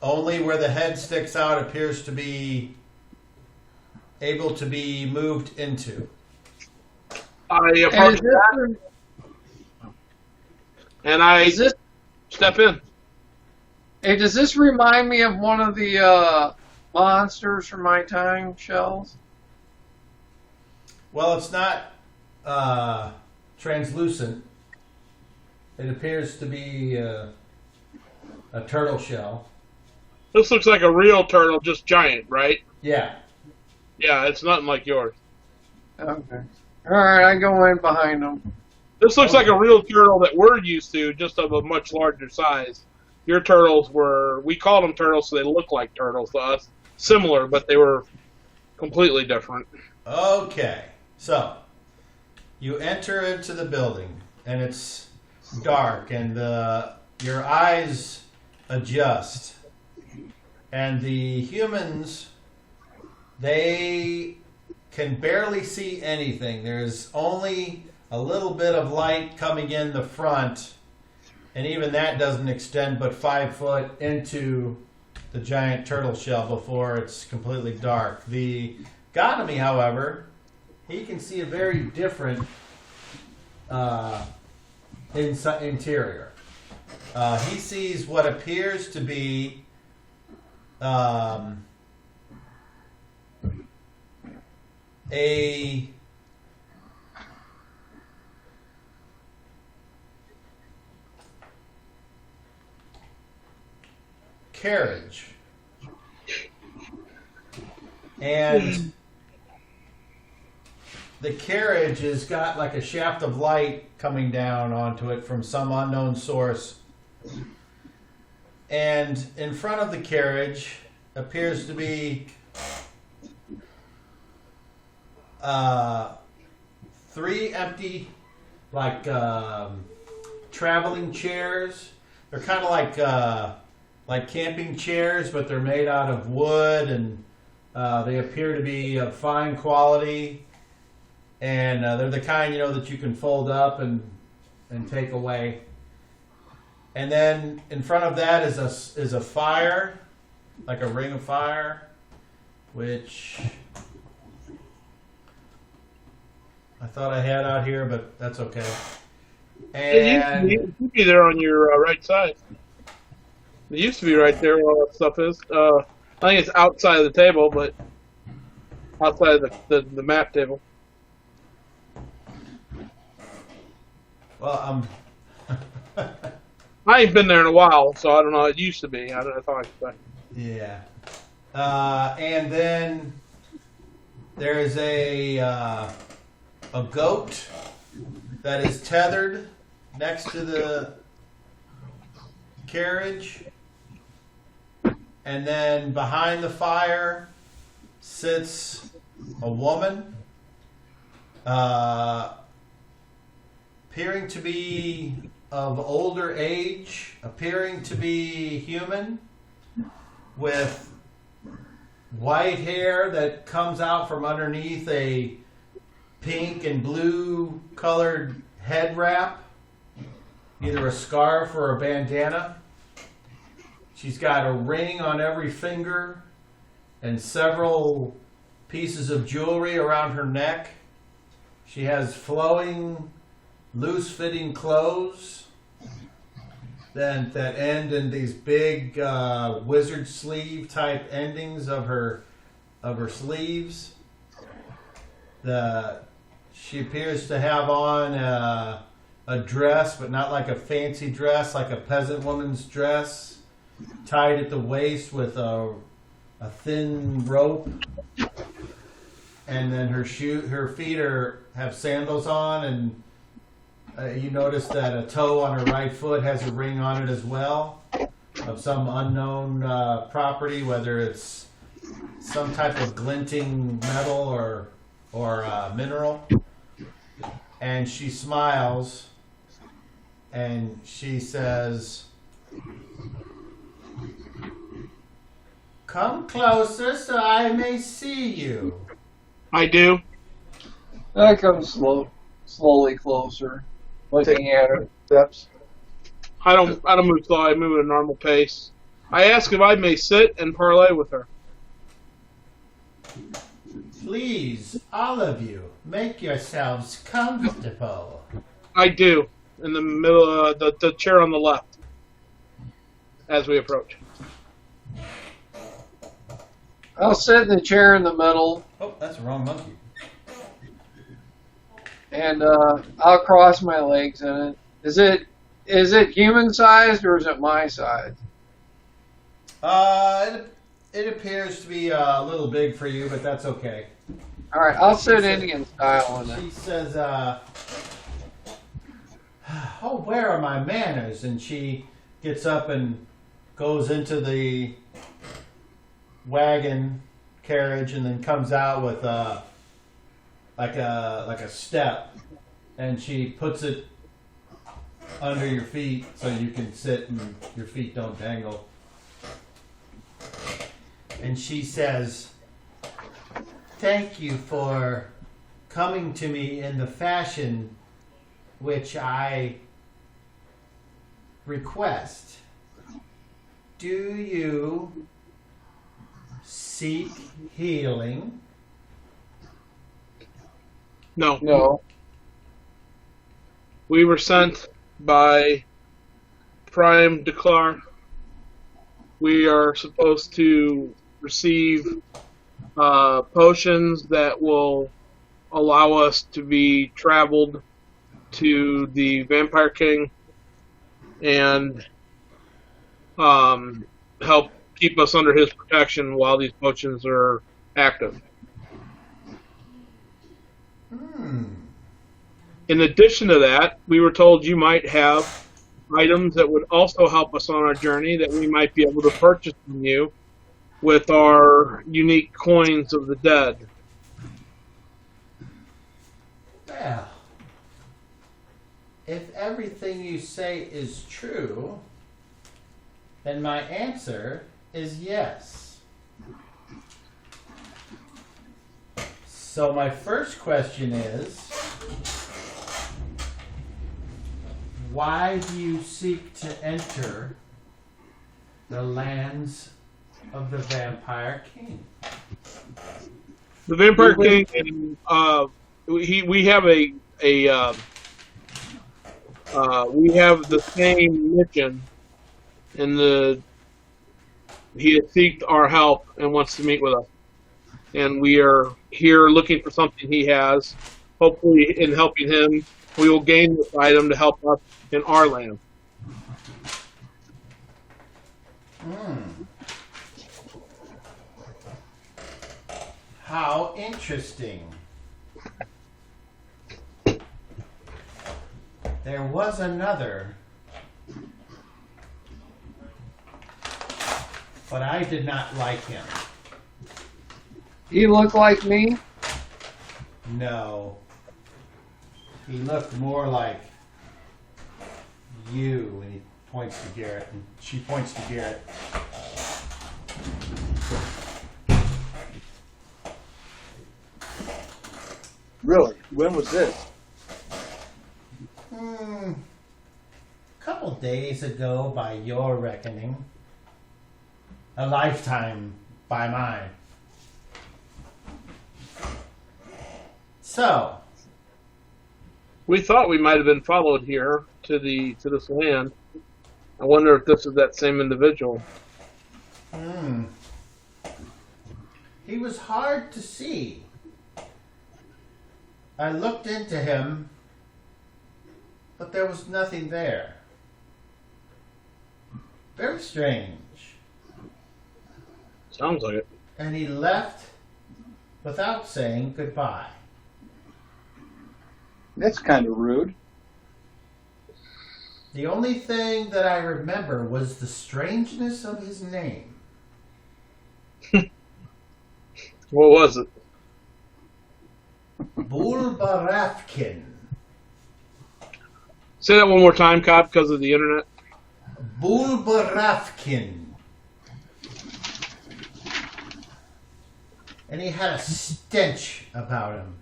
only where the head sticks out appears to be able to be moved into. I And approach that, and I step in. hey, does this remind me of one of the monsters from my time shells? Well, it's not translucent. It appears to be a turtle shell. This looks like a real turtle, just giant, right? Yeah. Yeah, it's nothing like yours. Okay. All right, I go in behind them. This looks like a real turtle that we're used to, just of a much larger size. Your turtles we called them turtles so they look like turtles to us. Similar, but they were completely different. Okay. So, you enter into the building, and it's dark, and your eyes adjust. And the humans, they can barely see anything. There's only a little bit of light coming in the front, and even that doesn't extend but 5 foot into the giant turtle shell before it's completely dark. The Gotomy, however, he can see a very different interior. He sees what appears to be a carriage, and the carriage has got like a shaft of light coming down onto it from some unknown source, and in front of the carriage appears to be 3 empty, like traveling chairs. They're kind of like camping chairs, but they're made out of wood, and they appear to be of fine quality. And they're the kind, that you can fold up and take away. And then in front of that is a fire, like a ring of fire, which I thought I had out here, but that's okay. And It used to be there on your right side. It used to be right there where all that stuff is. I think it's outside of the table, but outside of the map table. well, I ain't been there in a while, so I don't know. It used to be. I don't know if I could say. yeah. And then there's a goat that is tethered next to the carriage, and then behind the fire sits a woman, appearing to be of older age, appearing to be human, with white hair that comes out from underneath a pink and blue colored head wrap, either a scarf or a bandana. She's got a ring on every finger and several pieces of jewelry around her neck. She has flowing, loose-fitting clothes that end in these big wizard sleeve type endings of her sleeves. She appears to have on a dress, but not like a fancy dress, like a peasant woman's dress, tied at the waist with a thin rope. And then her feet have sandals on, and you notice that a toe on her right foot has a ring on it as well, of some unknown property, whether it's some type of glinting metal or mineral. And she smiles, and she says, "Come closer so I may see you." I do. I come slowly closer, looking at her steps. I don't move slow. I move at a normal pace. I ask if I may sit and parlay with her. "Please, all of you, make yourselves comfortable." I do. In the middle, the chair on the left, as we approach. I'll sit in the chair in the middle, Oh, that's the wrong monkey. and I'll cross my legs in it. Is it human sized or is it my size? It appears to be a little big for you, but that's okay. All right, I'll sit Indian style in She it. says, "Oh, where are my manners?" And she gets up and goes into the wagon carriage, and then comes out with like a step, and she puts it under your feet so you can sit and your feet don't dangle. And she says, thank you for coming to me in the fashion which I request. Do you seek healing? No. No. We were sent by Prime Declar. We are supposed to receive potions that will allow us to be traveled to the Vampire King and help keep us under his protection while these potions are active. In addition to that, we were told you might have items that would also help us on our journey that we might be able to purchase from you with our unique coins of the dead. Well, if everything you say is true, then my answer is yes. So my first question is, why do you seek to enter the lands of the Vampire King? The Vampire King, we have we have the same mission, and he has sought our help and wants to meet with us, and we are here looking for something he has. Hopefully, in helping him, we will gain this item to help us in our land. How interesting. There was another, but I did not like him. He look like me? No. He looked more like you, and he points to Garrett, and she points to Garrett. Really? When was this? Couple days ago by your reckoning. A lifetime by mine. So, We thought we might have been followed here to this land. I wonder if this is that same individual. he was hard to see. I looked into him, but there was nothing there. Very strange. Sounds like it. And he left without saying goodbye. That's kind of rude. The only thing that I remember was the strangeness of his name. What was it? Bulbarafkin. Say that one more time, Cobb, because of the internet. Bulbarafkin. And he had a stench about him.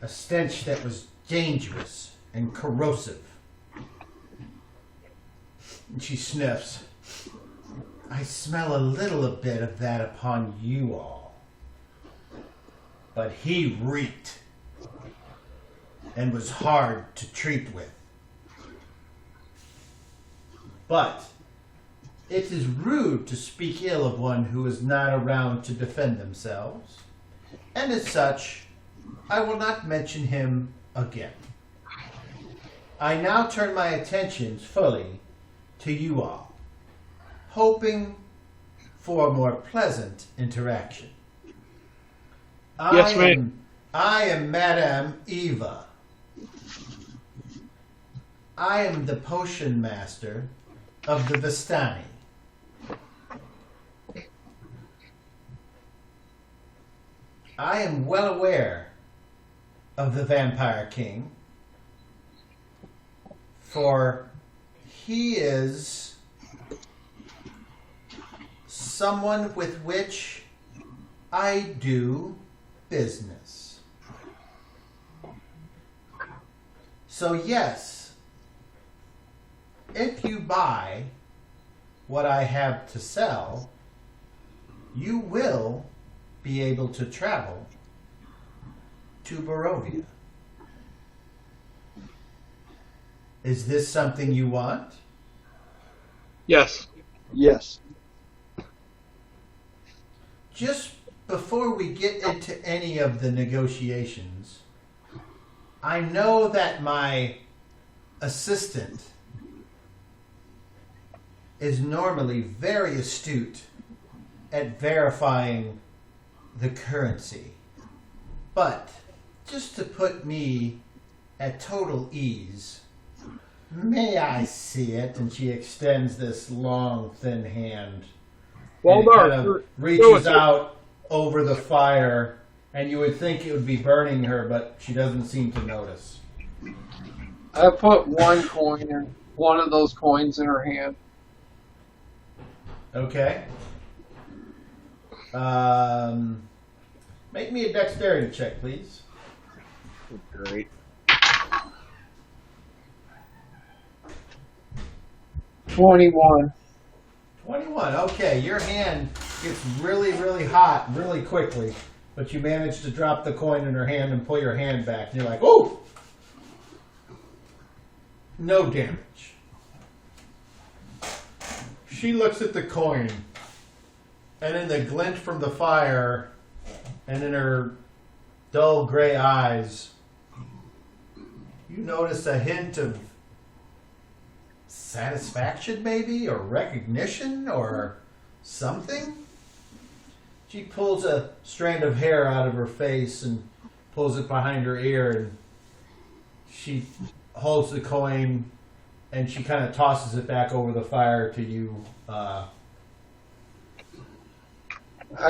A stench that was dangerous and corrosive. And she sniffs. I smell a little bit of that upon you all. But he reeked and was hard to treat with. But it is rude to speak ill of one who is not around to defend themselves, and as such, I will not mention him again. I now turn my attentions fully to you all, hoping for a more pleasant interaction. Yes, ma'am. I am Madame Eva. I am the potion master of the Vistani. I am well aware of the Vampire King, for he is someone with which I do business. So yes, if you buy what I have to sell, you will be able to travel to Barovia. Is this something you want? Yes. Yes. Just before we get into any of the negotiations, I know that my assistant is normally very astute at verifying the currency. But just to put me at total ease, may I see it? And she extends this long, thin hand. And it kind of reaches out over the fire, and you would think it would be burning her, but she doesn't seem to notice. I put one of those coins in her hand. Okay. Make me a dexterity check, please. Great. 21. 21. Okay, your hand gets really, really hot really quickly, but you manage to drop the coin in her hand and pull your hand back. And you're like, oh! No damage. She looks at the coin, and in the glint from the fire, and in her dull gray eyes, you notice a hint of satisfaction, maybe, or recognition, or something. She pulls a strand of hair out of her face and pulls it behind her ear, and she holds the coin, and she kind of tosses it back over the fire to you, I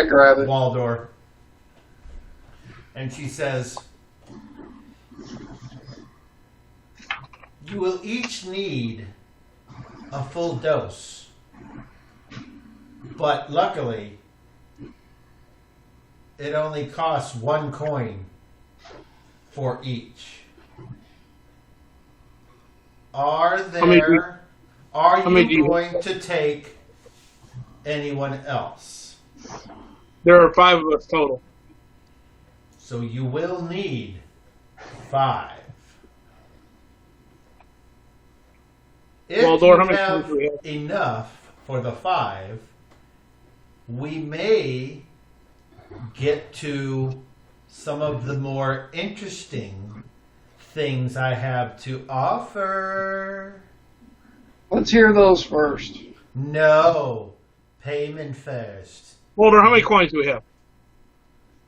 grab it. Waldor. And she says, you will each need a full dose. But luckily, it only costs 1 coin for each. Are you going to take anyone else? There are 5 of us total. So you will need 5. If Waldor, how you many have coins do we have? enough for the 5, we may get to some of the more interesting things I have to offer. Let's hear those first. No, payment first. Walter, how many coins do we have?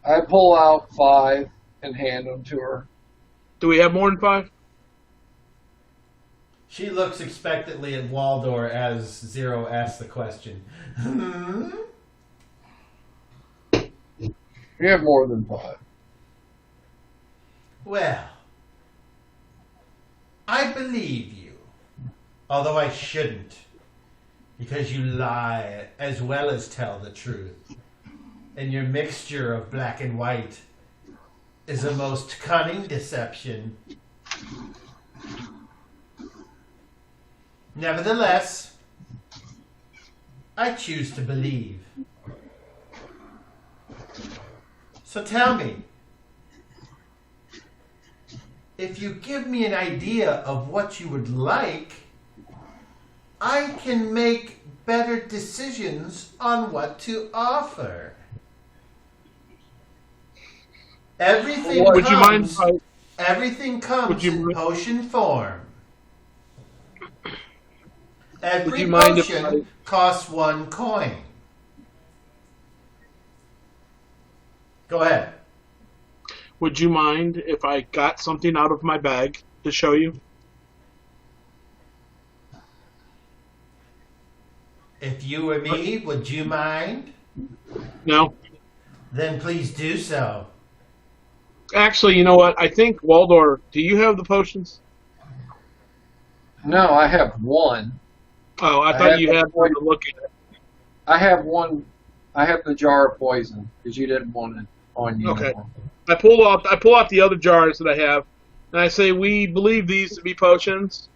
I pull out 5 and hand them to her. Do we have more than 5? She looks expectantly at Waldor as Zero asks the question. You have more than 5. Well, I believe you, although I shouldn't, because you lie as well as tell the truth. And your mixture of black and white is a most cunning deception. Nevertheless, I choose to believe. So tell me, if you give me an idea of what you would like, I can make better decisions on what to offer. Everything Would you mind comes, if I- everything comes in potion form. Every you mind if potion costs 1 coin. Go ahead. Would you mind if I got something out of my bag to show you? If you were me, would you mind? No? Then please do so. Actually, you know what? I think, Waldor, do you have the potions? No, I have 1. Oh, I I thought have you the had one point. to look at. I have one I have the jar of poison because you didn't want it on you. Okay. I pull out the other jars that I have, and I say, we believe these to be potions,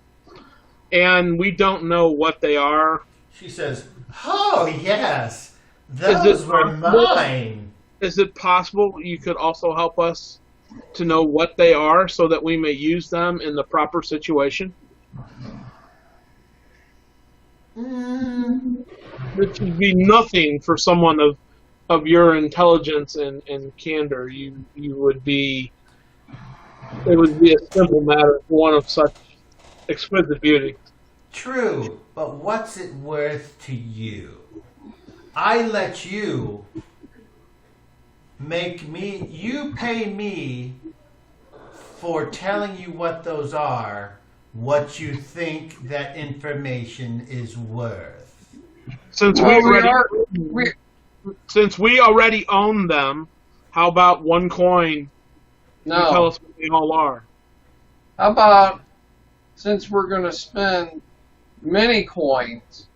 and we don't know what they are. She says, "Oh yes, Is those it were possible? mine." Is it possible you could also help us to know what they are so that we may use them in the proper situation? Which would be nothing for someone of your intelligence and candor. You would be. It would be a simple matter for one of such exquisite beauty. True, but what's it worth to you? I let you you pay me for telling you what those are, what you think that information is worth. Since we already own them, how about one coin? No. You tell us what they all are. How about, since we're going to spend many coins,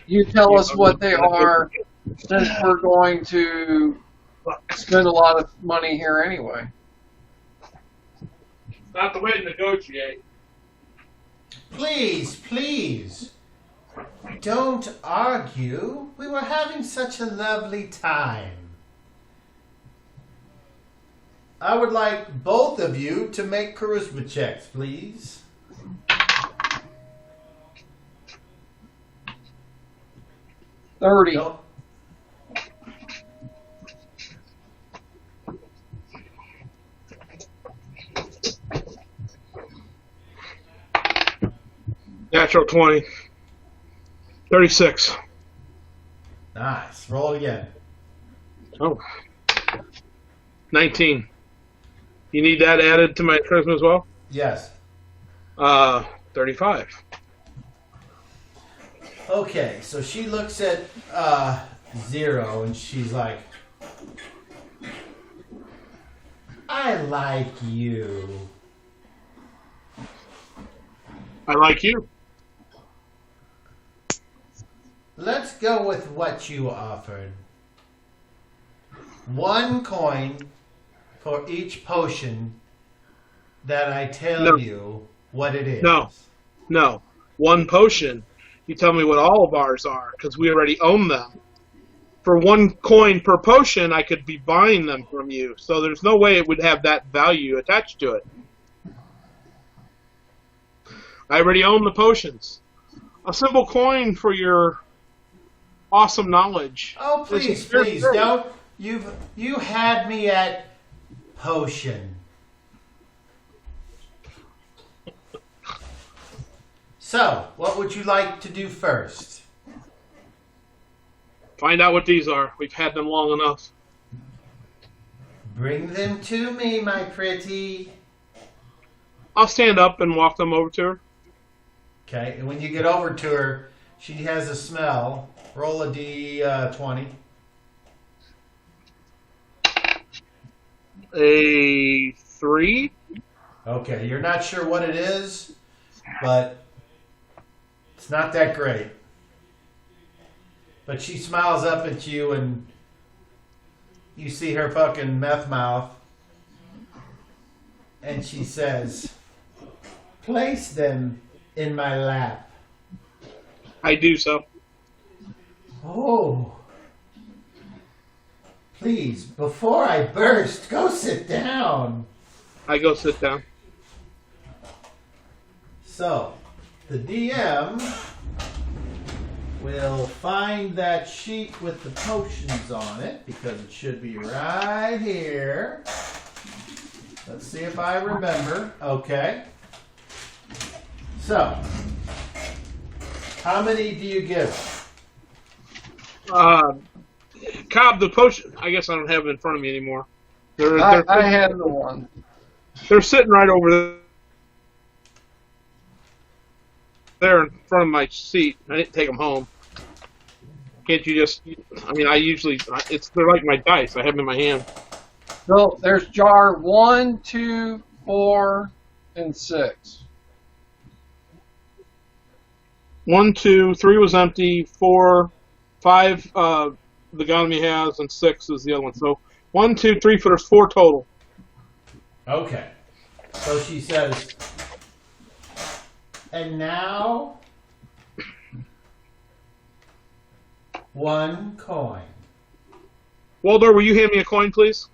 you tell us what they are, since we're going to spend a lot of money here anyway. Not the way to negotiate. Please, don't argue. We were having such a lovely time. I would like both of you to make charisma checks, please. $30. Don't- Natural 20. 36. Nice. Roll again. Oh. 19. You need that added to my charisma as well? Yes. 35. Okay, so she looks at 0 and she's like, I like you. I like you. Let's go with what you offered. 1 coin for each potion that I tell you what it is. No. 1 potion. You tell me what all of ours are, because we already own them. For 1 coin per potion, I could be buying them from you. So there's no way it would have that value attached to it. I already own the potions. A simple coin for your awesome knowledge. Oh, please, don't. You had me at potion. So, what would you like to do first? Find out what these are. We've had them long enough. Bring them to me, my pretty. I'll stand up and walk them over to her. Okay, and when you get over to her, she has a smell. Roll a D20. A 3. Okay, you're not sure what it is, but it's not that great. But she smiles up at you and you see her fucking meth mouth. And she says, place them in my lap. I do so. Oh. Please, before I burst, go sit down. I go sit down. So, the DM will find that sheet with the potions on it, because it should be right here. Let's see if I remember. Okay. So, how many do you give? Cobb, the potion. I guess I don't have them in front of me anymore. I had the one. They're sitting right over there in front of my seat. I didn't take them home. Can't you just? I mean, they're like my dice. I have them in my hand. So there's jar 1, 2, 4, and 6. 1, 2, 3 was empty. 4, 5 the Ganami has, and 6 is the other one. So 1, 2, 3, 4, there's 4 total. Okay. So she says, and now 1 coin. Waldor, will you hand me a coin, please?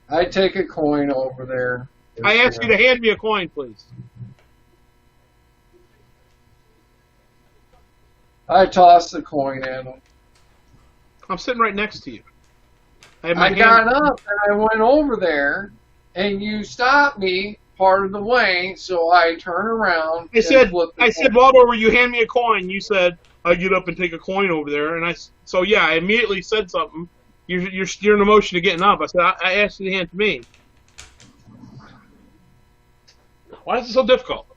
I take a coin over there. I asked you to hand me a coin, please. I toss the coin at him. I'm sitting right next to you. I got up and I went over there, and you stopped me part of the way, so I turn around. I said, Waldor, will you hand me a coin? You said, I get up and take a coin over there, and I immediately said something. You're steering the motion to getting up. I said, I asked you to hand it to me. Why is it so difficult?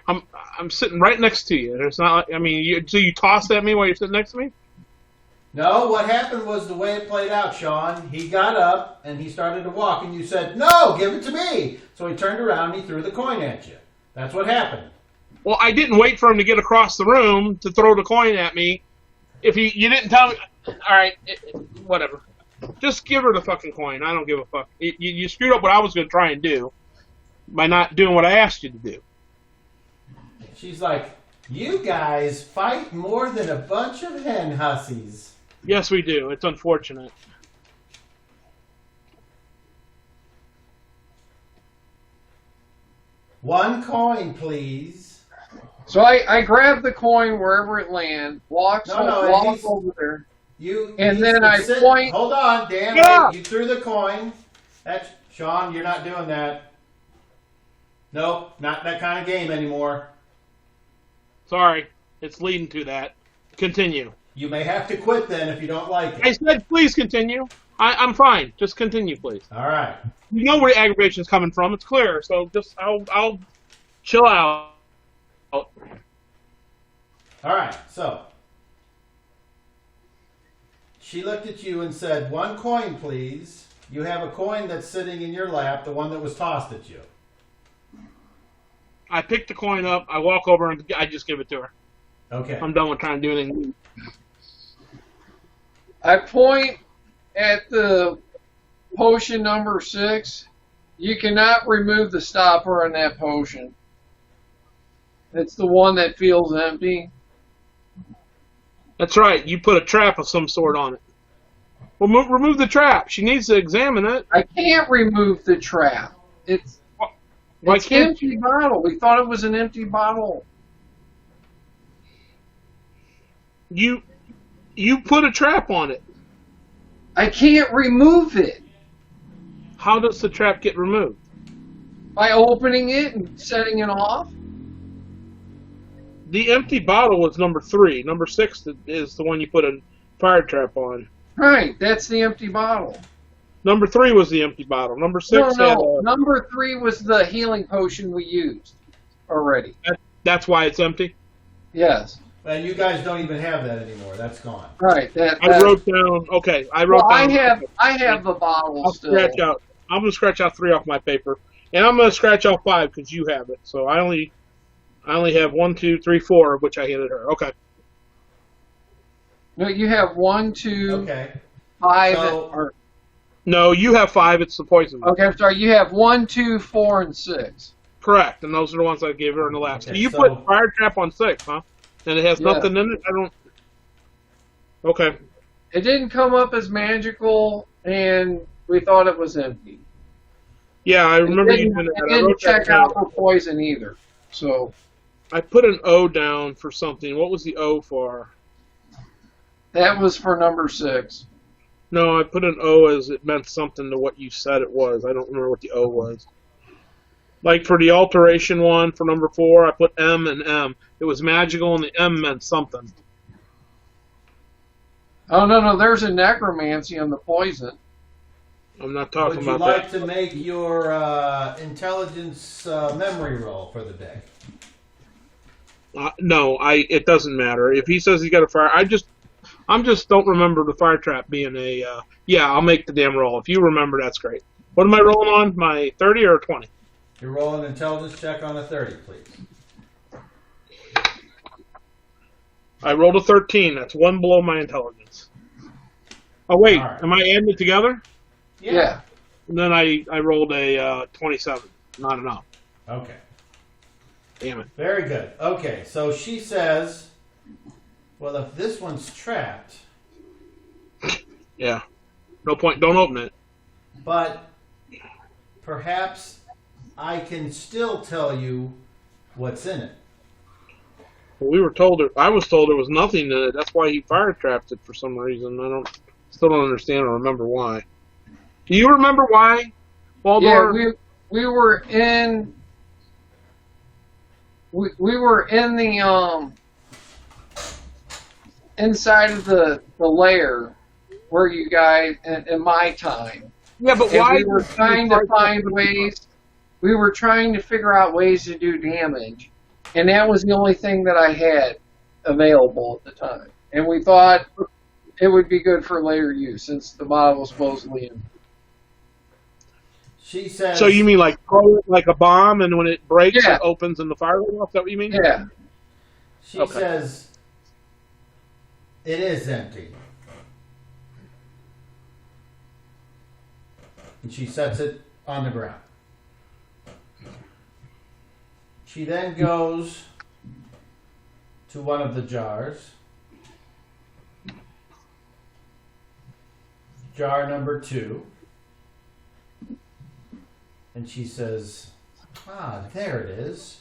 I'm sitting right next to you. It's not like, so you tossed at me while you're sitting next to me? No, what happened was the way it played out, Sean. He got up and he started to walk, and you said, no, give it to me. So he turned around and he threw the coin at you. That's what happened. Well, I didn't wait for him to get across the room to throw the coin at me. If you didn't tell me, all right, whatever. Just give her the fucking coin. I don't give a fuck. You screwed up what I was going to try and do by not doing what I asked you to do. She's like, you guys fight more than a bunch of hen hussies. Yes, we do. It's unfortunate. One coin, please. So I grab the coin wherever it lands, walk over there. Then I point. Hold on, Dan. Yeah. Wait, you threw the coin. Sean, you're not doing that. Nope, not that kind of game anymore. Sorry, it's leading to that. Continue. You may have to quit then if you don't like it. I said please continue. I'm fine. Just continue, please. All right. You know where the aggravation is coming from. It's clear. So just I'll chill out. All right. So she looked at you and said, one coin, please. You have a coin that's sitting in your lap, the one that was tossed at you. I pick the coin up, I walk over, and I just give it to her. Okay. I'm done with trying to do anything. I point at the potion number 6. You cannot remove the stopper on that potion. It's the one that feels empty. That's right. You put a trap of some sort on it. Well, remove the trap. She needs to examine it. I can't remove the trap. It's an empty bottle. We thought it was an empty bottle. You put a trap on it. I can't remove it. How does the trap get removed? By opening it and setting it off. The empty bottle was number 3. Number 6 is the one you put a fire trap on. Right, that's the empty bottle. Number 3 was the empty bottle. Number 6 had number 3 was the healing potion we used already. That's why it's empty? Yes. And you guys don't even have that anymore. That's gone. Right. I wrote down. Okay, I wrote down. I have the bottle still. I'm going to scratch out 3 off my paper, and I'm going to scratch out 5 because you have it. So I only have 1, 2, 3, 4, of which I handed her. Okay. No, you have 1, 2, okay. 5. No, you have 5. It's the poison. Okay, I'm sorry. You have 1, 2, 4, and 6. Correct, and those are the ones I gave her in the last. Okay, you put fire trap on 6, huh? And it has nothing in it? I don't... Okay. It didn't come up as magical, and we thought it was empty. Yeah, I remember you doing that. It didn't check out for poison either. So I put an O down for something. What was the O for? That was for number 6. No, I put an O as it meant something to what you said it was. I don't remember what the O was. Like for the alteration one, for number 4, I put M and M. It was magical, and the M meant something. Oh, no, there's a necromancy on the poison. I'm not talking about that. Would you like to make your intelligence memory roll for the day? No, it doesn't matter. If he says he's got a fire, I just don't remember the fire trap being a. Yeah, I'll make the damn roll. If you remember, that's great. What am I rolling on? My 30 or 20? You're rolling an intelligence check on a 30, please. I rolled a 13. That's one below my intelligence. Oh, wait. All right. Am I adding it together? Yeah. And then I rolled a 27. Not enough. Okay. Damn it. Very good. Okay, so she says, well, if this one's trapped, Yeah. No point. Don't open it. but perhaps I can still tell you what's in it. Well, I was told there was nothing in it. That's why he fire trapped it for some reason. Still don't understand or remember why. Do you remember why, Waldor? Yeah, we were in we were in the inside of the lair where you guys in my time. Yeah, but And why? we were trying to find ways. We were trying to figure out ways to do damage, and that was the only thing that I had available at the time. And we thought it would be good for later use since the model was supposedly in. She says, So you mean like throw it like a bomb, and when it breaks, Yeah. it opens and the fire goes off? Is that what you mean? Yeah. she Okay. says, it is empty. And she sets it on the ground. She then goes to one of the jars. Jar number 2. And she says, there it is.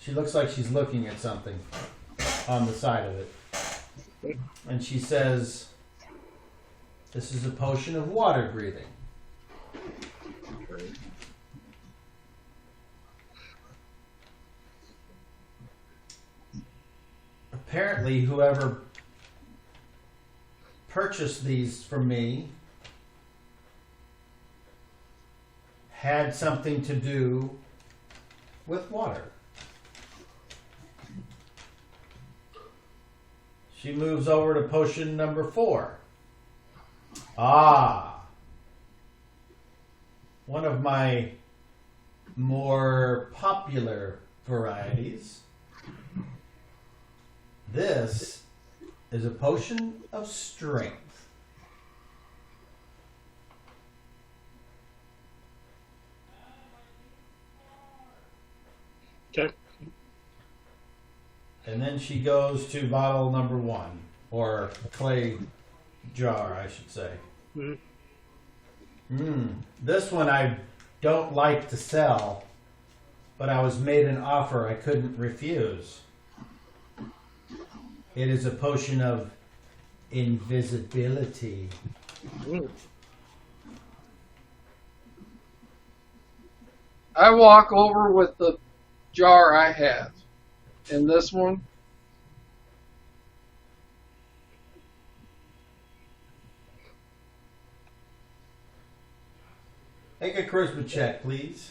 She looks like she's looking at something on the side of it. And she says, this is a potion of water breathing. Apparently, whoever purchased these from me had something to do with water. She moves over to potion number 4. One of my more popular varieties. This is a potion of strength. Okay. And then she goes to bottle number 1, or clay jar, I should say. This one I don't like to sell, but I was made an offer I couldn't refuse. It is a potion of invisibility. I walk over with the jar I have. In this one, Make a charisma check, please.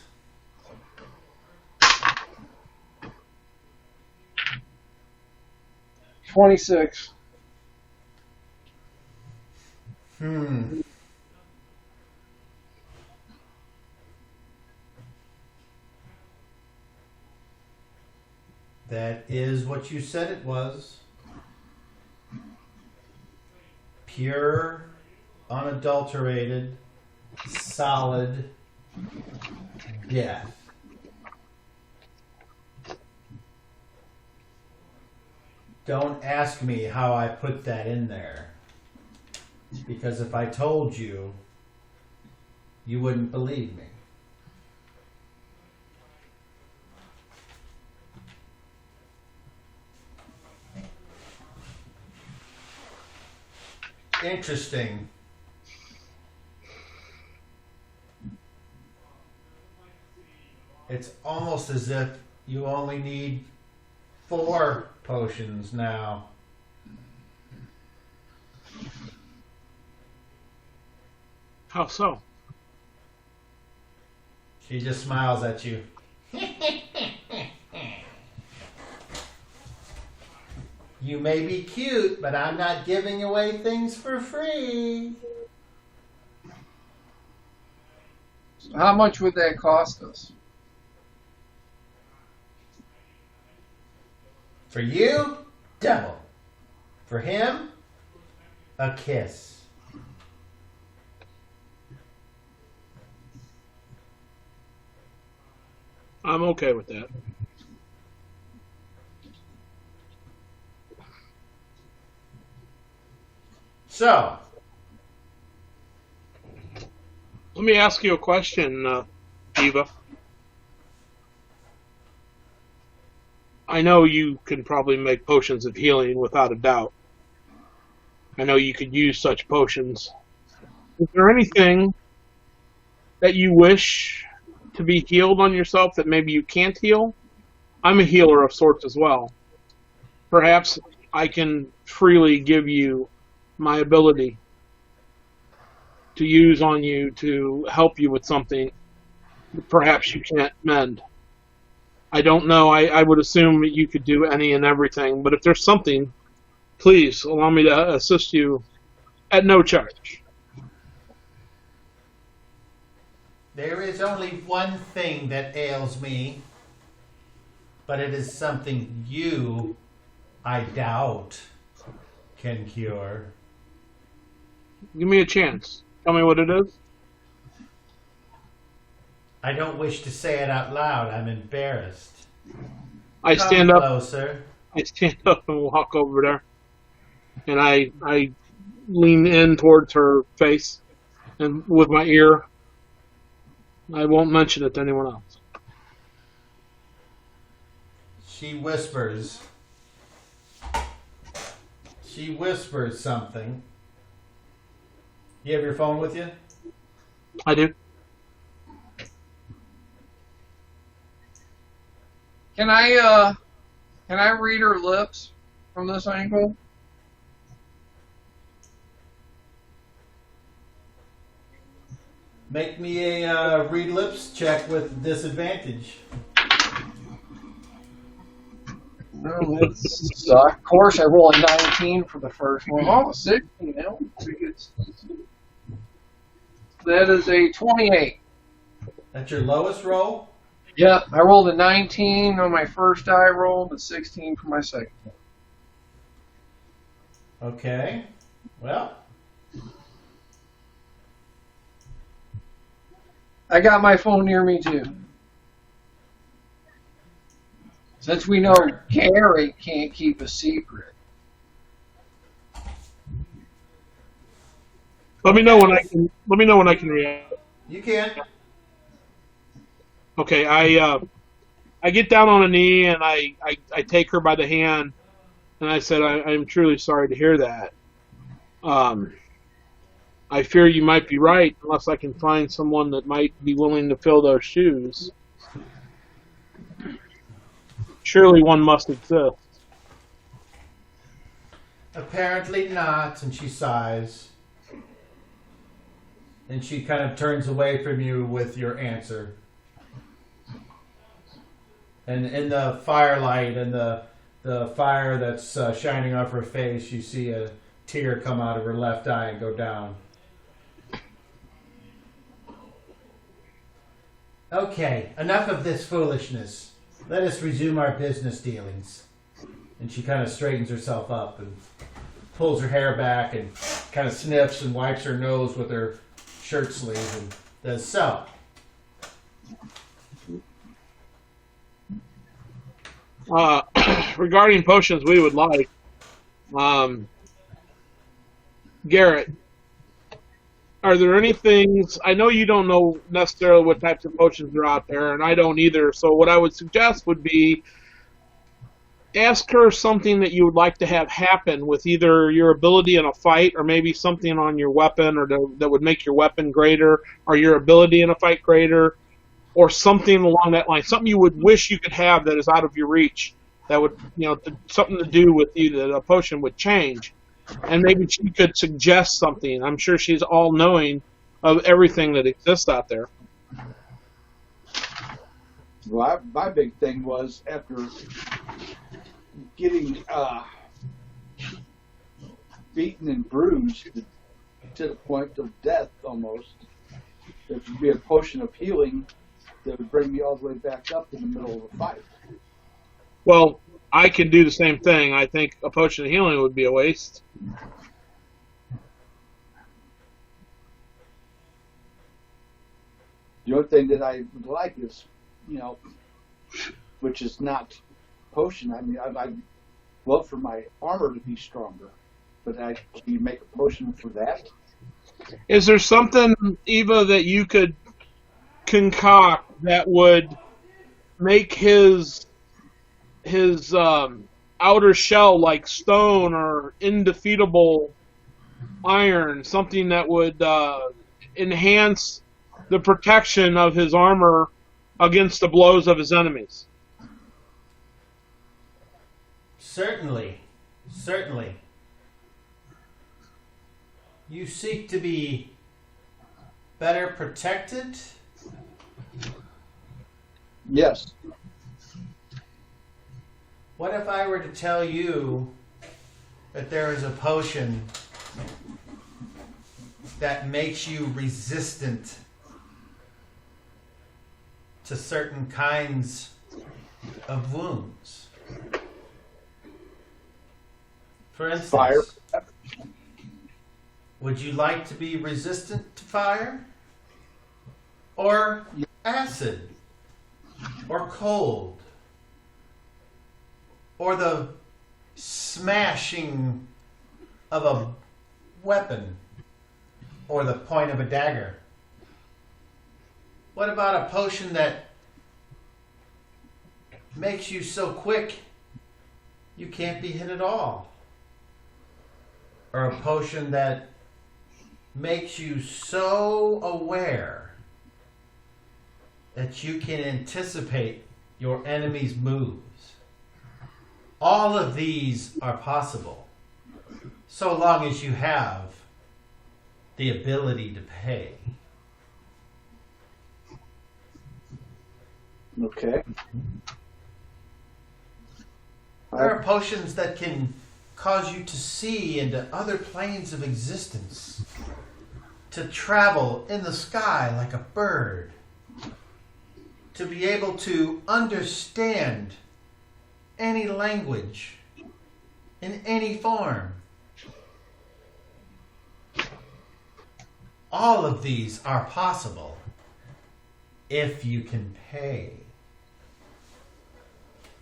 $26. That is what you said it was. Pure, unadulterated, solid death. Don't ask me how I put that in there. Because if I told you, you wouldn't believe me. Interesting. It's almost as if you only need 4 potions now. How so? She just smiles at you. You may be cute, but I'm not giving away things for free. How much would that cost us? For you, double. For him, a kiss. I'm okay with that. So, Let me ask you a question, Eva. I know you can probably make potions of healing without a doubt. I know you could use such potions. Is there anything that you wish to be healed on yourself that maybe you can't heal? I'm a healer of sorts as well. Perhaps I can freely give you my ability to use on you to help you with something that perhaps you can't mend. I don't know. I would assume that you could do any and everything, but if there's something, please allow me to assist you at no charge. there is only one thing that ails me, but it is something you, I doubt, can cure. Give me a chance. Tell me what it is. I don't wish to say it out loud. I'm embarrassed. I Come stand up. closer. I stand up and walk over there, and I lean in towards her face, and with my ear, I won't mention it to anyone else. She whispers. She whispers something. You have your phone with you? I do. Can I read her lips from this angle? Make me a read lips check with disadvantage. No, that's, of course, I roll a 19 for the first one. Oh, 16 now. That is a 28. That's your lowest roll? Yep, I rolled a 19 on my first die roll, and a 16 for my second one. Okay. Well, I got my phone near me too. Since we know Gary can't keep a secret. Let me know when I can. Let me know when I can react. you can. Okay, I get down on a knee and I take her by the hand and I said, I'm truly sorry to hear that. I fear you might be right unless I can find someone that might be willing to fill those shoes. Surely one must exist. Apparently not, and she sighs. And she kind of turns away from you with your answer. And in the firelight and the fire that's shining off her face, you see a tear come out of her left eye and go down. Okay, enough of this foolishness. Let us resume our business dealings. And she kind of straightens herself up and pulls her hair back and kind of sniffs and wipes her nose with her shirt sleeve and does so. Regarding potions we would like, Garrett, are there any things, I know you don't know necessarily what types of potions are out there, and I don't either, so what I would suggest would be ask her something that you would like to have happen with either your ability in a fight or maybe something on your weapon or that would make your weapon greater or your ability in a fight greater or something along that line, something you would wish you could have that is out of your reach that would, something to do with you that a potion would change. And maybe she could suggest something. I'm sure she's all-knowing of everything that exists out there. Well, my big thing was after getting beaten and bruised to the point of death almost, there would be a potion of healing that would bring me all the way back up in the middle of a fight. Well, I can do the same thing. I think a potion of healing would be a waste. The only thing that I would like is, which is not potion. I mean, I'd love for my armor to be stronger, but can you make a potion for that? Is there something, Eva, that you could concoct that would make his outer shell like stone or indefeatable iron, something that would enhance the protection of his armor against the blows of his enemies? Certainly. You seek to be better protected? Yes. What if I were to tell you that there is a potion that makes you resistant to certain kinds of wounds? For instance, Fire. Would you like to be resistant to fire? Or acid? Or cold? Or the smashing of a weapon? Or the point of a dagger? What about a potion that makes you so quick you can't be hit at all? Or a potion that makes you so aware that you can anticipate your enemy's moves? All of these are possible, so long as you have the ability to pay. Okay. There are potions that can cause you to see into other planes of existence, to travel in the sky like a bird, to be able to understand any language in any form. All of these are possible if you can pay.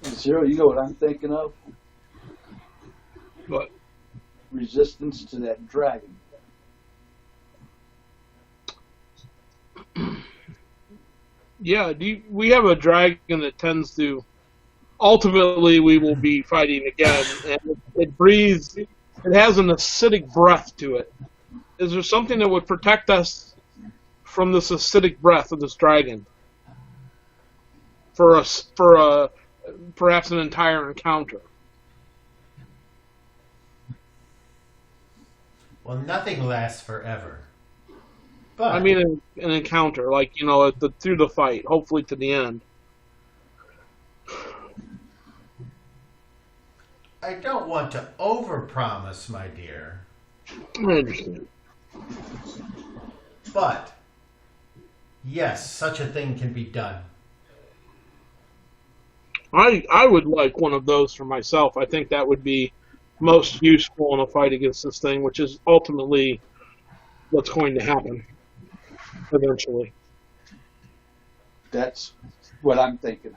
Zero, you know what I'm thinking of? What? Resistance to that dragon. Yeah, we have a dragon that tends to. Ultimately, we will be fighting again, and it breathes. It has an acidic breath to it. Is there something that would protect us from this acidic breath of this dragon for perhaps an entire encounter? Well, nothing lasts forever. But I mean, an encounter, like through the fight, hopefully to the end. I don't want to overpromise, my dear. I understand. But yes, such a thing can be done. I would like one of those for myself. I think that would be most useful in a fight against this thing, which is ultimately what's going to happen eventually. That's what I'm thinking.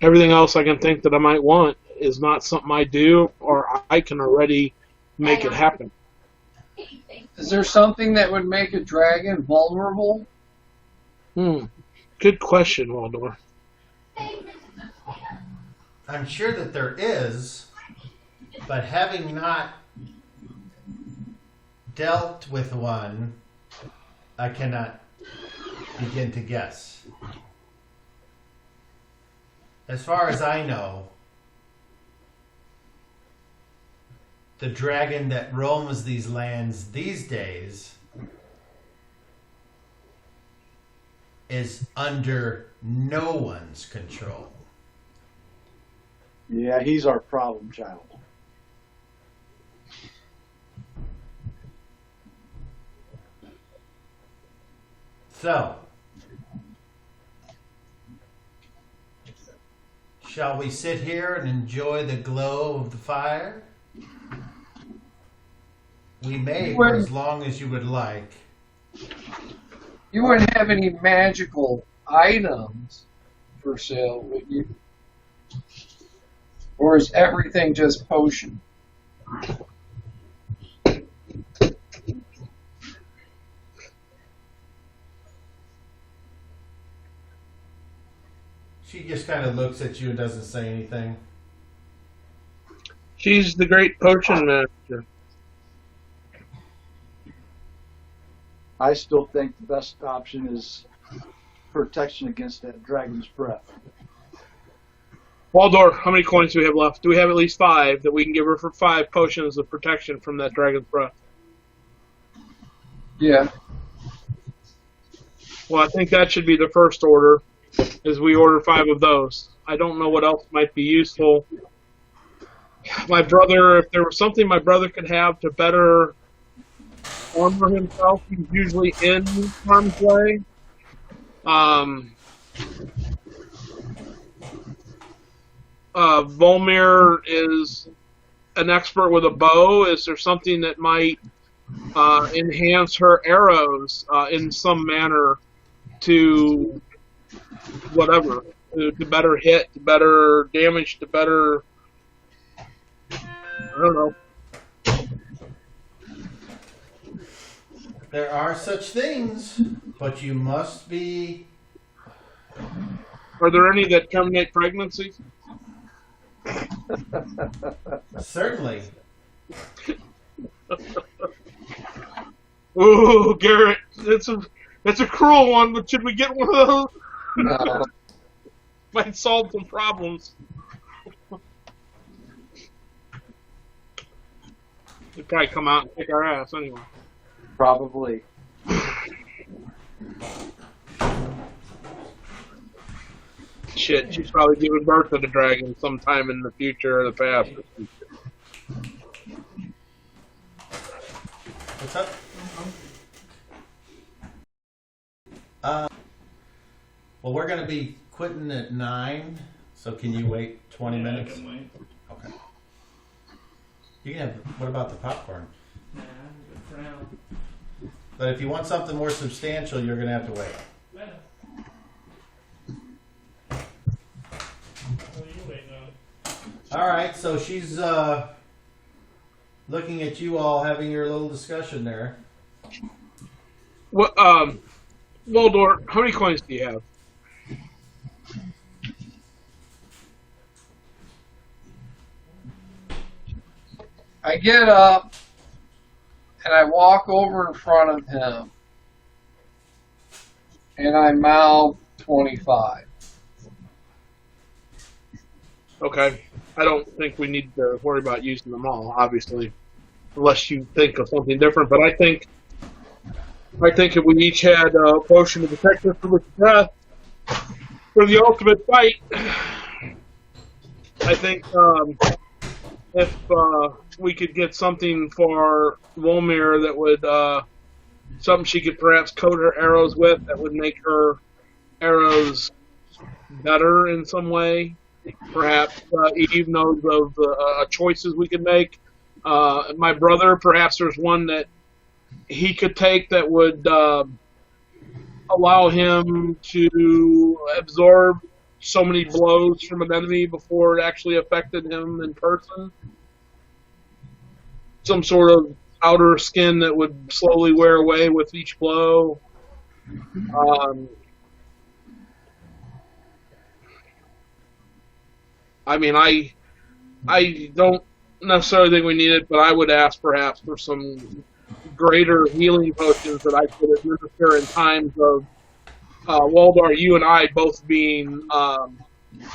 Everything else I can think that I might want is not something I do, or I can already make it happen. Is there something that would make a dragon vulnerable? Good question, Waldor. I'm sure that there is, but having not dealt with one, I cannot begin to guess. As far as I know, the dragon that roams these lands these days is under no one's control. Yeah, he's our problem child. So, Shall we sit here and enjoy the glow of the fire? We may for as long as you would like. You wouldn't have any magical items for sale, would you? Or is everything just potion? She just kind of looks at you and doesn't say anything. She's the great potion master. I still think the best option is protection against that dragon's breath. Waldor, how many coins do we have left? Do we have at least 5 that we can give her for 5 potions of protection from that dragon's breath? Yeah. Well, I think that should be the first order, is we order 5 of those. I don't know what else might be useful. My brother, if there was something my brother could have to better armor himself, he's usually in harm's way. Volmir is an expert with a bow. Is there something that might enhance her arrows in some manner to whatever, to better hit, to better damage, to better, I don't know. There are such things, but you must be... Are there any that terminate pregnancies? Certainly. Ooh, Garrett, that's a cruel one, but should we get one of those? No. Might solve some problems. They'd probably come out and kick our ass anyway. Probably. Shit, she's probably giving birth to the dragon sometime in the future or the past. What's up? Well, we're going to be quitting at 9, so can you wait 20 minutes? I can wait. Okay. You can have, what about the popcorn? Nah, I'm good for now. But if you want something more substantial, you're going to have to wait. Yeah. What are you waiting on? All right, so she's looking at you all having your little discussion there. What, Waldor, how many coins do you have? I get up and I walk over in front of him and I mouth 25. Okay. I don't think we need to worry about using them all, obviously, unless you think of something different. But I think if we each had a potion of protection for the breath for the ultimate fight, I think if we could get something for Volmir that would something she could perhaps coat her arrows with that would make her arrows better in some way. Perhaps Eve knows of choices we could make. My brother, perhaps there's one that he could take that would allow him to absorb so many blows from an enemy before it actually affected him in person. Some sort of outer skin that would slowly wear away with each blow. I mean, I don't necessarily think we need it, but I would ask perhaps for some greater healing potions that I could administer in times of Waldar, you and I both being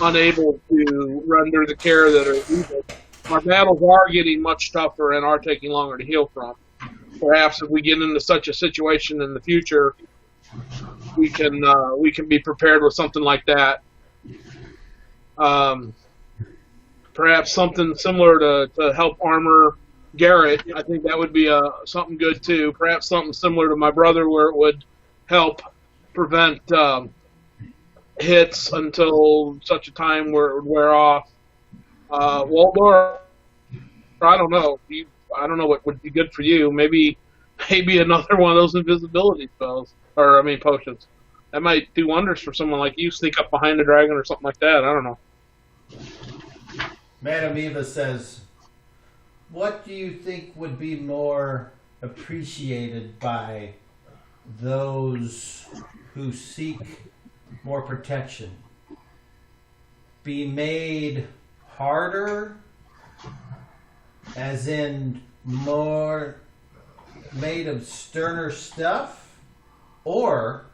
unable to render the care that are needed. Our battles are getting much tougher and are taking longer to heal from. Perhaps if we get into such a situation in the future, we can be prepared with something like that. Perhaps something similar to help armor Garrett. I think that would be something good too. Perhaps something similar to my brother where it would help prevent hits until such a time where it would wear off. Waldor, I don't know. I don't know what would be good for you. Maybe another one of those invisibility spells, or I mean potions. That might do wonders for someone like you. Sneak up behind the dragon or something like that. I don't know. Madam Eva says, what do you think would be more appreciated by those who seek more protection? Be made harder, as in more made of sterner stuff, or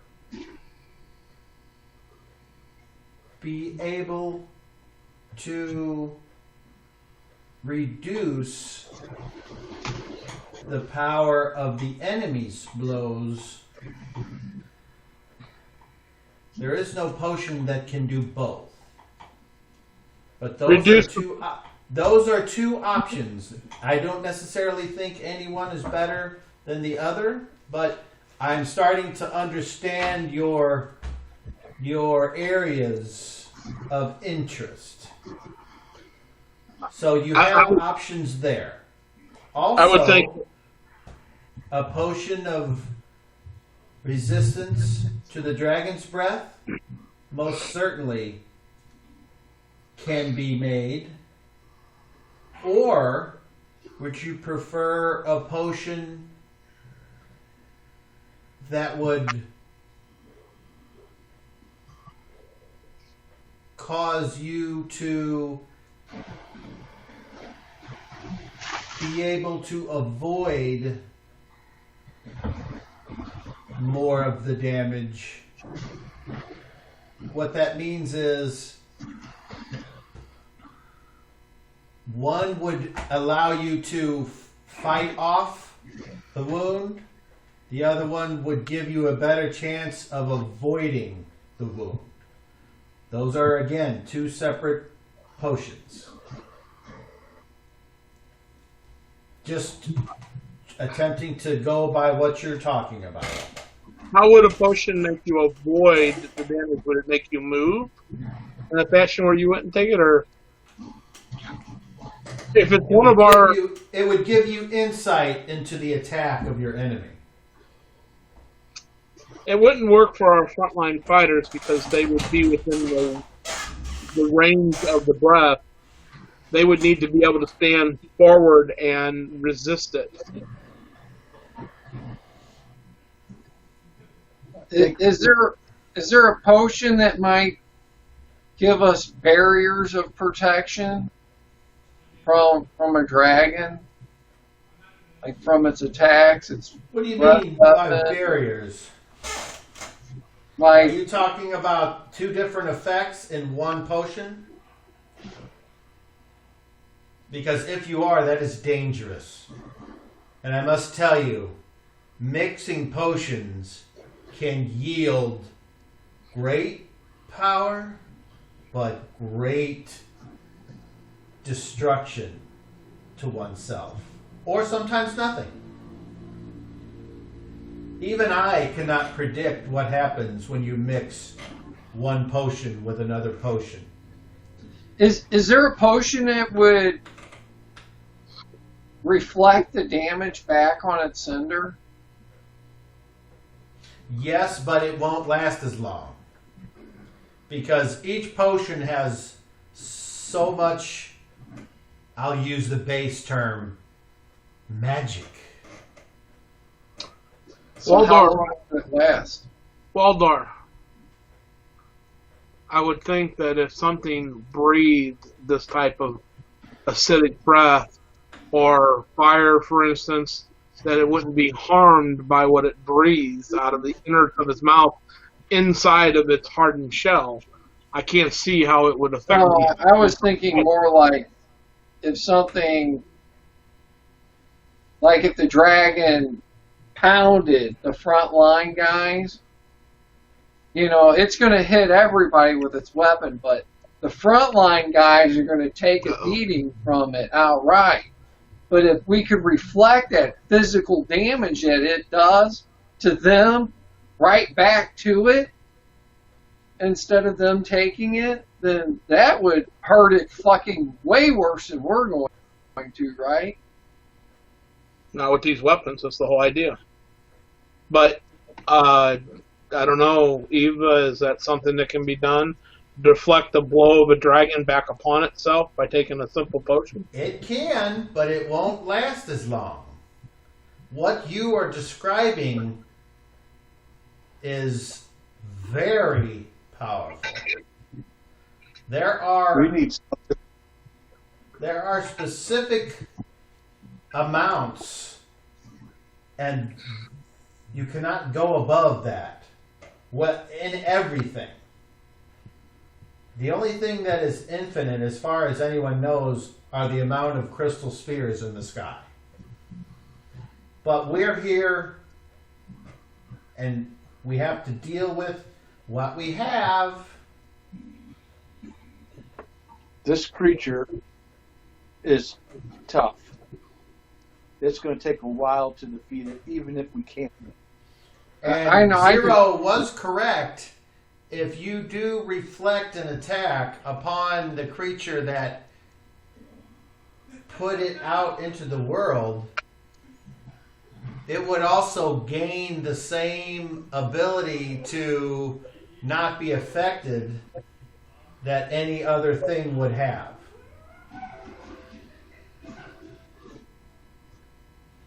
be able to reduce the power of the enemy's blows? There is no potion that can do both. But those are two options. I don't necessarily think any one is better than the other, but I'm starting to understand your areas of interest. So you have options there. Also, I would think a potion of resistance to the dragon's breath most certainly can be made. Or would you prefer a potion that would cause you to be able to avoid more of the damage? What that means is one would allow you to fight off the wound. The other one would give you a better chance of avoiding the wound. Those are, again, two separate potions. Just attempting to go by what you're talking about. how would a potion make you avoid the damage? Would it make you move in a fashion where you wouldn't take it, or if it's one of our? It would give you insight into the attack of your enemy. It wouldn't work for our frontline fighters because they would be within the range of the breath. They would need to be able to stand forward and resist it. Is there a potion that might give us barriers of protection from a dragon? Like from its attacks, its What do you mean by barriers? Like, are you talking about two different effects in one potion? Because if you are, that is dangerous. And I must tell you, mixing potions can yield great power, but great destruction to oneself. Or sometimes nothing. Even I cannot predict what happens when you mix one potion with another potion. is there a potion that would reflect the damage back on its sender? Yes, but it won't last as long. Because each potion has so much, I'll use the base term, magic. So how Waldor. long does it last? Waldor, I would think that if something breathed this type of acidic breath, or fire, for instance, that it wouldn't be harmed by what it breathes out of the innards of its mouth inside of its hardened shell. I can't see how it would affect me. I was thinking more like if something, like if the dragon pounded the front line guys, you know, it's going to hit everybody with its weapon, but the front line guys are going to take a beating from it outright. But if we could reflect that physical damage that it does to them right back to it, instead of them taking it, then that would hurt it fucking way worse than we're going to, right? Not with these weapons. That's the whole idea. But I don't know, Eva, is that something that can be done? Deflect the blow of a dragon back upon itself by taking a simple potion? It can, but it won't last as long. What you are describing is very powerful. There are specific amounts, and you cannot go above that. What in everything. The only thing that is infinite, as far as anyone knows, are the amount of crystal spheres in the sky. But we're here, and we have to deal with what we have. This creature is tough. It's going to take a while to defeat it, even if we can't. And I know, Zero was correct. If you do reflect an attack upon the creature that put it out into the world, it would also gain the same ability to not be affected that any other thing would have.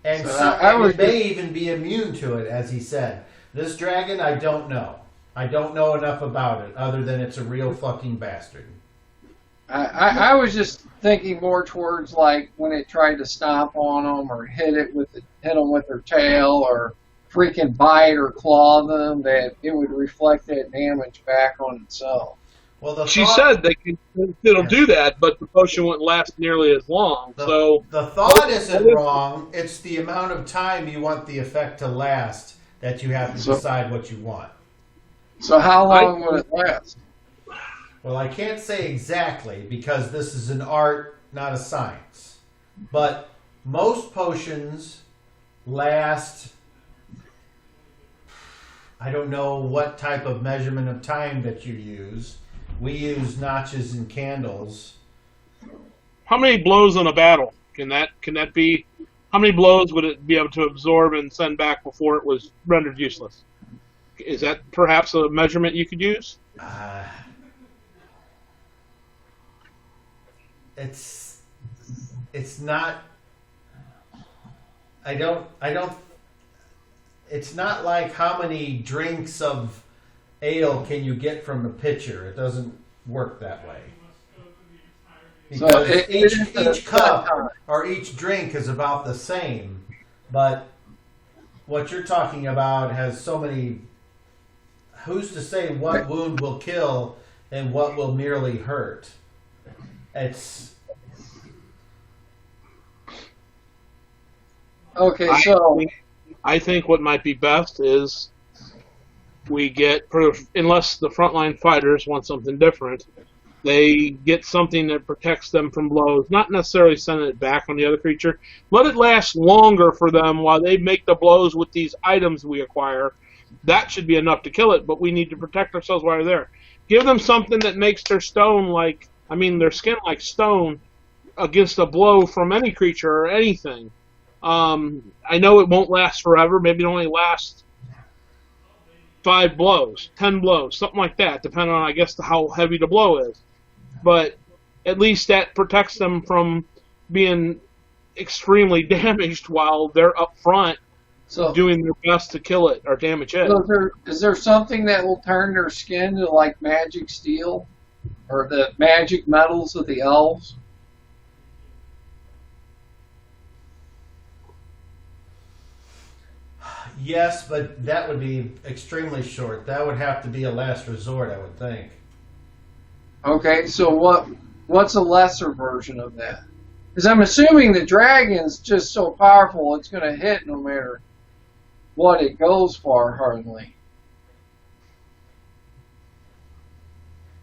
And it may even be immune to it, as he said. This dragon, I don't know. I don't know enough about it, other than it's a real fucking bastard. I was just thinking more towards like when it tried to stomp on them or hit them with their tail or freaking bite or claw them, that it would reflect that damage back on itself. Well, She said it'll do that, but the potion wouldn't last nearly as long. The thought isn't wrong. It's the amount of time you want the effect to last that you have to decide what you want. So how long would it last? Well, I can't say exactly because this is an art, not a science. But most potions last, I don't know what type of measurement of time that you use. We use notches and candles. How many blows in a battle can that be? How many blows would it be able to absorb and send back before it was rendered useless? Is that perhaps a measurement you could use? It's not. I don't. It's not like how many drinks of ale can you get from a pitcher. It doesn't work that way. Because each cup or each drink is about the same, but what you're talking about has so many. Who's to say what wound will kill and what will merely hurt? It's okay. So I think what might be best is we get, unless the frontline fighters want something different, they get something that protects them from blows, not necessarily sending it back on the other creature. Let it last longer for them while they make the blows with these items we acquire. That should be enough to kill it, but we need to protect ourselves while they're there. Give them something that makes their their skin like stone against a blow from any creature or anything. I know it won't last forever. Maybe it only lasts 5 blows, 10 blows, something like that, depending on, I guess, how heavy the blow is. But at least that protects them from being extremely damaged while they're up front doing their best to kill it or damage it. So is there something that will turn their skin to like magic steel or the magic metals of the elves? yes, but that would be extremely short. That would have to be a last resort, I would think. Okay, so what's a lesser version of that? Because I'm assuming the dragon's just so powerful it's going to hit no matter what it goes for, hardly.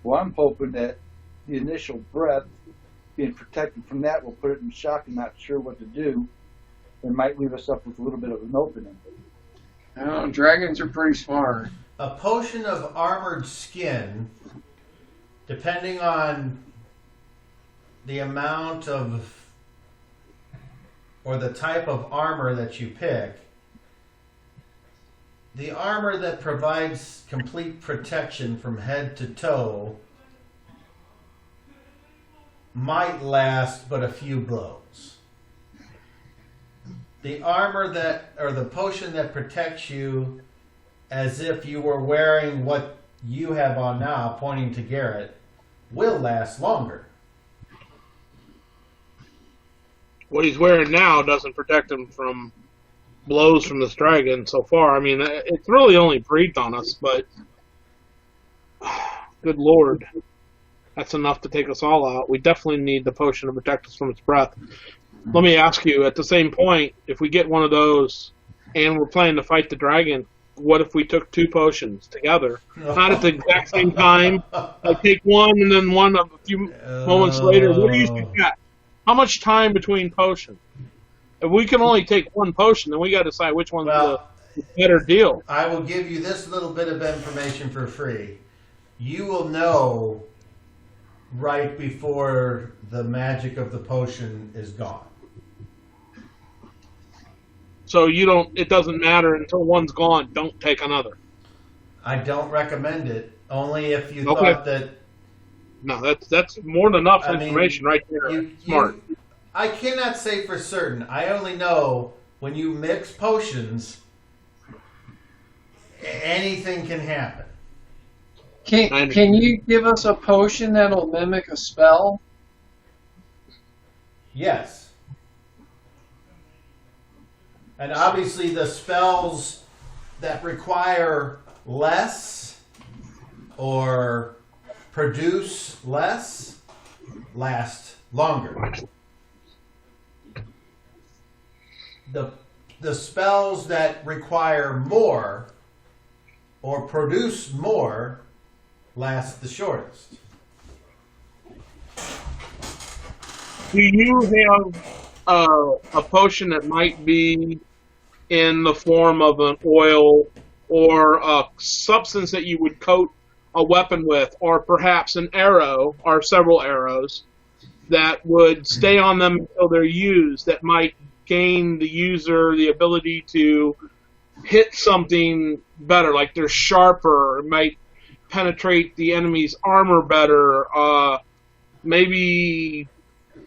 Well, I'm hoping that the initial breath, being protected from that, will put it in shock and not sure what to do, and might leave us up with a little bit of an opening. Dragons are pretty smart. a potion of armored skin, depending on the amount of or the type of armor that you pick, the armor that provides complete protection from head to toe might last but a few blows. The armor that, or the potion that protects you as if you were wearing what you have on now, pointing to Garrett, will last longer. What he's wearing now doesn't protect him from blows from this dragon so far. I mean, it's really only breathed on us, but good lord, that's enough to take us all out. We definitely need the potion to protect us from its breath. Let me ask you, at the same point, if we get one of those and we're planning to fight the dragon, what if we took 2 potions together? Not at the exact same time. Like take one and then one a few moments later. What do you think that? How much time between potions? If we can only take 1 potion, then we got to decide which one's the better deal. I will give you this little bit of information for free. You will know right before the magic of the potion is gone. So you don't. It doesn't matter until one's gone. Don't take another. I don't recommend it. Only if you thought that. No, that's more than enough information right there. Smart. I cannot say for certain. I only know when you mix potions, anything can happen. Can you give us a potion that'll mimic a spell? Yes. And obviously the spells that require less or produce less last longer. The spells that require more or produce more last the shortest. Do you have a potion that might be in the form of an oil or a substance that you would coat a weapon with, or perhaps an arrow or several arrows that would stay on them until they're used, that might gain the user the ability to hit something better, like they're sharper, it might penetrate the enemy's armor better, maybe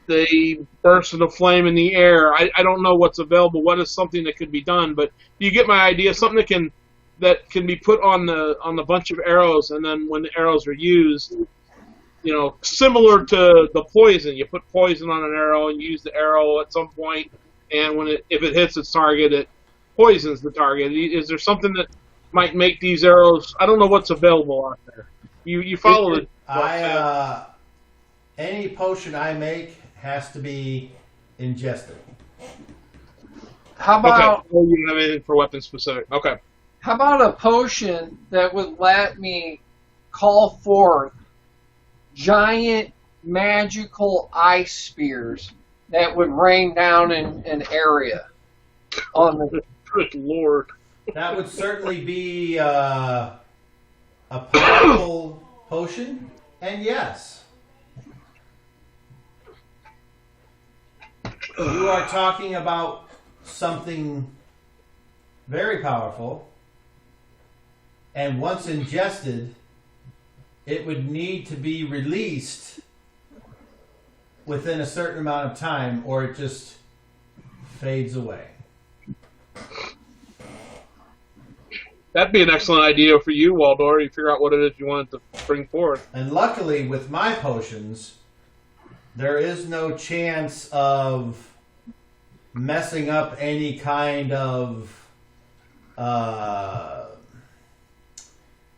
they burst into flame in the air. I don't know what's available. What is something that could be done? But you get my idea. Something that can be put on the bunch of arrows, and then when the arrows are used, similar to the poison. You put poison on an arrow and use the arrow at some point, and if it hits its target, it poisons the target. Is there something that might make these arrows? I don't know what's available out there. You follow it. Any potion I make has to be ingested. How about? Okay. Well, you don't have anything for weapon specific. Okay. How about a potion that would let me call forth giant magical ice spears that would rain down in an area on the? Good lord. That would certainly be a powerful potion, and yes. You are talking about something very powerful, and once ingested, it would need to be released within a certain amount of time, or it just fades away. That'd be an excellent idea for you, Waldor. You figure out what it is you wanted to bring forth. And luckily, with my potions, there is no chance of messing up any kind of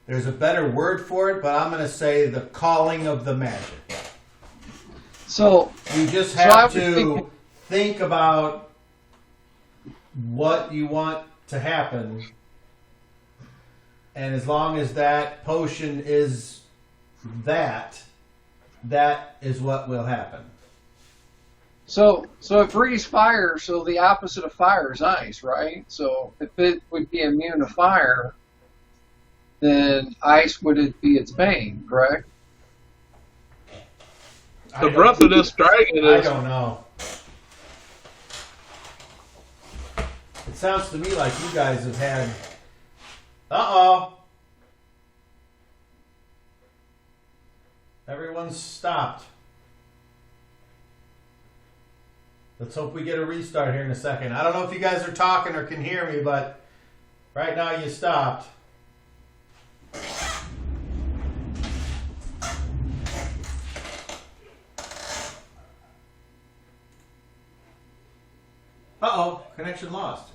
there's a better word for it, but I'm going to say the calling of the magic. So you just have to think about what you want to happen, and as long as that potion is that is what will happen. So it breathes fire, so the opposite of fire is ice, right? So if it would be immune to fire, then ice would be its bane, correct? The breath of this dragon I is. don't know. It sounds to me like you guys have had. Uh-oh. Everyone's stopped. Let's hope we get a restart here in a second. I don't know if you guys are talking or can hear me, but right now you stopped. Uh-oh, connection lost.